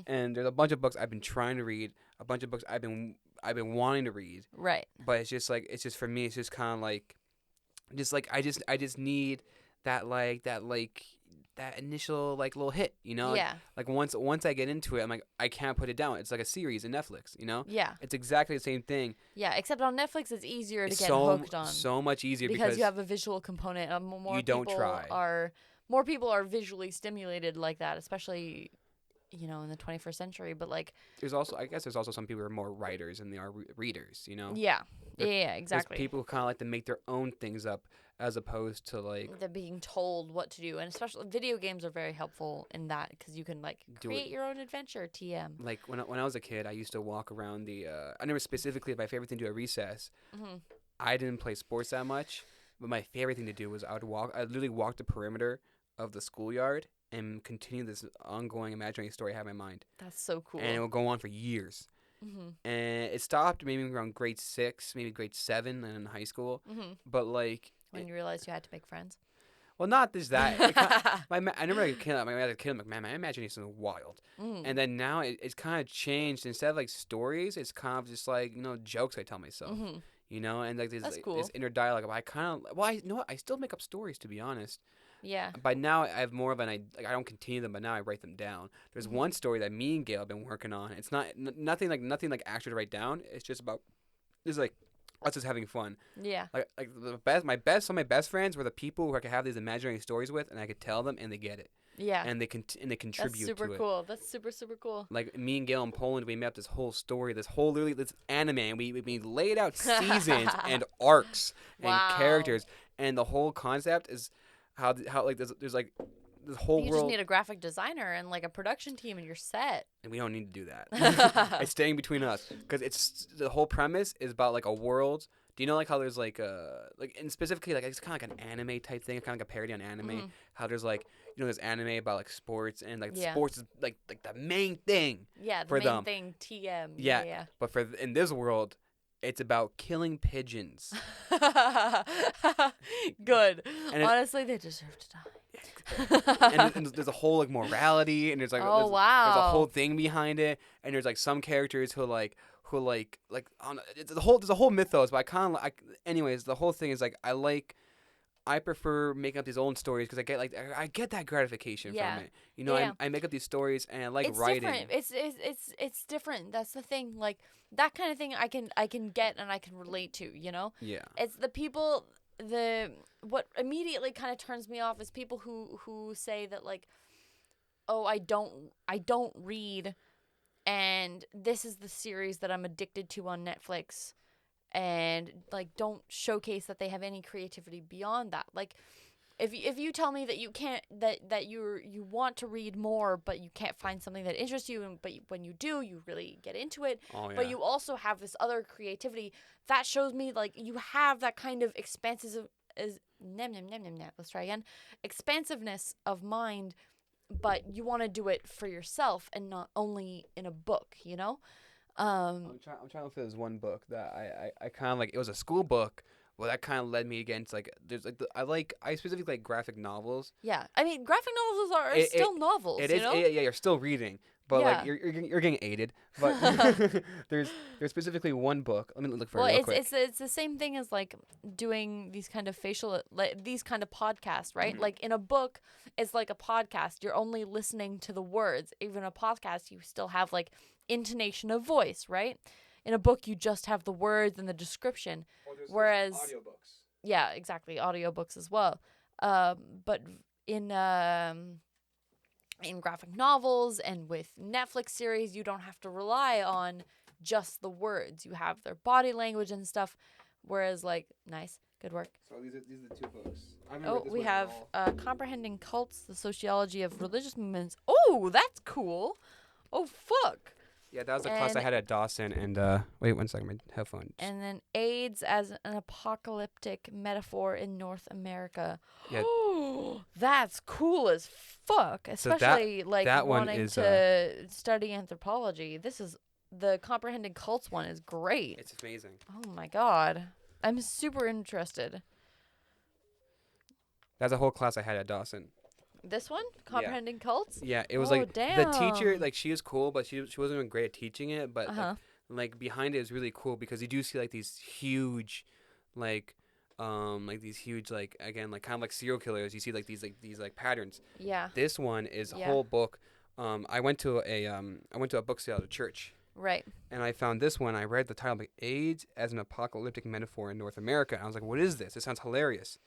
and there's a bunch of books I've been trying to read, a bunch of books I've been wanting to read. Right. But it's just for me, it's just kind of like, I just need that initial like little hit, Yeah. Like once I get into it, I'm like, I can't put it down. It's like a series in Netflix, Yeah. It's exactly the same thing. Yeah, except on Netflix, it's easier to get hooked on. So much easier because you have a visual component. More people are visually stimulated like that, especially, in the 21st century. But like, there's also some people who are more writers than they are readers. Yeah. Yeah, exactly. There's people who kind of like to make their own things up as opposed to like they're being told what to do, and especially video games are very helpful in that because you can like create your own adventure. TM. Like when I was a kid, I used to walk around I remember specifically my favorite thing to do at recess. Mm-hmm. I didn't play sports that much, but my favorite thing to do was I'd literally walk the perimeter of the schoolyard and continue this ongoing imaginary story I have in my mind. That's so cool. And it will go on for years. Mm-hmm. And it stopped maybe around grade 6, maybe grade 7 in high school. Mm-hmm. But like when you realized you had to make friends. Well, not just that. I remember as a kid, I'm like, man, my imagination is wild. And then now it's kind of changed. Instead of like stories, it's kind of just like jokes I tell myself. And like this inner dialogue. I still make up stories, to be honest. Yeah. By now, I have more of I don't continue them, but now I write them down. There's one story that me and Gail have been working on. It's nothing like actual to write down. It's just about us just having fun. Yeah. Like my best friends were the people who I could have these imaginary stories with, and I could tell them, and they get it. Yeah. And they contribute to it. That's super cool. That's super, super cool. Like me and Gail in Poland, we made up this whole story, this anime, and we laid out seasons and arcs and characters, and the whole concept is how like there's like this whole world. You just need a graphic designer and like a production team, and you're set. And we don't need to do that. It's staying between us because the whole premise is about like a world Do you know like how there's like and specifically like it's kind of like an anime type thing, kind of like a parody on anime. How there's like there's anime about like sports and like sports is like the main thing. Yeah, the for main them. thing. TM. Yeah. Yeah. But in this world, it's about killing pigeons. Good. And honestly, they deserve to die. and there's a whole like morality, and there's like there's a whole thing behind it, and there's like some characters who like on there's a whole mythos, but I kind of anyways the whole thing is like I prefer making up these own stories because I get that gratification from it. I make up these stories and I like writing. It's different. That's the thing. Like that kind of thing I can get and I can relate to, Yeah. It's the people what immediately kind of turns me off is people who say that like, oh, I don't read, and this is the series that I'm addicted to on Netflix, and like don't showcase that they have any creativity beyond that. Like if you tell me that you can't that you want to read more but you can't find something that interests you, but when you do you really get into it, but you also have this other creativity, that shows me like you have that kind of expansiveness of mind, but you want to do it for yourself and not only in a book, I'm trying to look for this one book that I kind of like. It was a school book. Well, that kind of led me against like there's like I specifically like graphic novels. Yeah, I mean graphic novels are still novels. It is. Yeah, you're still reading, but like you're getting aided. But there's specifically one book. Let me look for it real quick. It's the same thing as like doing these kind of these kind of podcasts, right? Like in a book, it's like a podcast. You're only listening to the words. Even a podcast, you still have like intonation of voice, right? In a book, you just have the words and the description. Whereas audiobooks. Yeah, exactly, audiobooks as well. But in graphic novels and with Netflix series, you don't have to rely on just the words. You have their body language and stuff. Whereas, like, nice, good work. So these are the two books. We have Comprehending Cults: The Sociology of Religious Movements. Oh, that's cool. Oh, fuck. Yeah, that was the class I had at Dawson. And wait 1 second, my headphones. And then AIDS as an apocalyptic metaphor in North America. Yeah. That's cool as fuck. Especially so that wanting to study anthropology. This is the Comprehending Cults one is great. It's amazing. Oh my god, I'm super interested. That's a whole class I had at Dawson. This one? Comprehending Cults? Yeah, it was damn. The teacher, like she was cool, but she wasn't even great at teaching it. But like behind it is really cool because you do see like these huge, like these huge again kind of like serial killers. You see like these patterns. Yeah. This one is a whole book. I went to a book sale at a church. Right. And I found this one. I read the title like AIDS as an apocalyptic metaphor in North America. And I was like, what is this? It sounds hilarious.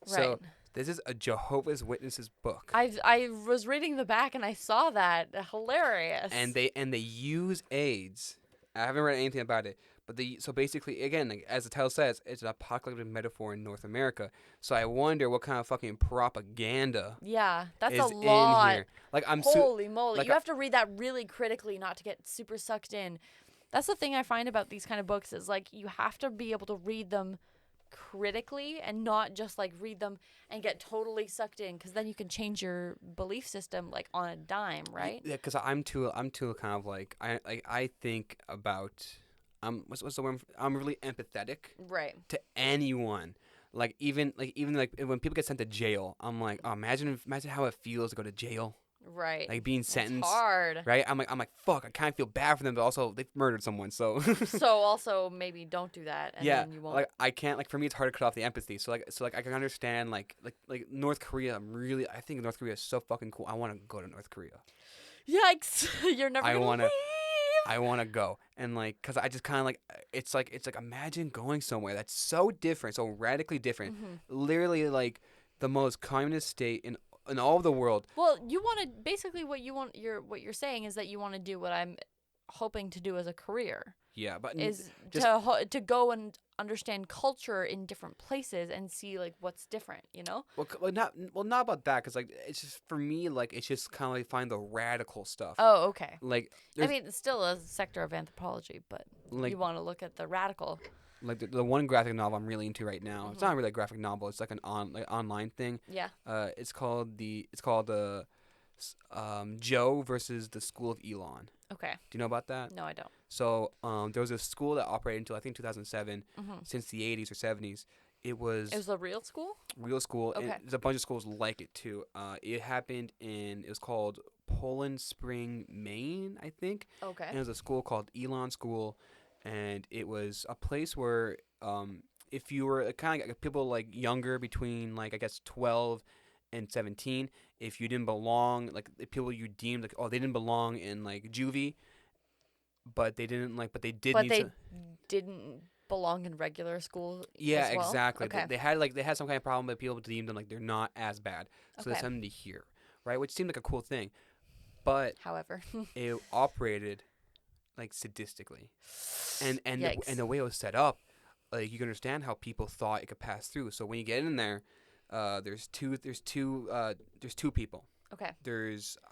Right. So this is a Jehovah's Witnesses book. I was reading the back and I saw that. Hilarious. And they use AIDS. I haven't read anything about it, but so basically again, like, as the title says, it's an apocalyptic metaphor in North America. So I wonder what kind of fucking propaganda. Yeah, that's is a lot. In here. Like holy moly! Like, you have to read that really critically not to get super sucked in. That's the thing I find about these kind of books is like you have to be able to read them critically and not just like read them and get totally sucked in, because then you can change your belief system like on a dime, right? Yeah, because I'm too kind of like I think about what's the word? I'm really empathetic, right, to anyone. Like even when people get sent to jail, I'm like, oh, imagine how it feels to go to jail. Right. Like being sentenced. It's hard. Right? I'm like, fuck, I kind of feel bad for them, but also they've murdered someone, so. So also maybe don't do that, and then you won't. Like I can't, like for me it's hard to cut off the empathy. So I can understand like North Korea. I think North Korea is so fucking cool. I want to go to North Korea. Yikes! You're never gonna leave. I want to go, and like, cause I just kind of like it's like imagine going somewhere that's so different, so radically different. Mm-hmm. Literally like the most communist state in all of the world. Well, you want to basically what you're saying is that you want to do what I'm hoping to do as a career. Yeah, but is to go and understand culture in different places and see like what's different, you know? Well, not about that, because like it's just for me, like it's just kind of like find the radical stuff. Oh, okay. Like I mean, it's still a sector of anthropology, but like, you want to look at the radical. like the one graphic novel I'm really into right now. It's not really a graphic novel. It's like an online thing. Yeah. It's called Joe versus the School of Elon. Okay. Do you know about that? No, I don't. So there was a school that operated until I think 2007. Since the 80s or 70s. It was a real school? Real school. Okay. And there's a bunch of schools like it too. It was called Poland Spring, Maine, I think. Okay. And it was a school called Elon School, and it was a place where if you were kind of like people like younger between like I guess 12 and 17, if you didn't belong, like the people you deemed like they didn't belong in like juvie, but they didn't like but they did but need they to didn't belong in regular school Yeah, as well? exactly. Okay. They had some kind of problem, but people deemed them like they're not as bad. So there's something to hear, right? Which seemed like a cool thing, but however, it operated like sadistically, and the way it was set up, like you can understand how people thought it could pass through. So when you get in there, there's two people. Okay.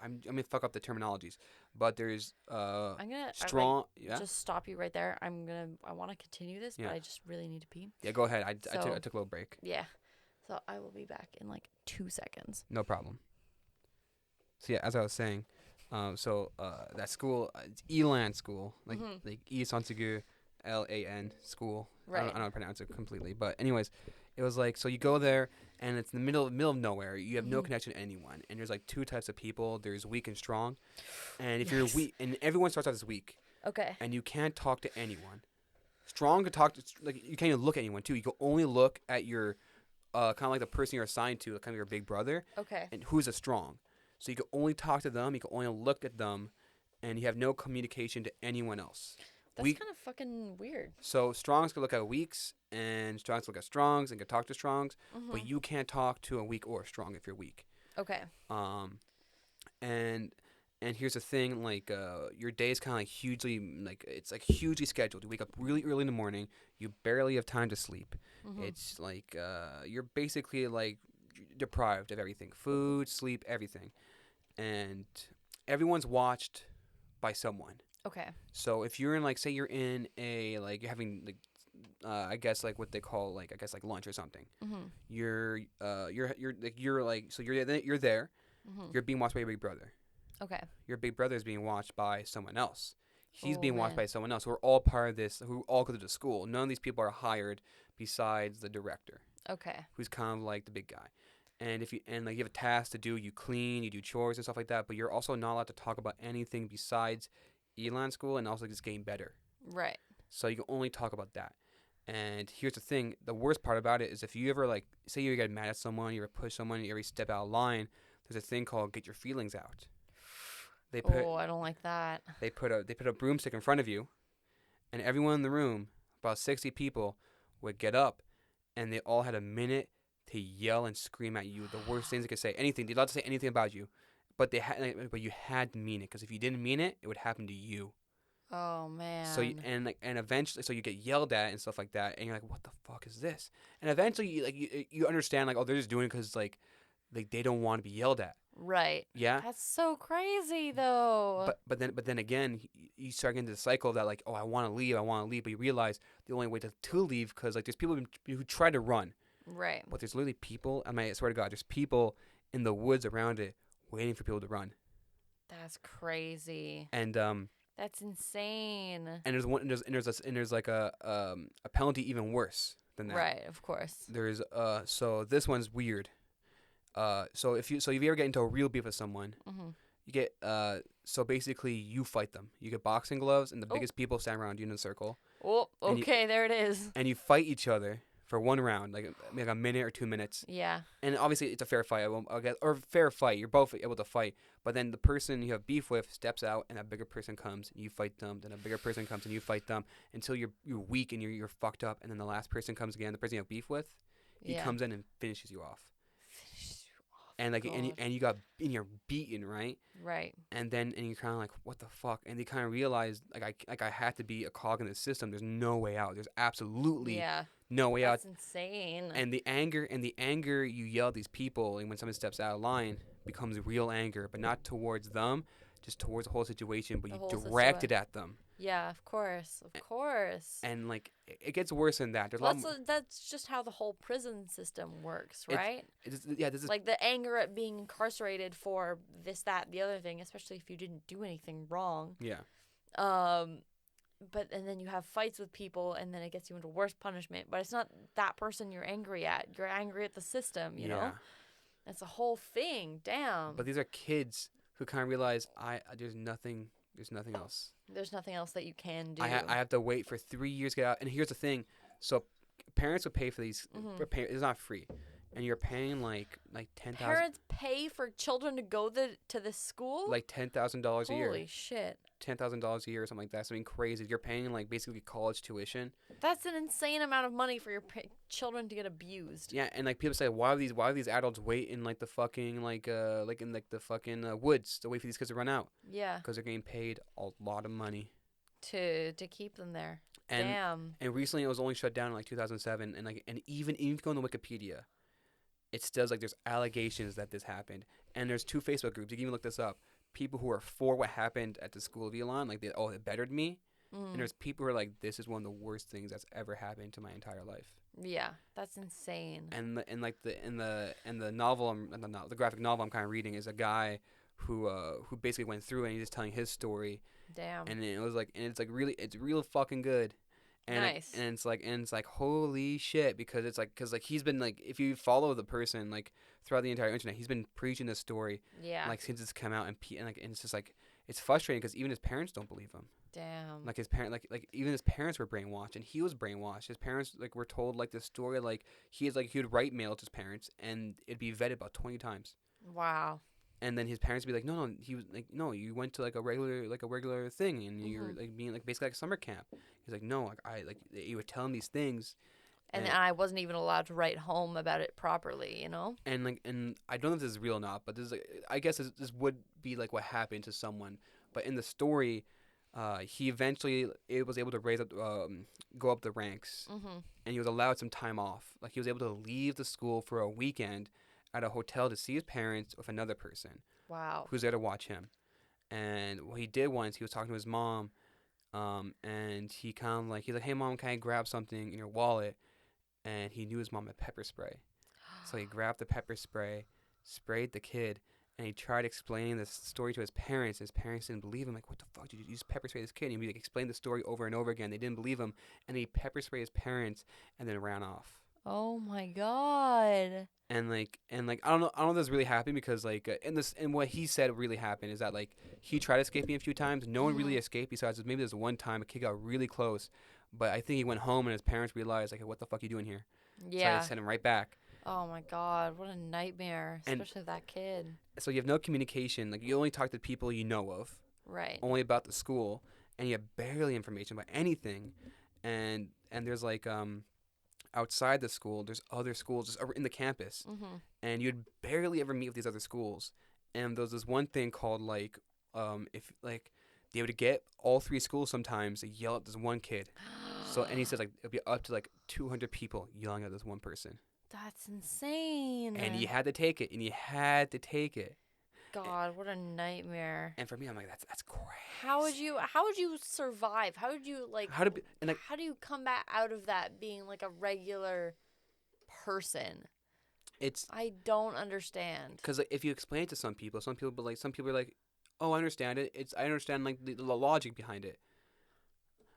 I'm gonna fuck up the terminologies, but there's I'm gonna strong. Just stop you right there. I want to continue this, but I just really need to pee. Yeah, go ahead. I took a little break. Yeah. So I will be back in like 2 seconds. No problem. So yeah, as I was saying, that school, it's Elan School, like E Sansugu, LAN school. Right. I don't know how to pronounce it completely, but anyways, it was like so you go there and it's in the middle of nowhere. You have no connection to anyone, and there's like two types of people. There's weak and strong, and if you're weak, and everyone starts out as weak. Okay. And you can't talk to anyone. Strong can talk to like you can't even look at anyone too. You can only look at your kind of like the person you're assigned to, kind of your big brother. Okay. And who's a strong. So you can only talk to them, you can only look at them, and you have no communication to anyone else. That's kind of fucking weird. So strongs can look at weaks, and strongs look at strongs and can talk to strongs, but you can't talk to a weak or a strong if you're weak. Okay. And here's the thing, like your day is kind of like hugely scheduled. You wake up really early in the morning. You barely have time to sleep. It's like you're basically like deprived of everything: food, sleep, everything. And everyone's watched by someone. Okay. So if you're in like, say you're in a like you're having like I guess like what they call like I guess like lunch or something. You're there. You're being watched by your big brother. Okay. Your big brother is being watched by someone else. He's being watched by someone else. We're all part of this. Who all go to the school. None of these people are hired besides the director. Okay. Who's kind of like the big guy. And you have a task to do, you clean, you do chores and stuff like that. But you're also not allowed to talk about anything besides Elon School and also just getting better. Right. So you can only talk about that. And here's the thing: the worst part about it is if you ever like, say you get mad at someone, you ever push someone, you ever step out of line. There's a thing called get your feelings out. I don't like that. They put a broomstick in front of you, and everyone in the room, about 60 people, would get up, and they all had a minute to yell and scream at you the worst things they could say. Anything. They'd allowed to say anything about you, but you had to mean it, because if you didn't mean it, it would happen to you. Oh man. So and eventually, so you get yelled at and stuff like that, and you're like, what the fuck is this? And eventually, you understand like, oh, they're just doing it because like they don't want to be yelled at. Right. Yeah. That's so crazy though. But then again, you start getting into the cycle that like, oh, I want to leave, but you realize the only way to leave, because like there's people who try to run. Right. But there's literally people. I swear to God, there's people in the woods around it waiting for people to run. That's crazy. And that's insane. And there's like a penalty even worse than that. Right. Of course. There's so this one's weird. So if you ever get into a real beef with someone, you get so basically you fight them. You get boxing gloves, and the biggest people stand around you in a circle. Oh, okay, there it is. And you fight each other for one round, like a minute or 2 minutes. Yeah. And obviously it's a fair fight, or fair fight. You're both able to fight, but then the person you have beef with steps out, and a bigger person comes, and you fight them. Then a bigger person comes, and you fight them until you're weak and you're fucked up. And then the last person comes again. The person you have beef with, he comes in and finishes you off. And like you're beaten, right? Right. And you're kind of like, what the fuck? And they kind of realize I had to be a cog in the system. There's no way out. There's absolutely no way out. That's insane. And the anger you yell at these people, and when someone steps out of line, becomes real anger, but not towards them, just towards the whole situation. But you direct it at them. Yeah, of course. Of course. And like it gets worse than that. There's a Well, lot more. that's just how the whole prison system works, It's, right? yeah, this is Like the anger at being incarcerated for this, that, the other thing, especially if you didn't do anything wrong. yeah. Um, and then you have fights with people, and then it gets you into worse punishment. But it's not that person you're angry at. You're angry at the system, you know? It's a whole thing. Damn. But these are kids who kind of realize there's nothing else. There's nothing else that you can do. I have to wait for 3 years to get out. And here's the thing, so parents would pay for these. It's not free, and you're paying like 10,000. Parents pay for children to go to the school. Like $10,000 a year. Holy shit. $10,000 a year or something like that. Something crazy. You're paying like basically college tuition. That's an insane amount of money for your children to get abused. Yeah, and like people say, why do these adults wait in like the fucking like in like the fucking woods to wait for these kids to run out? Yeah. Because they're getting paid a lot of money to keep them there. And, damn. And recently it was only shut down in like 2007, and even if you go on Wikipedia, it still like there's allegations that this happened, and there's 2 Facebook groups. You can even look this up. People who are for what happened at the school of Elon, like it bettered me. And there's people who are like, this is one of the worst things that's ever happened to my entire life. Yeah, that's insane. And the novel, the graphic novel I'm kind of reading is a guy who basically went through and he's just telling his story. Damn. And it's real fucking good. And nice. It's like holy shit, because he's been like, if you follow the person like throughout the entire internet, he's been preaching this story. Yeah. Like since it's come out, and it's just like it's frustrating because even his parents don't believe him. Damn. Like his parent, like even his parents were brainwashed, and he was brainwashed. His parents like were told like this story, like he would write mail to his parents, and it'd be vetted about 20 times. Wow. And then his parents would be like, no, he was like, no, you went to like a regular thing, and you're like being like basically like summer camp. He's like, no, like you would tell him these things. And I wasn't even allowed to write home about it properly, you know? And I don't know if this is real or not, but this is I guess this would be like what happened to someone. But in the story, he eventually was able to go up the ranks, and he was allowed some time off. Like he was able to leave the school for a weekend at a hotel to see his parents with another person. Wow. Who's there to watch him. And what he did once, he was talking to his mom, and he's like, hey mom, can I grab something in your wallet? And he knew his mom had pepper spray. So he grabbed the pepper spray, sprayed the kid, and he tried explaining this story to his parents. His parents didn't believe him. Like, what the fuck did you use pepper spray this kid? And he like, explained the story over and over again. They didn't believe him, and he pepper sprayed his parents and then ran off. Oh my god. And I don't know if this really happened, because like in what he said really happened is that like he tried escaping a few times. No one really escaped besides maybe there's one time a kid got really close, but I think he went home and his parents realized like, hey, what the fuck are you doing here? Yeah. So they sent him right back. Oh my god, what a nightmare, especially that kid. So you have no communication. Like you only talk to people you know of. Right. Only about the school, and you have barely information about anything. And there's like outside the school, there's other schools just in the campus, and you'd barely ever meet with these other schools. And there's this one thing called like if like they would get all 3 schools sometimes to yell at this one kid. And he says like it'd be up to like 200 people yelling at this one person. That's insane. And he had to take it. God, what a nightmare. And for me, I'm like, that's crazy. How would you survive? How would you how do you come back out of that being like a regular person? I don't understand. Because like, if you explain it to some people are like, oh, I understand it. I understand like the logic behind it.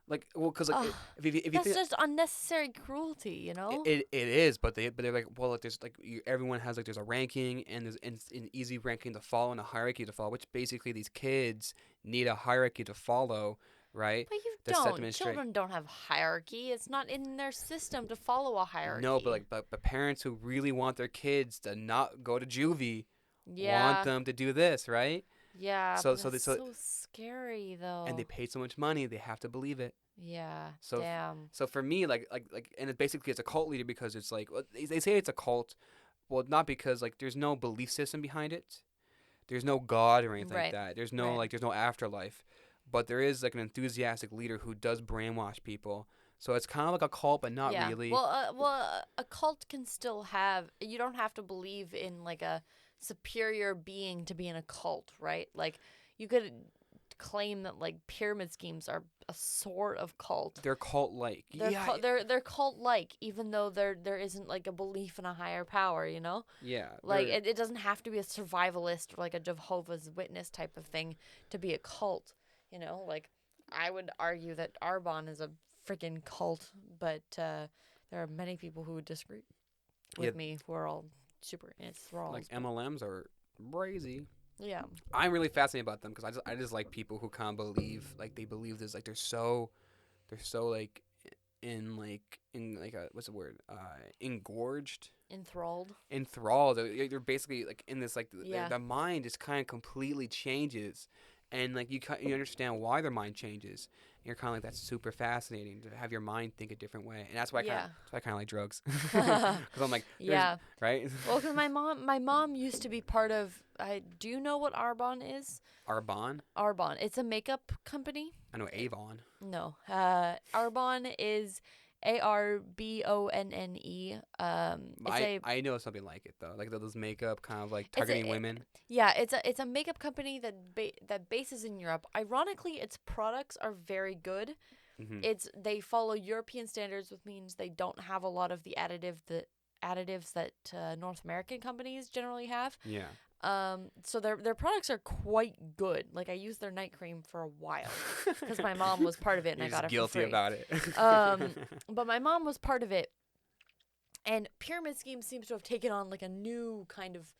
Like, well, because like if you that's just unnecessary cruelty, you know. It is, but they're like, well, like there's like everyone has like there's a ranking, and there's an easy ranking to follow and a hierarchy to follow, which basically these kids need a hierarchy to follow, right? But you don't. Children don't have hierarchy. It's not in their system to follow a hierarchy. No, but parents who really want their kids to not go to juvie want them to do this, right? Yeah, so that's so scary though. And they paid so much money, they have to believe it. Yeah. So damn. So for me, like, and it basically it's a cult leader because it's like they say it's a cult, well, not because like there's no belief system behind it, there's no God or anything like that. There's no there's no afterlife, but there is like an enthusiastic leader who does brainwash people. So it's kind of like a cult, but not really. Well, a cult can still have. You don't have to believe in like a superior being to be in a cult, right? Like you could claim that like pyramid schemes are a sort of cult. They're cult-like. They're cult-like, even though there isn't like a belief in a higher power, you know? Yeah. Like it doesn't have to be a survivalist or like a Jehovah's Witness type of thing to be a cult, you know? Like I would argue that Arbonne is a freaking cult, but there are many people who would disagree with me who are all super enthralled. Like MLMs are crazy. Yeah. I'm really fascinated about them because I just like people who can't believe, like they believe this, like they're so like in a what's the word, engorged, Enthralled. They're basically like in this, like the mind just kind of completely changes, and like you understand why their mind changes. And you're kind of like, that's super fascinating to have your mind think a different way, and that's why I kind of like drugs, because I'm like, right. Well, because my mom used to be part of. Do you know what Arbonne is? Arbonne. It's a makeup company. I know Avon. No, Arbonne is Arbonne. I know something like it though, like those makeup kind of like targeting women. Yeah, it's a makeup company that bases in Europe. Ironically, its products are very good. Mm-hmm. They follow European standards, which means they don't have a lot of the additives that North American companies generally have. Yeah. So their products are quite good. Like I used their night cream for a while because my mom was part of it, and I got it for free. Guilty about it. But my mom was part of it, and pyramid scheme seems to have taken on like a new kind of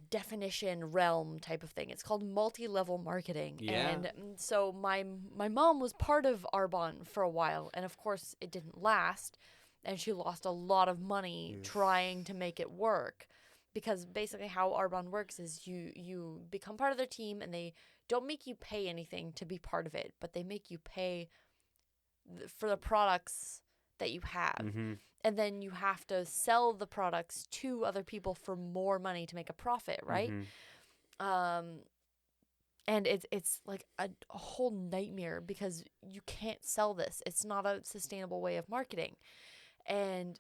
definition realm type of thing. It's called multi-level marketing. Yeah. And so my mom was part of Arbonne for a while, and of course it didn't last, and she lost a lot of money trying to make it work. Because basically how Arbonne works is you become part of their team, and they don't make you pay anything to be part of it, but they make you pay for the products that you have. Mm-hmm. And then you have to sell the products to other people for more money to make a profit, right? Mm-hmm. And it's like a whole nightmare because you can't sell this. It's not a sustainable way of marketing. And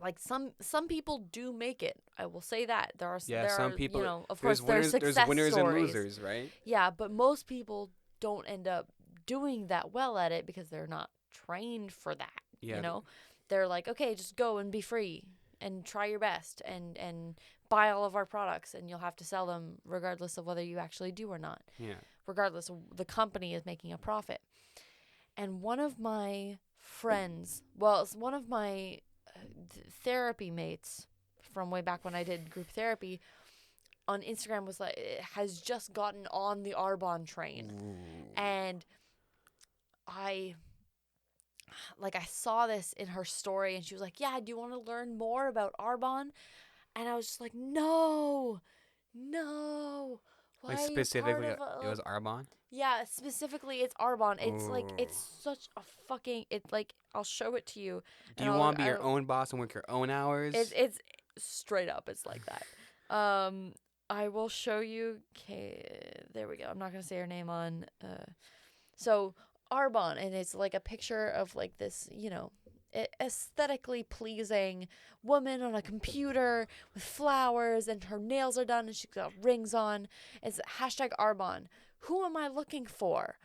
like some people do make it. I will say that there are some people. You know, of course, there's winners stories. and losers, right? Yeah, but most people don't end up doing that well at it because they're not trained for that. Yeah. You know, they're like, okay, just go and be free and try your best and buy all of our products, and you'll have to sell them regardless of whether you actually do or not. Yeah. Regardless of the company is making a profit. And one of my friends, it's one of my therapy mates from way back when I did group therapy on Instagram was like, has just gotten on the Arbonne train. Ooh. And I saw this in her story, and she was like, yeah, do you want to learn more about Arbonne? And I was just like, no. Why like specifically it was Arbonne? Yeah, specifically it's Arbonne. It's like, it's such a fucking, it's like, I'll show it to you. Do you want to be your own boss and work your own hours? It's straight up, it's like that. I will show you. Okay, there we go. I'm not going to say her name on, so Arbonne, and it's like a picture of like this, you know, aesthetically pleasing woman on a computer with flowers, and her nails are done, and she's got rings on. It's #Arbonne. Who am I looking for?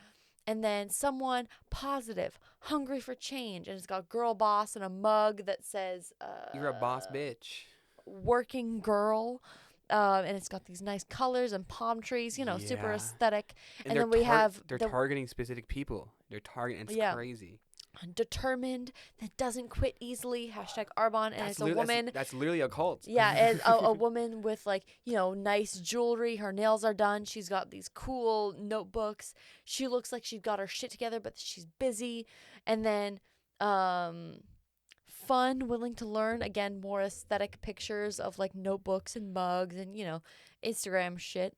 And then someone positive, hungry for change, and it's got girl boss and a mug that says you're a boss bitch, working girl. And it's got these nice colors and palm trees, you know, super aesthetic. And then they're targeting specific people. They're targeting. It's crazy. Determined, that doesn't quit easily. #Arbonne, and it's a woman. That's literally a cult. Yeah, and a woman with like, you know, nice jewelry. Her nails are done. She's got these cool notebooks. She looks like she's got her shit together, but she's busy. And then, fun, willing to learn. Again, more aesthetic pictures of like notebooks and mugs and, you know, Instagram shit.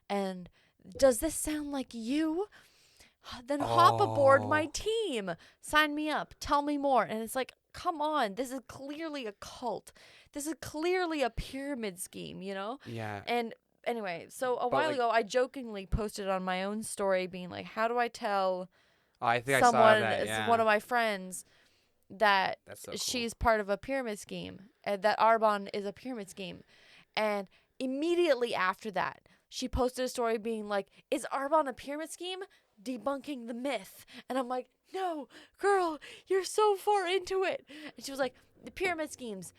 And does this sound like you? Then hop aboard my team. Sign me up. Tell me more. And it's like, come on. This is clearly a cult. This is clearly a pyramid scheme, you know? Yeah. And anyway, so a while ago, I jokingly posted on my own story being like, how do I tell I saw that, one of my friends that so cool. She's part of a pyramid scheme, and that Arbonne is a pyramid scheme? And immediately after that, she posted a story being like, "Is Arbonne a pyramid scheme? Debunking the myth." And I'm like, "No, girl, you're so far into it." And she was like, "The pyramid schemes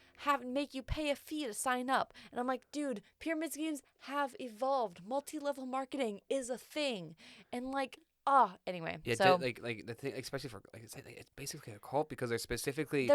make you pay a fee to sign up." And I'm like, "Dude, pyramid schemes have evolved. Multi-level marketing is a thing." And like, anyway. Yeah, so like the thing, especially for like it's basically a cult because they're specifically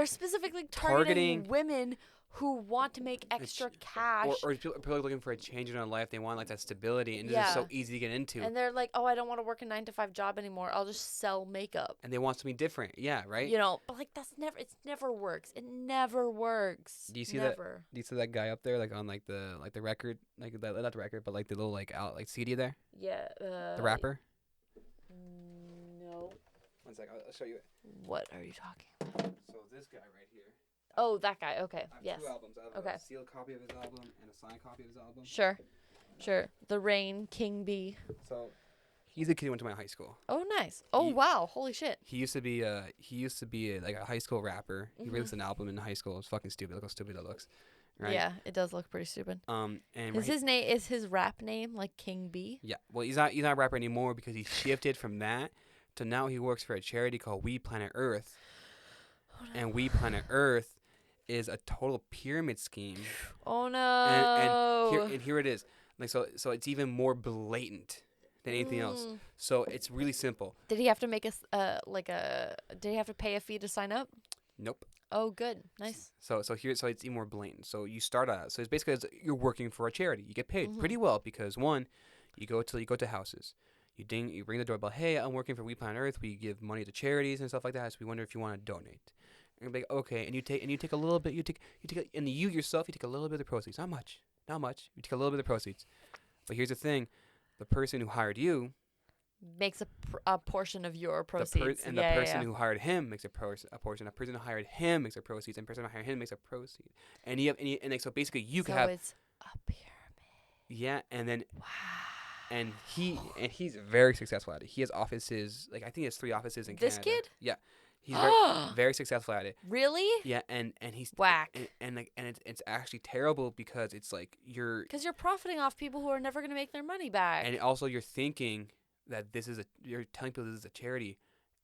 targeting women who want to make extra cash, or people are looking for a change in their life. They want like that stability, and this is so easy to get into. And they're like, "Oh, I don't want to work a 9-to-5 job anymore. I'll just sell makeup." And they want something different. Yeah, right. You know, but like it never works. It never works. Do you see that? Do you see that guy up there, like on like the record, like that, not the record, but like the little like out CD there? Yeah. The rapper. No. 1 second, I'll show you it. What are you talking about? So this guy right here. Oh, that guy. Okay. I have yes. 2 albums. I have a sealed copy of his album and a signed copy of his album. Sure. The Rain King B. So, he's a kid who went to my high school. Oh, nice. Oh, wow. Holy shit. He used to be like a high school rapper. He released an album in high school. It's fucking stupid. Look how stupid it looks. Right? Yeah, it does look pretty stupid. And is his rap name like King B? Yeah. Well, he's not a rapper anymore because he shifted from that to now he works for a charity called We Planet Earth. Oh, no. And We Planet Earth is a total pyramid scheme. Oh no. And here it is. Like so it's even more blatant than anything else. So it's really simple. Did he have to make did he have to pay a fee to sign up? Nope. Oh, good. Nice. So it's even more blatant. So you start out. So it's basically you're working for a charity. You get paid pretty well because one, you go to houses. You ring the doorbell. Hey, I'm working for We Planet Earth. We give money to charities and stuff like that. So we wonder if you want to donate. And you're like, okay. And you take a little bit. You take yourself. You take a little bit of the proceeds. Not much. You take a little bit of the proceeds. But here's the thing: the person who hired you makes a portion of your proceeds. The person who hired him makes a portion. The person who hired him makes a proceeds, and the person who hired him makes a proceed. And so basically you can have. So it's a pyramid. Yeah, and then. Wow. And he's very successful at it. He has offices, like I think he has 3 offices in Canada. This kid? Yeah. He's very successful at it. Really? Yeah, and he's whack. And it's actually terrible because it's like you're profiting off people who are never going to make their money back. And also you're thinking that you're telling people this is a charity,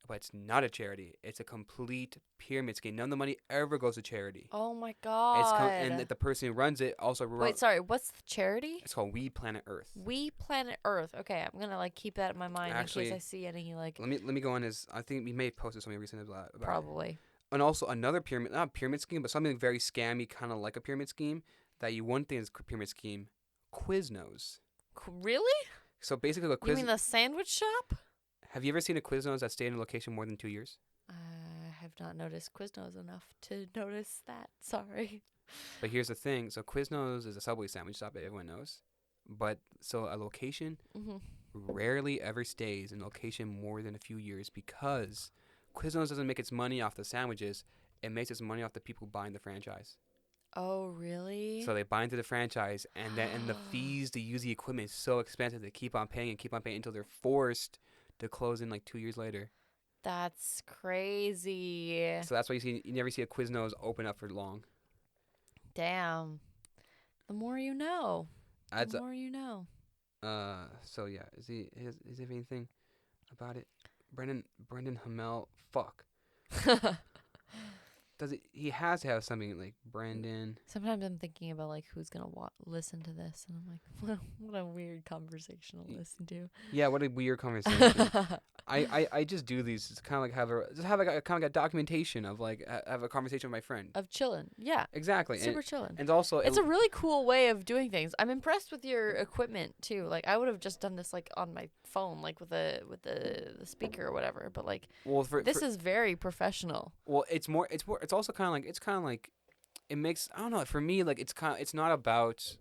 but it's not a charity. It's a complete pyramid scheme. None of the money ever goes to charity. Oh my god! And the person who runs it also. Wait, sorry. What's the charity? It's called We Planet Earth. We Planet Earth. Okay, I'm gonna keep that in my mind in case I see any Let me go on his. I think we may have posted something recently about probably. It. And also another pyramid, not a pyramid scheme, but something very scammy, kind of like a pyramid scheme that you wouldn't think is a pyramid scheme. Quiznos. Really? So basically, what You mean the sandwich shop? Have you ever seen a Quiznos that stayed in a location more than 2 years? I have not noticed Quiznos enough to notice that. Sorry. But here's the thing. So Quiznos is a Subway sandwich shop that everyone knows. But so a location rarely ever stays in a location more than a few years because Quiznos doesn't make its money off the sandwiches. It makes its money off the people buying the franchise. Oh, really? So they buy into the franchise, and the fees to use the equipment is so expensive. They keep on paying until they're forced to close in like 2 years later. That's crazy. So that's why you never see a Quiznos open up for long. Damn. The more you know. The more you know. So yeah, is there anything about it? Brendan Hamel, fuck. He has to have something like Brandon. Sometimes I'm thinking about like who's gonna listen to this, and I'm like, what a weird conversation to listen to. Yeah, what a weird conversation. I just do these to kind of like have a kind of like a documentation of like have a conversation with my friend. Of chilling, yeah. Exactly. Super chilling. And also, it's a really cool way of doing things. I'm impressed with your equipment too. Like I would have just done this like on my phone, like with the speaker or whatever. But like, this is very professional. Well, it's also kind of like it makes, I don't know, for me, like it's not about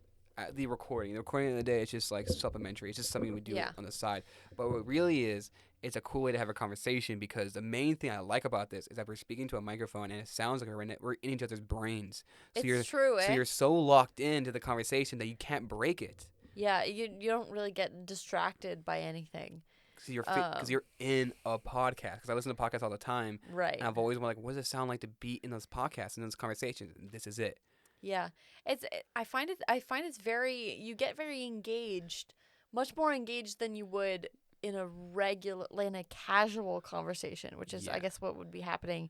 the recording. The recording of the day is just like supplementary. It's just something we do on the side. But what really is, it's a cool way to have a conversation because the main thing I like about this is that we're speaking to a microphone and it sounds like we're in each other's brains. So it's true. So you're so locked into the conversation that you can't break it. Yeah, you don't really get distracted by anything. Because you're in a podcast. Because I listen to podcasts all the time. Right. And I've always been like, what does it sound like to be in those podcasts and those conversations? And this is it. Yeah, I find it's very, you get very engaged much more engaged than you would in a casual conversation, which is, I guess, what would be happening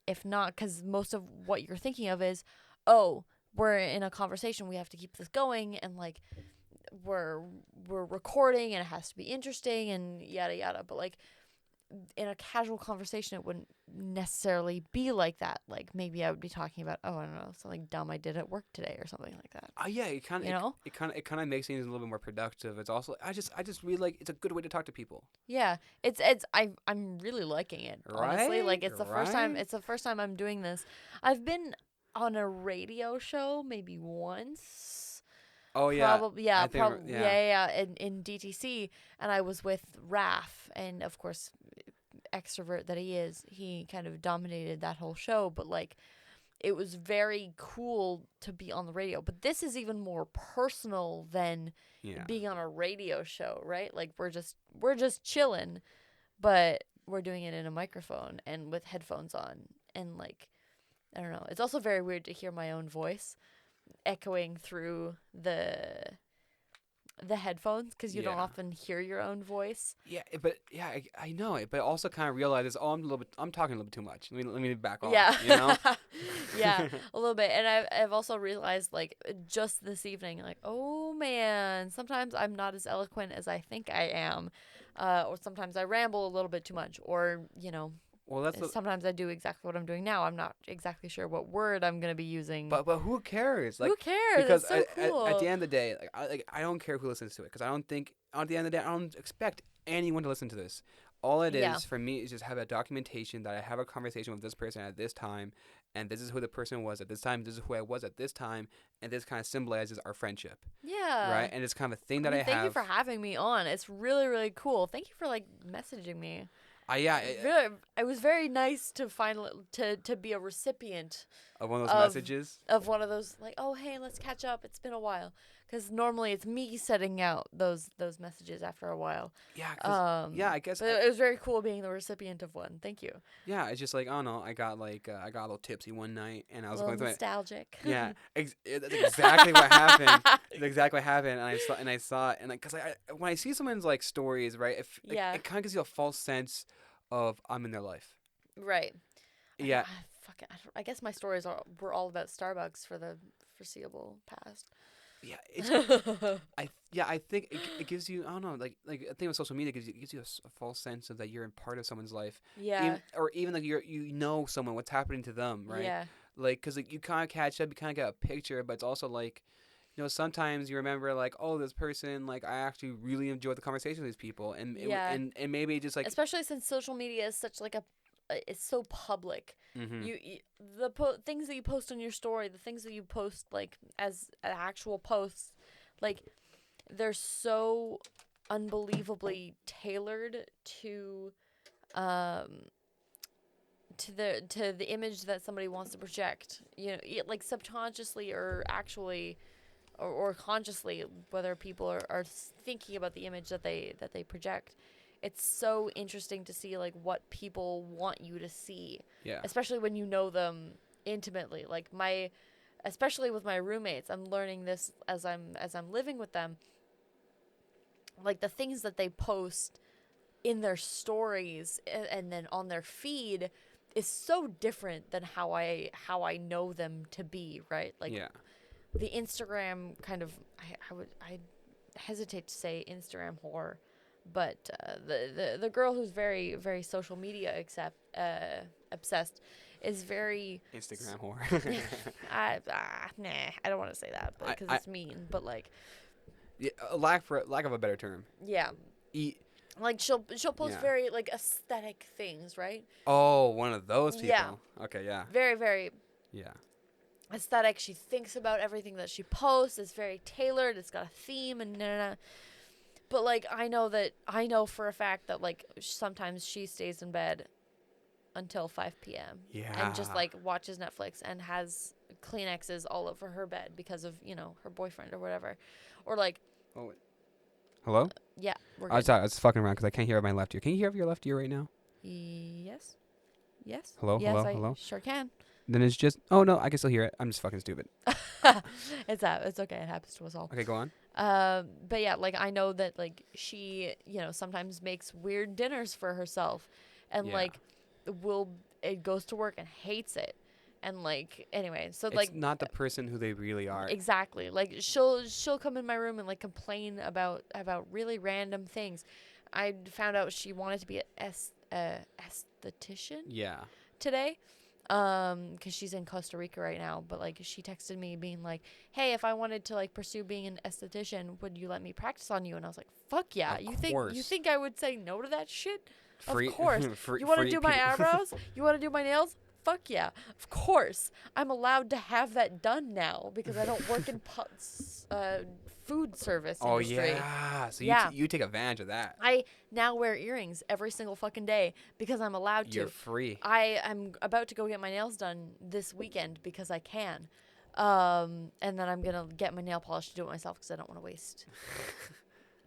if not, because most of what you're thinking of is, oh, we're in a conversation, we have to keep this going, and like we're recording and it has to be interesting and yada yada. But like in a casual conversation, it wouldn't necessarily be like that. Like maybe I would be talking about, oh, I don't know, something dumb I did at work today or something like that. Yeah, it kind of it kind of makes things a little bit more productive. It's also I just really like, it's a good way to talk to people. Yeah, I'm really liking it, honestly. Like it's the first time I'm doing this. I've been on a radio show maybe once. Oh yeah, probably yeah. In DTC, and I was with Raph, and of course, extrovert that he is, he kind of dominated that whole show. But like, it was very cool to be on the radio. But this is even more personal than being on a radio show, right? Like we're just chilling, but we're doing it in a microphone and with headphones on, and like, I don't know. It's also very weird to hear my own voice echoing through the headphones, because you don't often hear your own voice. I know it, but also kind of realizes, oh, I'm talking a little bit too much. Let me back off. Yeah, you know. Yeah, a little bit. And I've also realized, like, just this evening, like, oh man, sometimes I'm not as eloquent as I think I am, or sometimes I ramble a little bit too much, or well, sometimes I do exactly what I'm doing now. I'm not exactly sure what word I'm gonna be using. But who cares? Like, who cares? Because it's so cool. at the end of the day, I don't care who listens to it, because I don't think at the end of the day I don't expect anyone to listen to this. All it is for me is just have a documentation that I have a conversation with this person at this time, and this is who the person was at this time. This is who I was at this time, and this kind of symbolizes our friendship. Yeah. Right, and it's kind of a thing that I have. Thank you for having me on. It's really, really cool. Thank you for like messaging me. It was very nice to finally to be a recipient of one of those messages. Of one of those, like, oh hey, let's catch up. It's been a while. Because normally it's me setting out those messages after a while. Yeah. I guess. But it was very cool being the recipient of one. Thank you. Yeah, it's just like, I don't know. I got a little tipsy one night, and I was going through nostalgic. Yeah, that's exactly what happened. It's exactly what happened, and I saw it, and because when I see someone's like stories, right, it kind of gives you a false sense of I'm in their life. Right. Yeah. I guess my stories were all about Starbucks for the foreseeable past. Yeah, I think it gives you, I don't know, like I think with social media gives you a false sense of that you're in part of someone's life. Yeah. Even like you know someone, what's happening to them, right? Yeah. Like, because like, you kind of catch up, you kind of get a picture, but it's also like, sometimes you remember like, oh, this person, like I actually really enjoyed the conversation with these people, and maybe just like, especially since social media is such like it's so public. Mm-hmm. Things that you post on your story, the things that you post like as actual posts, like they're so unbelievably tailored to the image that somebody wants to project. Like subconsciously or actually or consciously, whether people are thinking about the image that they project. It's so interesting to see like what people want you to see. Yeah. Especially when you know them intimately. Like especially with my roommates, I'm learning this as I'm living with them. Like the things that they post in their stories and then on their feed is so different than how I know them to be, right? Like the Instagram kind of I hesitate to say Instagram whore. But the girl who's very, very social media obsessed is very Instagram whore. I don't want to say that because it's mean. But like, lack of a better term. Yeah. Like she'll post very like aesthetic things, right? Oh, one of those people. Yeah. Okay. Yeah. Very, very. Yeah. Aesthetic. She thinks about everything that she posts. It's very tailored. It's got a theme and. But, like, I know for a fact that, like, sometimes she stays in bed until 5 p.m. Yeah. And just, like, watches Netflix and has Kleenexes all over her bed because of, her boyfriend or whatever. Or, like... Oh, wait. Hello? Yeah, we're good. I was fucking around because I can't hear my left ear. Can you hear your left ear right now? Yes. Hello? Yes, Hello? I sure can. then it's just, oh no, I can still hear it. I'm just fucking stupid. It's okay. It happens to us all. Okay, go on. But yeah, like I know that like she, sometimes makes weird dinners for herself, and like it goes to work and hates it, and like anyway, so it's like not the person who they really are. exactly, like she'll come in my room and like complain about really random things. I found out she wanted to be a esthetician. Yeah. Today, because she's in Costa Rica right now, but like she texted me being like, hey, if I wanted to like pursue being an esthetician, would you let me practice on you? And I was like, fuck yeah. Of you course. think I would say no to that shit? Free, of course. You want to do my eyebrows? You want to do my nails? Fuck yeah. Of course. I'm allowed to have that done now because I don't work in food service industry. Yeah. So yeah. you take advantage of that. I now wear earrings every single fucking day because I'm allowed to. You're free. I'm about to go get my nails done this weekend because I can. And then I'm going to get my nail polish to do it myself because I don't want to waste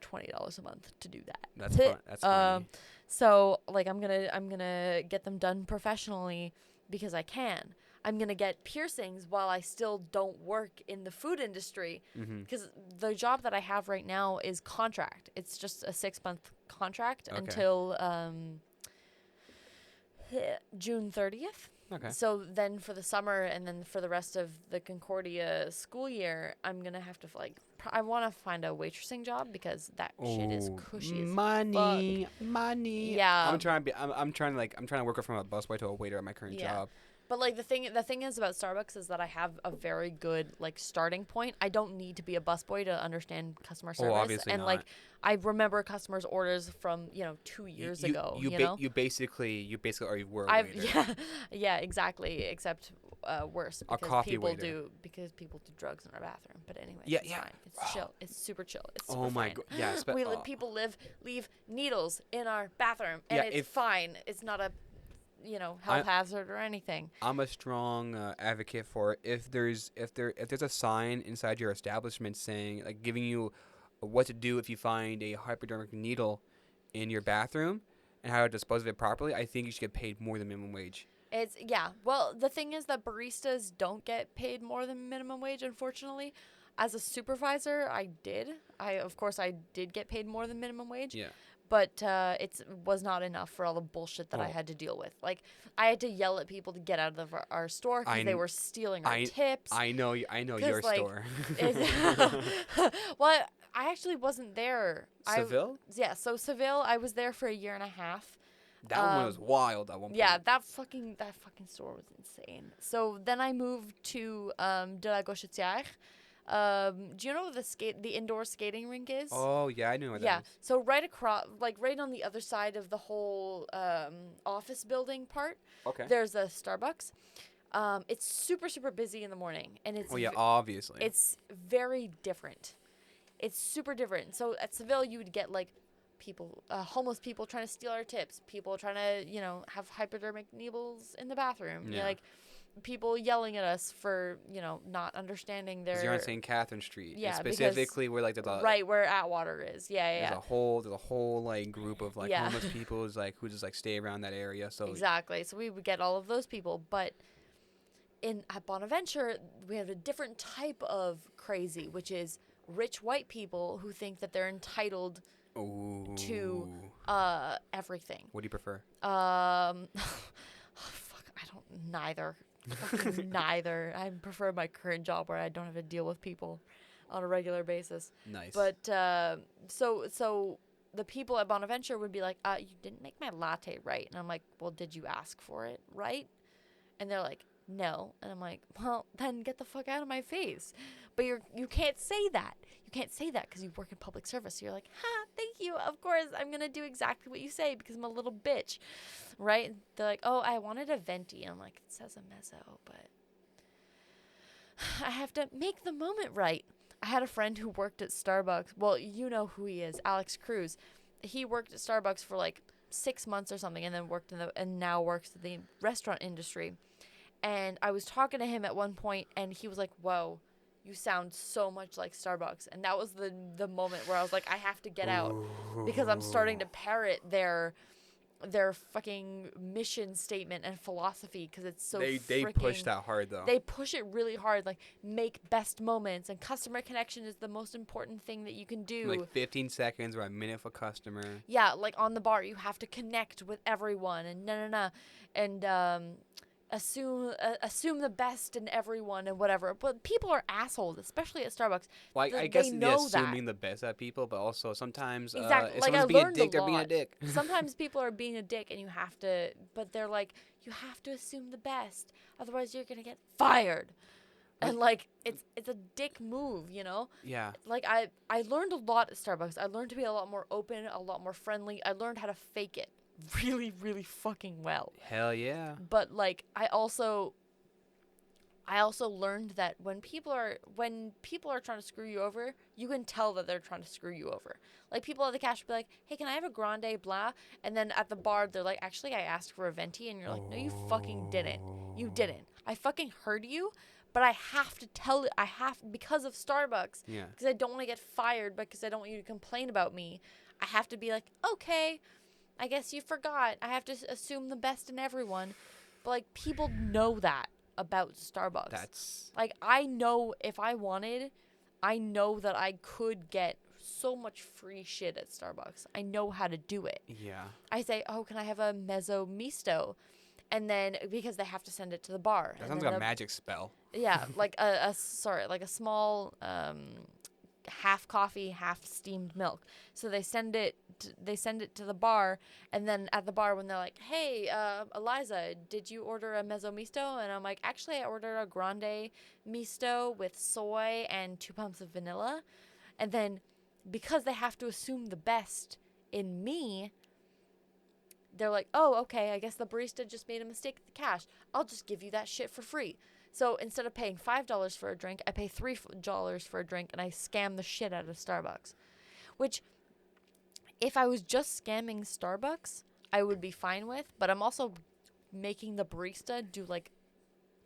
$20 a month to do that. That's fun. That's funny. So like I'm going to get them done professionally because I can. I'm going to get piercings while I still don't work in the food industry because the job that I have right now is contract. It's just a 6-month contract until June 30th. Okay. So then for the summer and then for the rest of the Concordia school year, I'm going to have to I want to find a waitressing job because that shit is cushy as money. Yeah. I'm trying to work from a busboy to a waiter at my current job. But like the thing is about Starbucks is that I have a very good like starting point. I don't need to be a busboy to understand customer service. Obviously and not. like I remember customers' orders from 2 years ago. You basically are were a waiter. Yeah, exactly. Except worse because a coffee people waiter. do drugs in our bathroom. But anyway, Yeah, it's fine. It's chill. It's super chill. It's super oh my fine. god, yeah. People leave needles in our bathroom, and it's fine. It's not a health hazard or anything. I'm a strong advocate for if there's a sign inside your establishment saying like giving you what to do if you find a hypodermic needle in your bathroom and how to dispose of it properly. I think you should get paid more than minimum wage. Well, the thing is that baristas don't get paid more than minimum wage, unfortunately. As a supervisor, I did get paid more than minimum wage. Yeah. But it was not enough for all the bullshit that I had to deal with. Like, I had to yell at people to get out of our store because they were stealing our tips. I know your store. Well, I actually wasn't there. Seville? So Seville, I was there for a year and a half. That one was wild at one point. Yeah, that fucking store was insane. So then I moved to de la Gauchetière. Do you know what the indoor skating rink is? Oh yeah, I knew what that is. So right across, like right on the other side of the whole office building part, there's a Starbucks. It's super super busy in the morning, and it's obviously it's very different. It's super different. So at Seville, you would get like people, homeless people trying to steal our tips, people trying to have hypodermic needles in the bathroom, like people yelling at us for not understanding their. 'Cause you're on St. Catherine Street. Yeah, specifically where like the right where Atwater is. Yeah. There's a whole like group of like homeless people who just like stay around that area. So exactly. So we would get all of those people, but at Bonaventure we have a different type of crazy, which is rich white people who think that they're entitled to everything. What do you prefer? Neither. Fucking neither. I prefer my current job where I don't have to deal with people on a regular basis. Nice. But so the people at Bonaventure would be like, you didn't make my latte right. And I'm like, well, did you ask for it right? And they're like, no. And I'm like, well, then get the fuck out of my face. But you can't say that. You can't say that because you work in public service. So you're like, thank you. Of course, I'm going to do exactly what you say because I'm a little bitch. Right? They're like, oh, I wanted a venti. I'm like, it says a mezzo, but I have to make the moment right. I had a friend who worked at Starbucks. Well, you know who he is, Alex Cruz. He worked at Starbucks for like 6 months or something and then now works in the restaurant industry. And I was talking to him at one point and he was like, whoa, you sound so much like Starbucks. And that was the moment where I was like, I have to get out because I'm starting to parrot their their fucking mission statement and philosophy because it's so they push that hard though. They push it really hard, like make best moments, and customer connection is the most important thing that you can do. Like 15 seconds or a minute for customer. Yeah, like on the bar, you have to connect with everyone and and assume the best in everyone and whatever. But people are assholes, especially at Starbucks. Well, I guess they're assuming the best at people, but also sometimes exactly. if someone's being a dick, they're being a dick. Sometimes people are being a dick, and you have to. But they're like, you have to assume the best, otherwise you're gonna get fired. And like it's a dick move, you know? Yeah. Like I learned a lot at Starbucks. I learned to be a lot more open, a lot more friendly. I learned how to fake it really, really fucking well. Hell yeah. But like I also learned that when people are trying to screw you over, you can tell that they're trying to screw you over. Like people at the cash will be like, "Hey, can I have a grande blah?" And then at the bar they're like, "Actually, I asked for a venti," and you're like, "No, you fucking didn't. You didn't. I fucking heard you." But I have to tell it. Because of Starbucks. Yeah. Because I don't want to get fired, because I don't want you to complain about me. I have to be like, okay, I guess you forgot. I have to assume the best in everyone. But like, people know that about Starbucks. That's like, I know if I wanted, I know that I could get so much free shit at Starbucks. I know how to do it. Yeah. I say, oh, can I have a mezzo misto? And then because they have to send it to the bar. That sounds like a magic spell. Yeah, like a small half coffee, half steamed milk. So they send it to the bar, and then at the bar when they're like, "Hey, Eliza, did you order a mezzo misto?" And I'm like, "Actually, I ordered a grande misto with soy and 2 pumps of vanilla." And then because they have to assume the best in me, they're like, "Oh, okay, I guess the barista just made a mistake with the cash. I'll just give you that shit for free." So instead of paying $5 for a drink, I pay $3 for a drink, and I scam the shit out of Starbucks. Which, if I was just scamming Starbucks, I would be fine with. But I'm also making the barista do like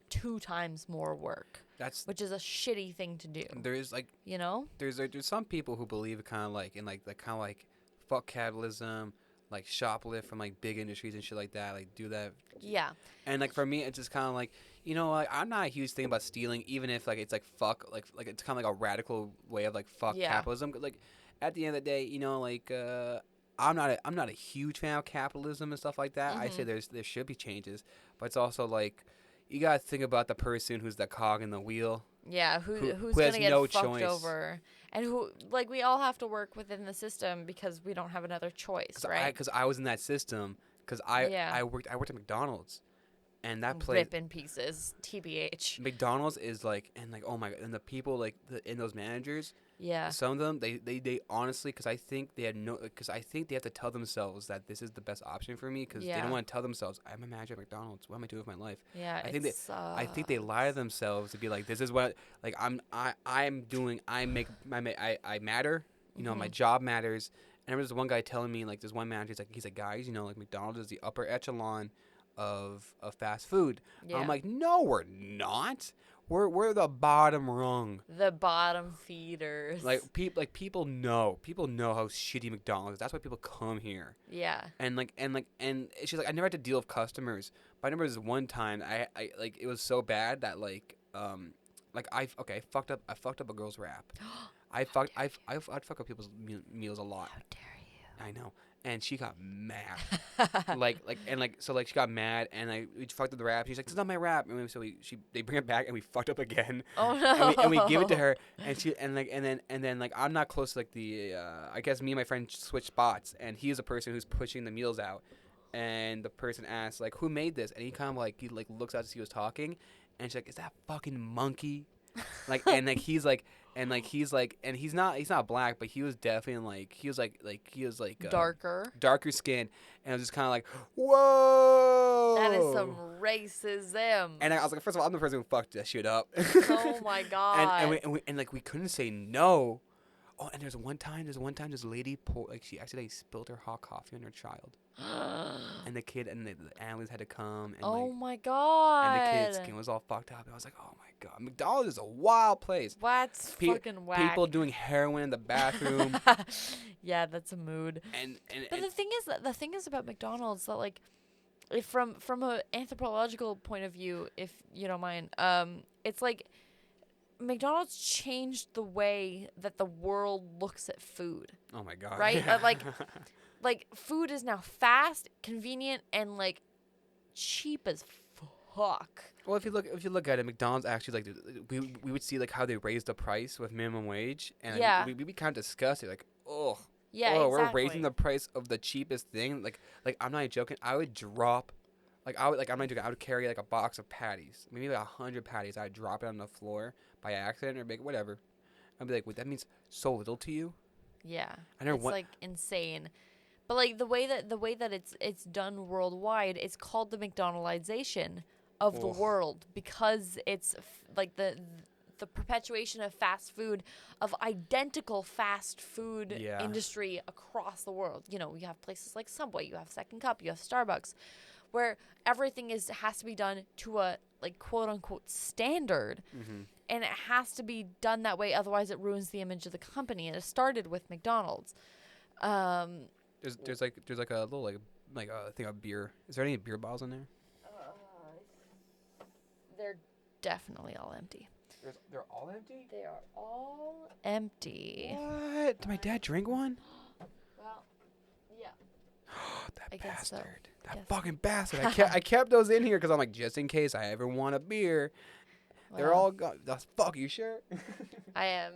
2 times more work. Which is a shitty thing to do. There's like, you know, there's some people who believe kind of like in like the kind of like fuck capitalism. Like shoplift from like big industries and shit like that, like do that. Yeah. And like for me, it's just kind of like, you know, like I'm not a huge thing about stealing, even if like it's like fuck, like it's kind of like a radical way of like fuck capitalism. Like at the end of the day, you know, like I'm not a huge fan of capitalism and stuff like that. I say there should be changes, but it's also like you gotta think about the person who's the cog in the wheel. Yeah, who's gonna get fucked over, and who, like, we all have to work within the system because we don't have another choice, right? Because I was in that system. Because I worked at McDonald's, and that place rip in pieces, tbh. McDonald's is like, and like, oh my god, and the people like in those managers. Yeah. Some of them, they honestly, because I think they have to tell themselves that this is the best option for me, because they don't want to tell themselves, I'm a manager at McDonald's. What am I doing with my life? Yeah, I think they lie to themselves to be like, this is what, like, I'm doing. I matter. You know, my job matters. And there was one guy telling me, like, there's one manager. He's like, guys, you know, like McDonald's is the upper echelon of fast food. Yeah. I'm like, no, we're not. We're the bottom rung. The bottom feeders. Like people know how shitty McDonald's is. That's why people come here. Yeah. And she's like, I never had to deal with customers. But I remember this one time I like it was so bad that I fucked up a girl's wrap. I'd fuck up people's meals a lot. How dare you? I know. And she got mad. So she got mad, and we fucked up the wrap. She's like, "This is not my wrap." And they bring it back, and we fucked up again. Oh no! And we give it to her, and then I'm not close to like the. I guess me and my friend switched spots, and he's the person who's pushing the meals out, and the person asks like, "Who made this?" And he kind of like looks out to see who's talking, and she's like, "Is that fucking monkey?" He's not black, but he was definitely he was darker skin, and I was just kind of like, whoa, that is some racism. And I was like, first of all, I'm the person who fucked that shit up. Oh my god. and we couldn't say no. Oh, and there's one time this lady she accidentally spilled her hot coffee on her child. And the kid and the ambulance had to come. And oh my god. And the kid's skin was all fucked up. And I was like, oh my god, McDonald's is a wild place. That's fucking whack. People doing heroin in the bathroom. Yeah, that's a mood. But the thing is about McDonald's that like, if from a anthropological point of view, if you don't mind, it's like McDonald's changed the way that the world looks at food. Oh my god. Right? Like food is now fast, convenient, and like cheap as fuck. Well, if you look at it, McDonald's actually like we would see like how they raised the price with minimum wage, and yeah, we'd be kind of disgusted, like, oh, yeah, oh, exactly. we're raising the price of the cheapest thing. Like I'm not joking. I would drop, I'm not joking. I would carry like a box of patties, maybe like 100 patties. I'd drop it on the floor by accident or make whatever. I'd be like, wait, that means so little to you? Yeah, it's like insane. But like the way that it's done worldwide, it's called the McDonaldization of the world, because it's like the perpetuation of fast food, of identical fast food industry across the world. You know, you have places like Subway, you have Second Cup, you have Starbucks, where everything has to be done to a like quote unquote standard, and it has to be done that way, otherwise it ruins the image of the company. And it started with McDonald's. There's like a little like a thing of beer. Is there any beer bottles in there? They're definitely all empty. They're all empty? They are all empty. What? Did my dad drink one? Well, yeah. That bastard. That fucking bastard. I kept those in here because I'm like, just in case I ever want a beer. Well, they're all gone. Fuck, you sure? I am.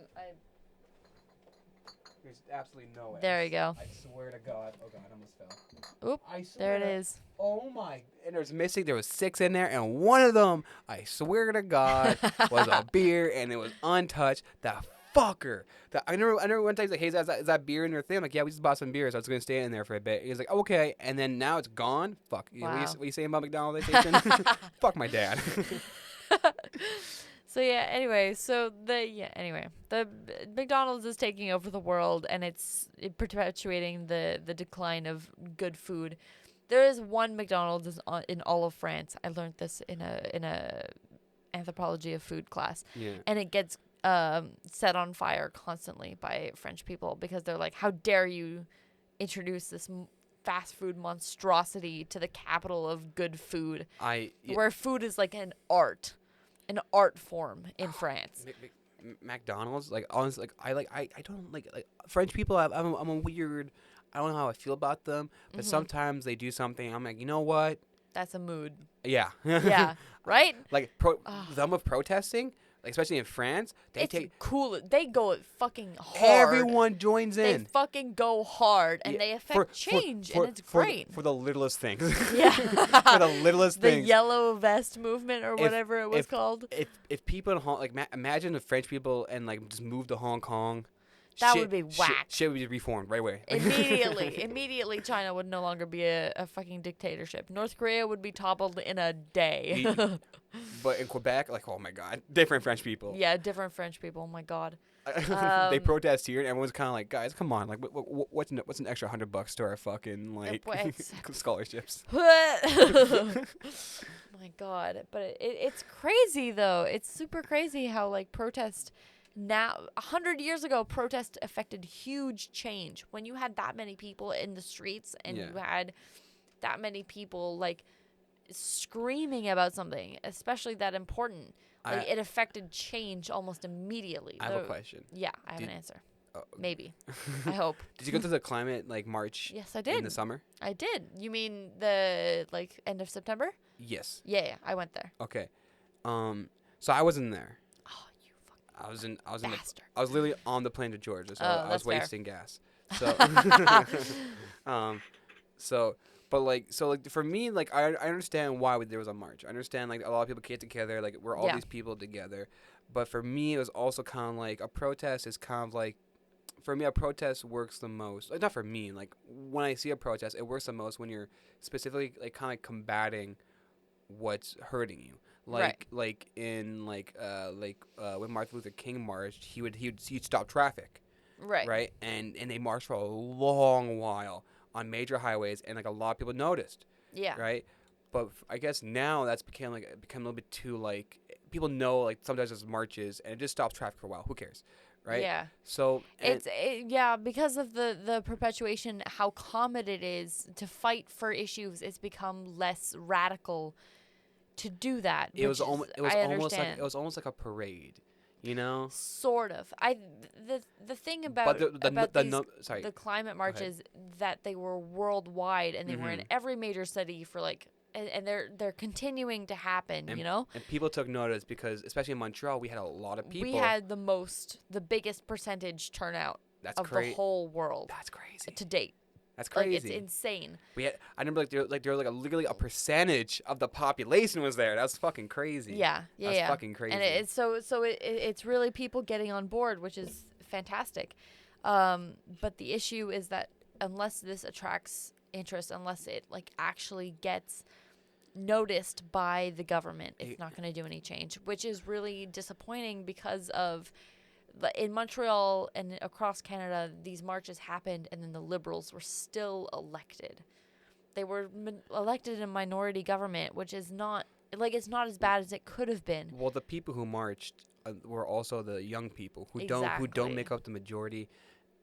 There's absolutely no way. There we go. I swear to God. Oh God, I almost fell. Oop. There it is. Oh my. And there was 6 in there, and one of them, I swear to God, was a beer, and it was untouched. That fucker. I remember one time he's like, hey, is that beer in your thing? I'm like, yeah, we just bought some beer, so I was going to stay in there for a bit. He's like, okay. And then now it's gone. Fuck. Wow. What you saying about McDonald's? Fuck my dad. So yeah, anyway, the McDonald's is taking over the world, and it's perpetuating the decline of good food. There is one McDonald's in all of France. I learned this in a anthropology of food class. Yeah. And it gets set on fire constantly by French people, because they're like, how dare you introduce this fast food monstrosity to the capital of good food, where food is like an art form in France. McDonald's, like, honestly, like I don't like French people. I'm a weird. I don't know how I feel about them, but sometimes they do something. I'm like, you know what? That's a mood. Yeah. Yeah. Right. Like them of protesting. Like, especially in France, it's cool. They go fucking hard. Everyone joins in. They fucking go hard, and they affect change, and it's great. For the littlest things. Yeah. For the littlest things. The yellow vest movement, or whatever it was called. If people in Hong, like, imagine if French people and like just moved to Hong Kong. That would be whack. Shit would be reformed right away. Immediately, China would no longer be a fucking dictatorship. North Korea would be toppled in a day. But in Quebec, like, oh my God, different French people. Yeah, different French people. Oh my God. They protest here, and everyone's kind of like, guys, come on, like, what's an extra $100 to our fucking like scholarships? Oh my God, but it's crazy though. It's super crazy how like protest. Now, 100 years ago, protest affected huge change. When you had that many people in the streets, and you had that many people like screaming about something, especially that important, like, it affected change almost immediately. I have a question. Yeah, I have an answer. Maybe. I hope. Did you go to the climate like march? Yes, I did. In the summer? I did. You mean the like end of September? Yes. Yeah, I went there. Okay. So I wasn't there. Oh, you fucking bastard. I was literally on the plane to Georgia, so I was wasting gas. So So for me, like, I understand why there was a march. I understand, like, a lot of people came together, like, we're all these people together. But for me, it was also kind of like a protest is kind of like, for me, a protest works the most. Like, not for me, like, when I see a protest, it works the most when you're specifically, like, kind of combating what's hurting you. Like, when Martin Luther King marched, he'd stop traffic. Right. Right. And they marched for a long while on major highways, and like a lot of people noticed. Yeah. Right. But I guess now that's become a little bit too like people know like sometimes there's marches and it just stops traffic for a while. Who cares? Right. Yeah. So Yeah, because of the perpetuation, how common it is to fight for issues, it's become less radical to do that. it Which was is, almost I understand. like a parade, you know. Sort of. The thing But about the these no sorry. the climate Go ahead. marches that they were worldwide and they were in every major city for like and they're continuing to happen, And, you know? and people took notice because especially in Montreal we had a lot of people. We had the biggest percentage turnout That's of crazy. the whole world That's crazy. to date. That's crazy. Like, it's insane. I remember there was literally a percentage of the population was there. That's fucking crazy. Yeah. That's fucking crazy. And it's really people getting on board, which is fantastic. But the issue is that unless this attracts interest, unless it like actually gets noticed by the government, it's not going to do any change, which is really disappointing because of in Montreal and across Canada, these marches happened, and then the Liberals were still elected. They were elected in a minority government, which is not like it's not as bad as it could have been. Well, the people who marched were also the young people who Exactly. don't make up the majority,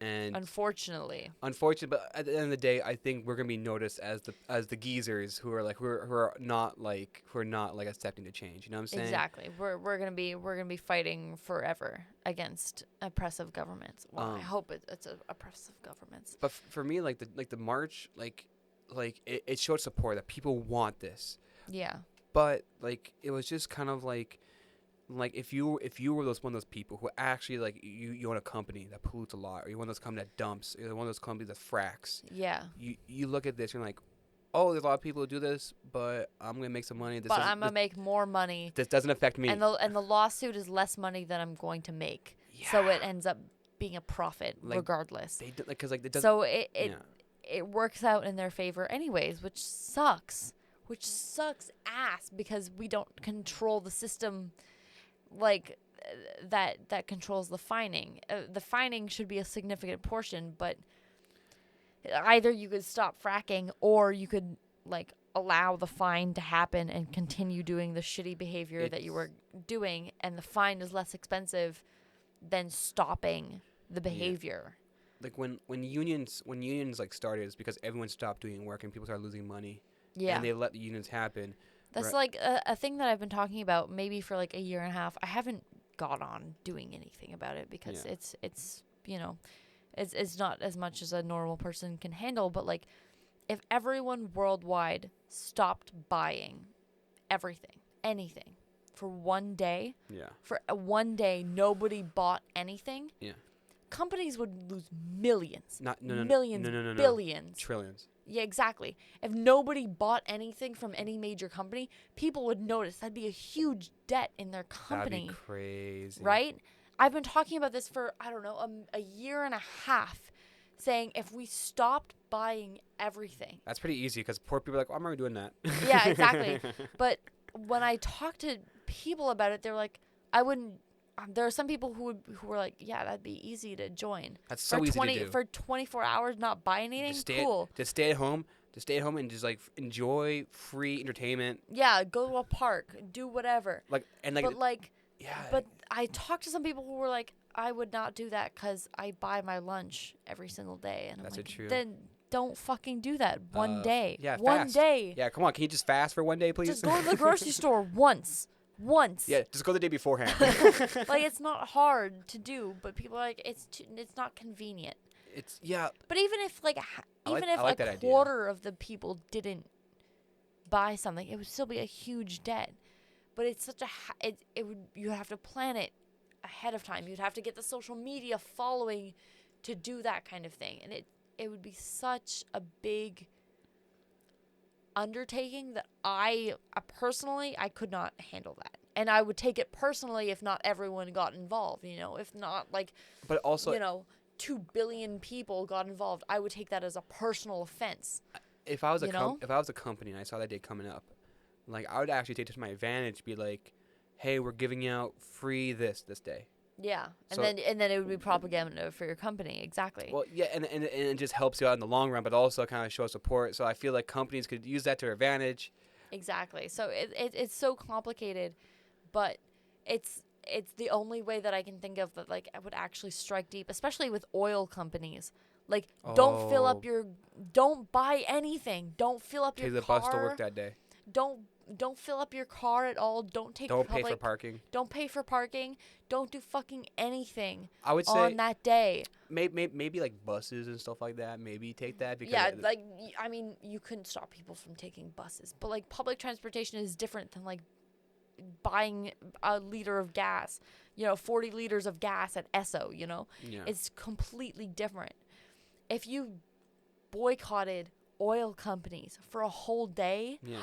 and unfortunately, but at the end of the day, I think we're gonna be noticed as the geezers who are not accepting the change. You know what I'm saying? exactly. We're gonna be fighting forever against oppressive governments. Well, I hope it's oppressive governments. But for me, like the march, it showed support that people want this. Yeah. But like it was just kind of like if you were one of those people who actually like you own a company that pollutes a lot, or you one of those companies that dumps, or one of those companies that fracks. Yeah. You look at this, you're like, oh, there's a lot of people who do this, but I'm gonna make some money. But I'm gonna make more money. This doesn't affect me. And the lawsuit is less money than I'm going to make. Yeah. So it ends up being a profit regardless. So it works out in their favor anyways, which sucks ass because we don't control the system like that controls the fining. The fining should be a significant portion, but either you could stop fracking or you could like allow the fine to happen and continue doing the shitty behavior that you were doing, and the fine is less expensive than stopping the behavior. Yeah. Like when unions like started, it's because everyone stopped doing work and people started losing money. Yeah. And they let the unions happen. That's like a thing that I've been talking about maybe for like a year and a half. I haven't got on doing anything about it because it's you know, it's not as much as a normal person can handle. But like, if everyone worldwide stopped buying anything for one day, for one day nobody bought anything, companies would lose millions, billions, trillions. Yeah, exactly. If nobody bought anything from any major company, people would notice. That'd be a huge debt in their company. That'd be crazy. Right? I've been talking about this for, I don't know, a year and a half, saying if we stopped buying everything. That's pretty easy because poor people are like, oh, I'm already doing that. Yeah, exactly. But when I talk to people about it, they're like, I wouldn't. There are some people who were like, yeah, that'd be easy to join. That's so easy to do. For 24 hours, not buy anything. Cool. Just stay at home. Just stay at home and just like enjoy free entertainment. Yeah, go to a park, do whatever. But yeah. I talked to some people who were like, I would not do that because I buy my lunch every single day, and that's I'm like, true. Then don't fucking do that one day. Yeah, one fast. day. Yeah, come on, can you just fast for one day, please? Just go to the grocery store once. Yeah, just go the day beforehand. Like, it's not hard to do, but people are like, it's not convenient. But even if a quarter of the people didn't buy something, it would still be a huge debt. But it's such you have to plan it ahead of time. You'd have to get the social media following to do that kind of thing, and it would be such a big undertaking that I personally could not handle that, and I would take it personally if not everyone got involved. If not but also 2 billion people got involved, I would take that as a personal offense. If I was a company and I saw that day coming up, like I would actually take it to my advantage, be like, hey, we're giving out free this day. Yeah, and then it would be propaganda for your company. Exactly. Well, yeah, and it just helps you out in the long run, but also kind of shows support. So I feel like companies could use that to their advantage. Exactly. So it's so complicated, but it's the only way that I can think of that like I would actually strike deep, especially with oil companies. Like Oh, don't buy anything. Don't fill up your take the bus to work car. that day. Don't don't fill up your car at all. Don't take Don't pay for public. parking. Don't pay for parking. Don't do fucking anything I would on say that day. maybe like buses and stuff like that. Maybe take that because Yeah, like I mean, you couldn't stop people from taking buses, but like public transportation is different than like buying a liter of gas, 40 liters of gas at Esso, yeah, It's completely different. If you boycotted oil companies for a whole day, yeah.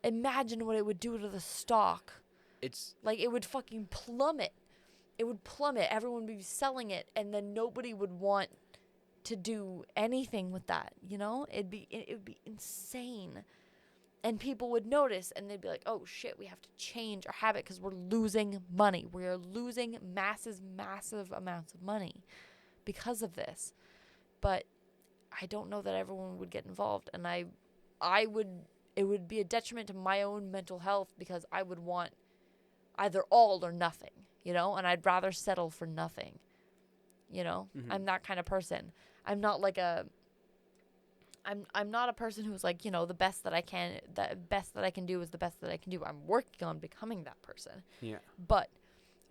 imagine what it would do to the stock. It's Like, it would fucking plummet. It would plummet. Everyone would be selling it, and then nobody would want to do anything with that, it would be insane. And people would notice, and they'd be like, oh shit, we have to change our habit because we're losing money. We are losing massive amounts of money because of this. But I don't know that everyone would get involved, and it would be a detriment to my own mental health because I would want either all or nothing, and I'd rather settle for nothing. mm-hmm. I'm that kind of person. I'm not like I'm not a person who's like, the best that I can do is the best that I can do. I'm working on becoming that person. Yeah. But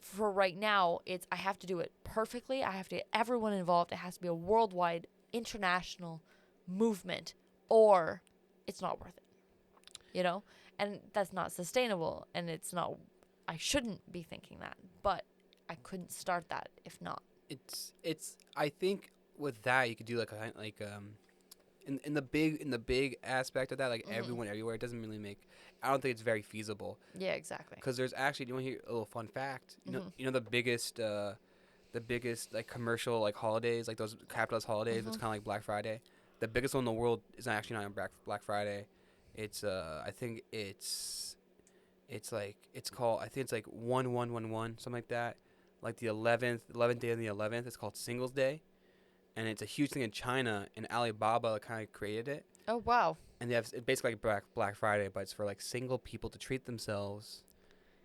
for right now, I have to do it perfectly. I have to get everyone involved. It has to be a worldwide, international movement, or it's not worth it. And that's not sustainable, and I shouldn't be thinking that, but I couldn't start that if not. It's I think with that you could do like in the big aspect of that, like everyone everywhere, it doesn't really make. I don't think it's very feasible. Yeah, exactly. Because there's actually, you want to hear a little fun fact? You know the biggest like commercial like holidays, like those capitalist holidays. It's kind of like Black Friday. The biggest one in the world is actually not on Black Friday. It's I think it's like it's called, I think it's like 1111, something like that. Like the 11th day of the 11th. It's called Singles Day. And it's a huge thing in China, and Alibaba kind of created it. Oh, wow. And they have it's basically like Black Friday, but it's for like single people to treat themselves,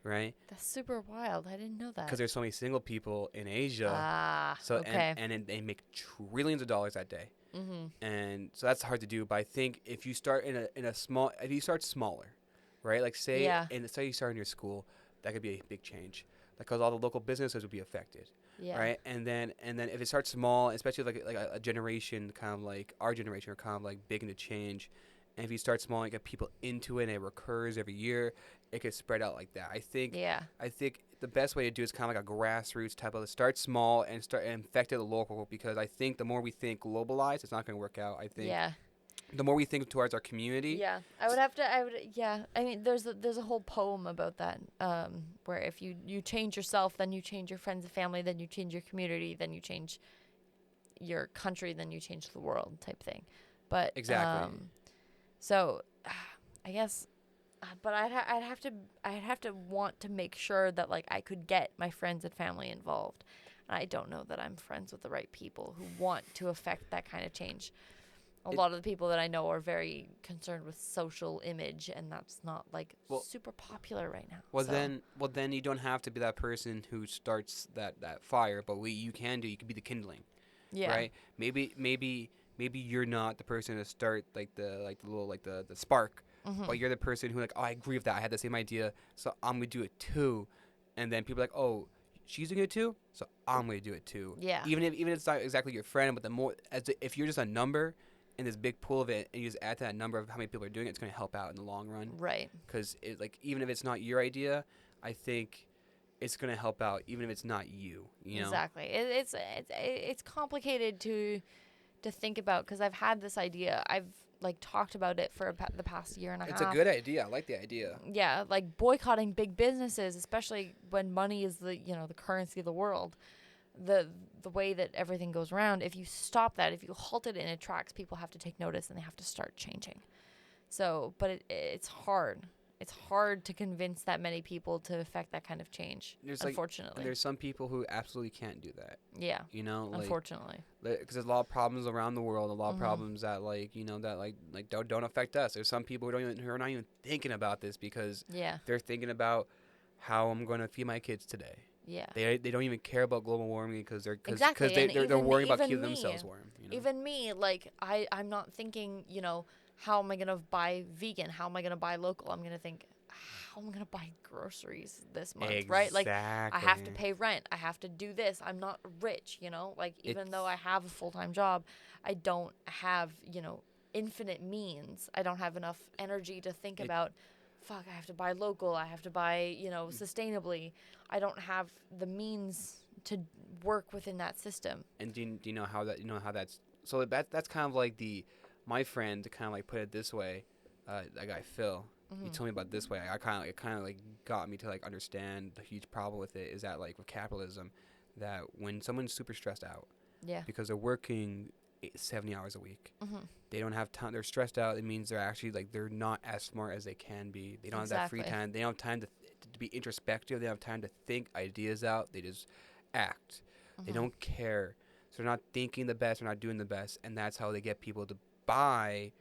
right? That's super wild. I didn't know that. Because there's so many single people in Asia. So okay. and they make trillions of dollars that day. Mm-hmm. And so that's hard to do. But I think if you start if you start smaller, right? Like say you start in your school, that could be a big change. Because all the local businesses would be affected. Yeah. Right, and then if it starts small, especially like a generation kind of like our generation are kind of like big into change, and if you start small and get people into it and it recurs every year, it could spread out like that. I think the best way to do is kind of like a grassroots type of start small and start and affect it local, because I think the more we think globalized, it's not going to work out. I think the more we think towards our community. Yeah, I mean, there's a whole poem about that, where if you change yourself, then you change your friends and family, then you change your community, then you change your country, then you change the world, type thing. But exactly. So, I guess, but I'd have to want to make sure that like I could get my friends and family involved. And I don't know that I'm friends with the right people who want to affect that kind of change. A lot of the people that I know are very concerned with social image, and that's not like super popular right now. Well, then you don't have to be that person who starts that fire, but you can be the kindling. Yeah. Right. Maybe you're not the person to start like the spark, but you're the person who like, oh, I agree with that. I had the same idea, so I'm gonna do it too. And then people are like, oh, she's doing it too, so I'm gonna do it too. Yeah. Even if it's not exactly your friend, but if you're just a number in this big pool of it, and you just add to that number of how many people are doing it, it's going to help out in the long run. Right. Because even if it's not your idea, I think it's going to help out, even if it's not you. You know? Exactly. It's complicated to think about, because I've had this idea. I've like talked about it for the past year and a half. It's a good idea. I like the idea. Yeah, like boycotting big businesses, especially when money is the currency of the world. The way that everything goes around, if you stop that, if you halt it in its tracks, people have to take notice and they have to start changing. So, but it's hard. it's hard to convince that many people to affect that kind of change. Unfortunately, there's some people who absolutely can't do that. Yeah. You know, like, unfortunately, because there's a lot of problems around the world, a lot of problems that that don't affect us. There's some people who are not even thinking about this because they're thinking about how I'm going to feed my kids today. Yeah. They don't even care about global warming because they're they're worrying about keeping themselves warm. You know? Even me, like I'm not thinking, how am I gonna buy vegan? How am I gonna buy local? I'm gonna think, how am I gonna buy groceries this month, right? Like I have to pay rent. I have to do this. I'm not rich, Like even though I have a full-time job, I don't have, infinite means. I don't have enough energy to think about, fuck, I have to buy local. I have to buy, sustainably. I don't have the means to work within that system. And do you know how that's so that's kind of like my friend to kind of like put it this way, that guy Phil. He told me about it this way. It kind of like got me to like understand the huge problem with it is that like with capitalism, that when someone's super stressed out, because they're working 70 hours a week, they don't have time. They're stressed out. It means they're actually like they're not as smart as they can be. They don't have that free time. They don't have time to be introspective. They don't have time to think ideas out. They just act. They don't care. So they're not thinking the best. They're not doing the best, and that's how they get people to buy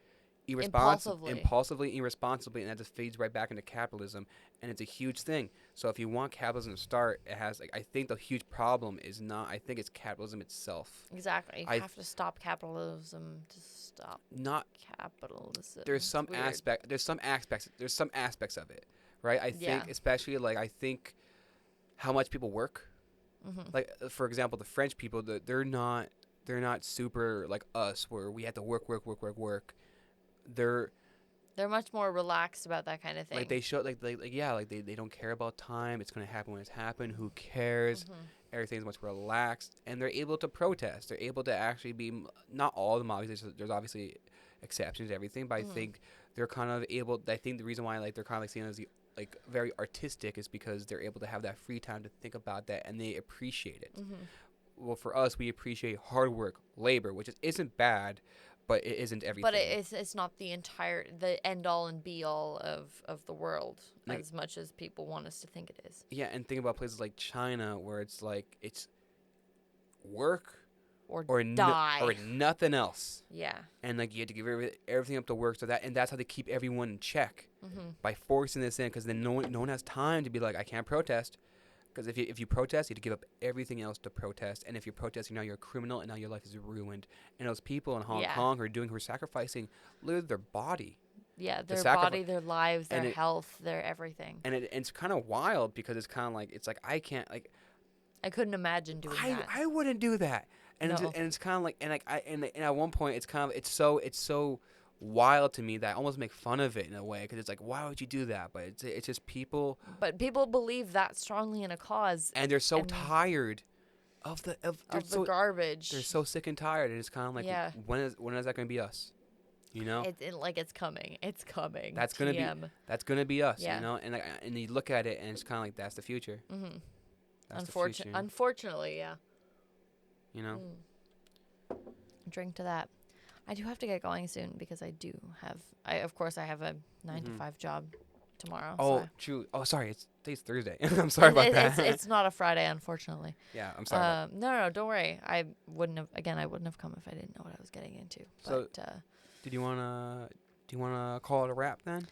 impulsively, irresponsibly, and that just feeds right back into capitalism, and it's a huge thing. So if you want capitalism to start, it has I think the huge problem is not. I think it's capitalism itself. Exactly. You have to stop capitalism to stop. Not capitalism. There's some aspects of it, right? I think especially I think how much people work. Like for example, the French people, they're not super like us where we have to work. They're much more relaxed about that kind of thing. Like they show they don't care about time. It's gonna happen when it's happened. Who cares? Everything's much relaxed, and they're able to protest. They're able to actually be not all of them. Obviously, there's obviously exceptions to everything, but I think they're kind of able. I think the reason why they're kind of like seen as very artistic is because they're able to have that free time to think about that, and they appreciate it. Well, for us, we appreciate hard work, labor, which isn't bad, but it isn't everything. But it's not the end all and be all of the world, as much as people want us to think it is. Yeah, and think about places like China where it's like it's work or die or nothing else. Yeah. And like you have to give everything up to work, and that's how they keep everyone in check by forcing this in, because then no one has time to be like, I can't protest. Because if you protest, you have to give up everything else to protest. And if you're protesting, now you're a criminal, and now your life is ruined. And those people in Hong Kong who are sacrificing literally their body. Yeah, their body, their lives, their health, their everything. And it's kind of wild because it's kind of like, it's like, I can't, like... I couldn't imagine doing that. I wouldn't do that. And no. It's kind of like, and at one point, it's kind of, it's so wild to me that I almost make fun of it in a way, because it's like, why would you do that? But it's just people. But people believe that strongly in a cause, and they're so tired of the garbage. They're so sick and tired, and it's kind of like, when is that going to be us? You know, it's coming. It's coming. That's gonna be us. You know, and you look at it, and it's kind of like that's the future. Unfortunately, yeah. You know. Drink to that. I do have to get going soon because I have a 9 to 5 job tomorrow. Oh, true. Oh, sorry. Today's Thursday. I'm sorry about that. It's not a Friday, unfortunately. Yeah, I'm sorry. No, don't worry. I wouldn't have come if I didn't know what I was getting into. But, so, do you wanna call it a wrap then?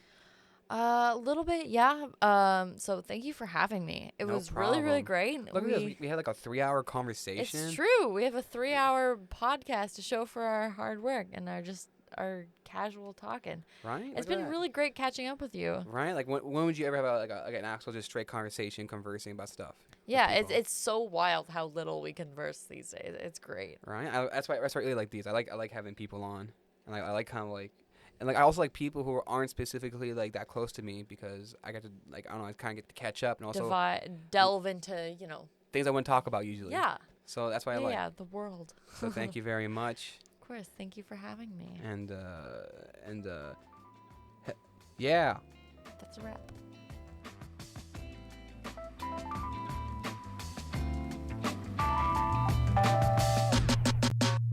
A little bit, yeah. So thank you for having me. It was really, really great. Look, we had like a 3-hour conversation. It's true. We have a 3-hour podcast to show for our hard work and our casual talking. Right. It's been really great catching up with you. Right. Like when would you ever have an actual just straight conversation conversing about stuff? Yeah, it's so wild how little we converse these days. It's great. Right. That's why I really like these. I like having people on, and I like kind of like. And I also like people who aren't specifically like that close to me, because I get to I kind of get to catch up and also delve into things I wouldn't talk about usually. Yeah. So that's why I like. Yeah, the world. So thank you very much. Of course, thank you for having me. Yeah. That's a wrap.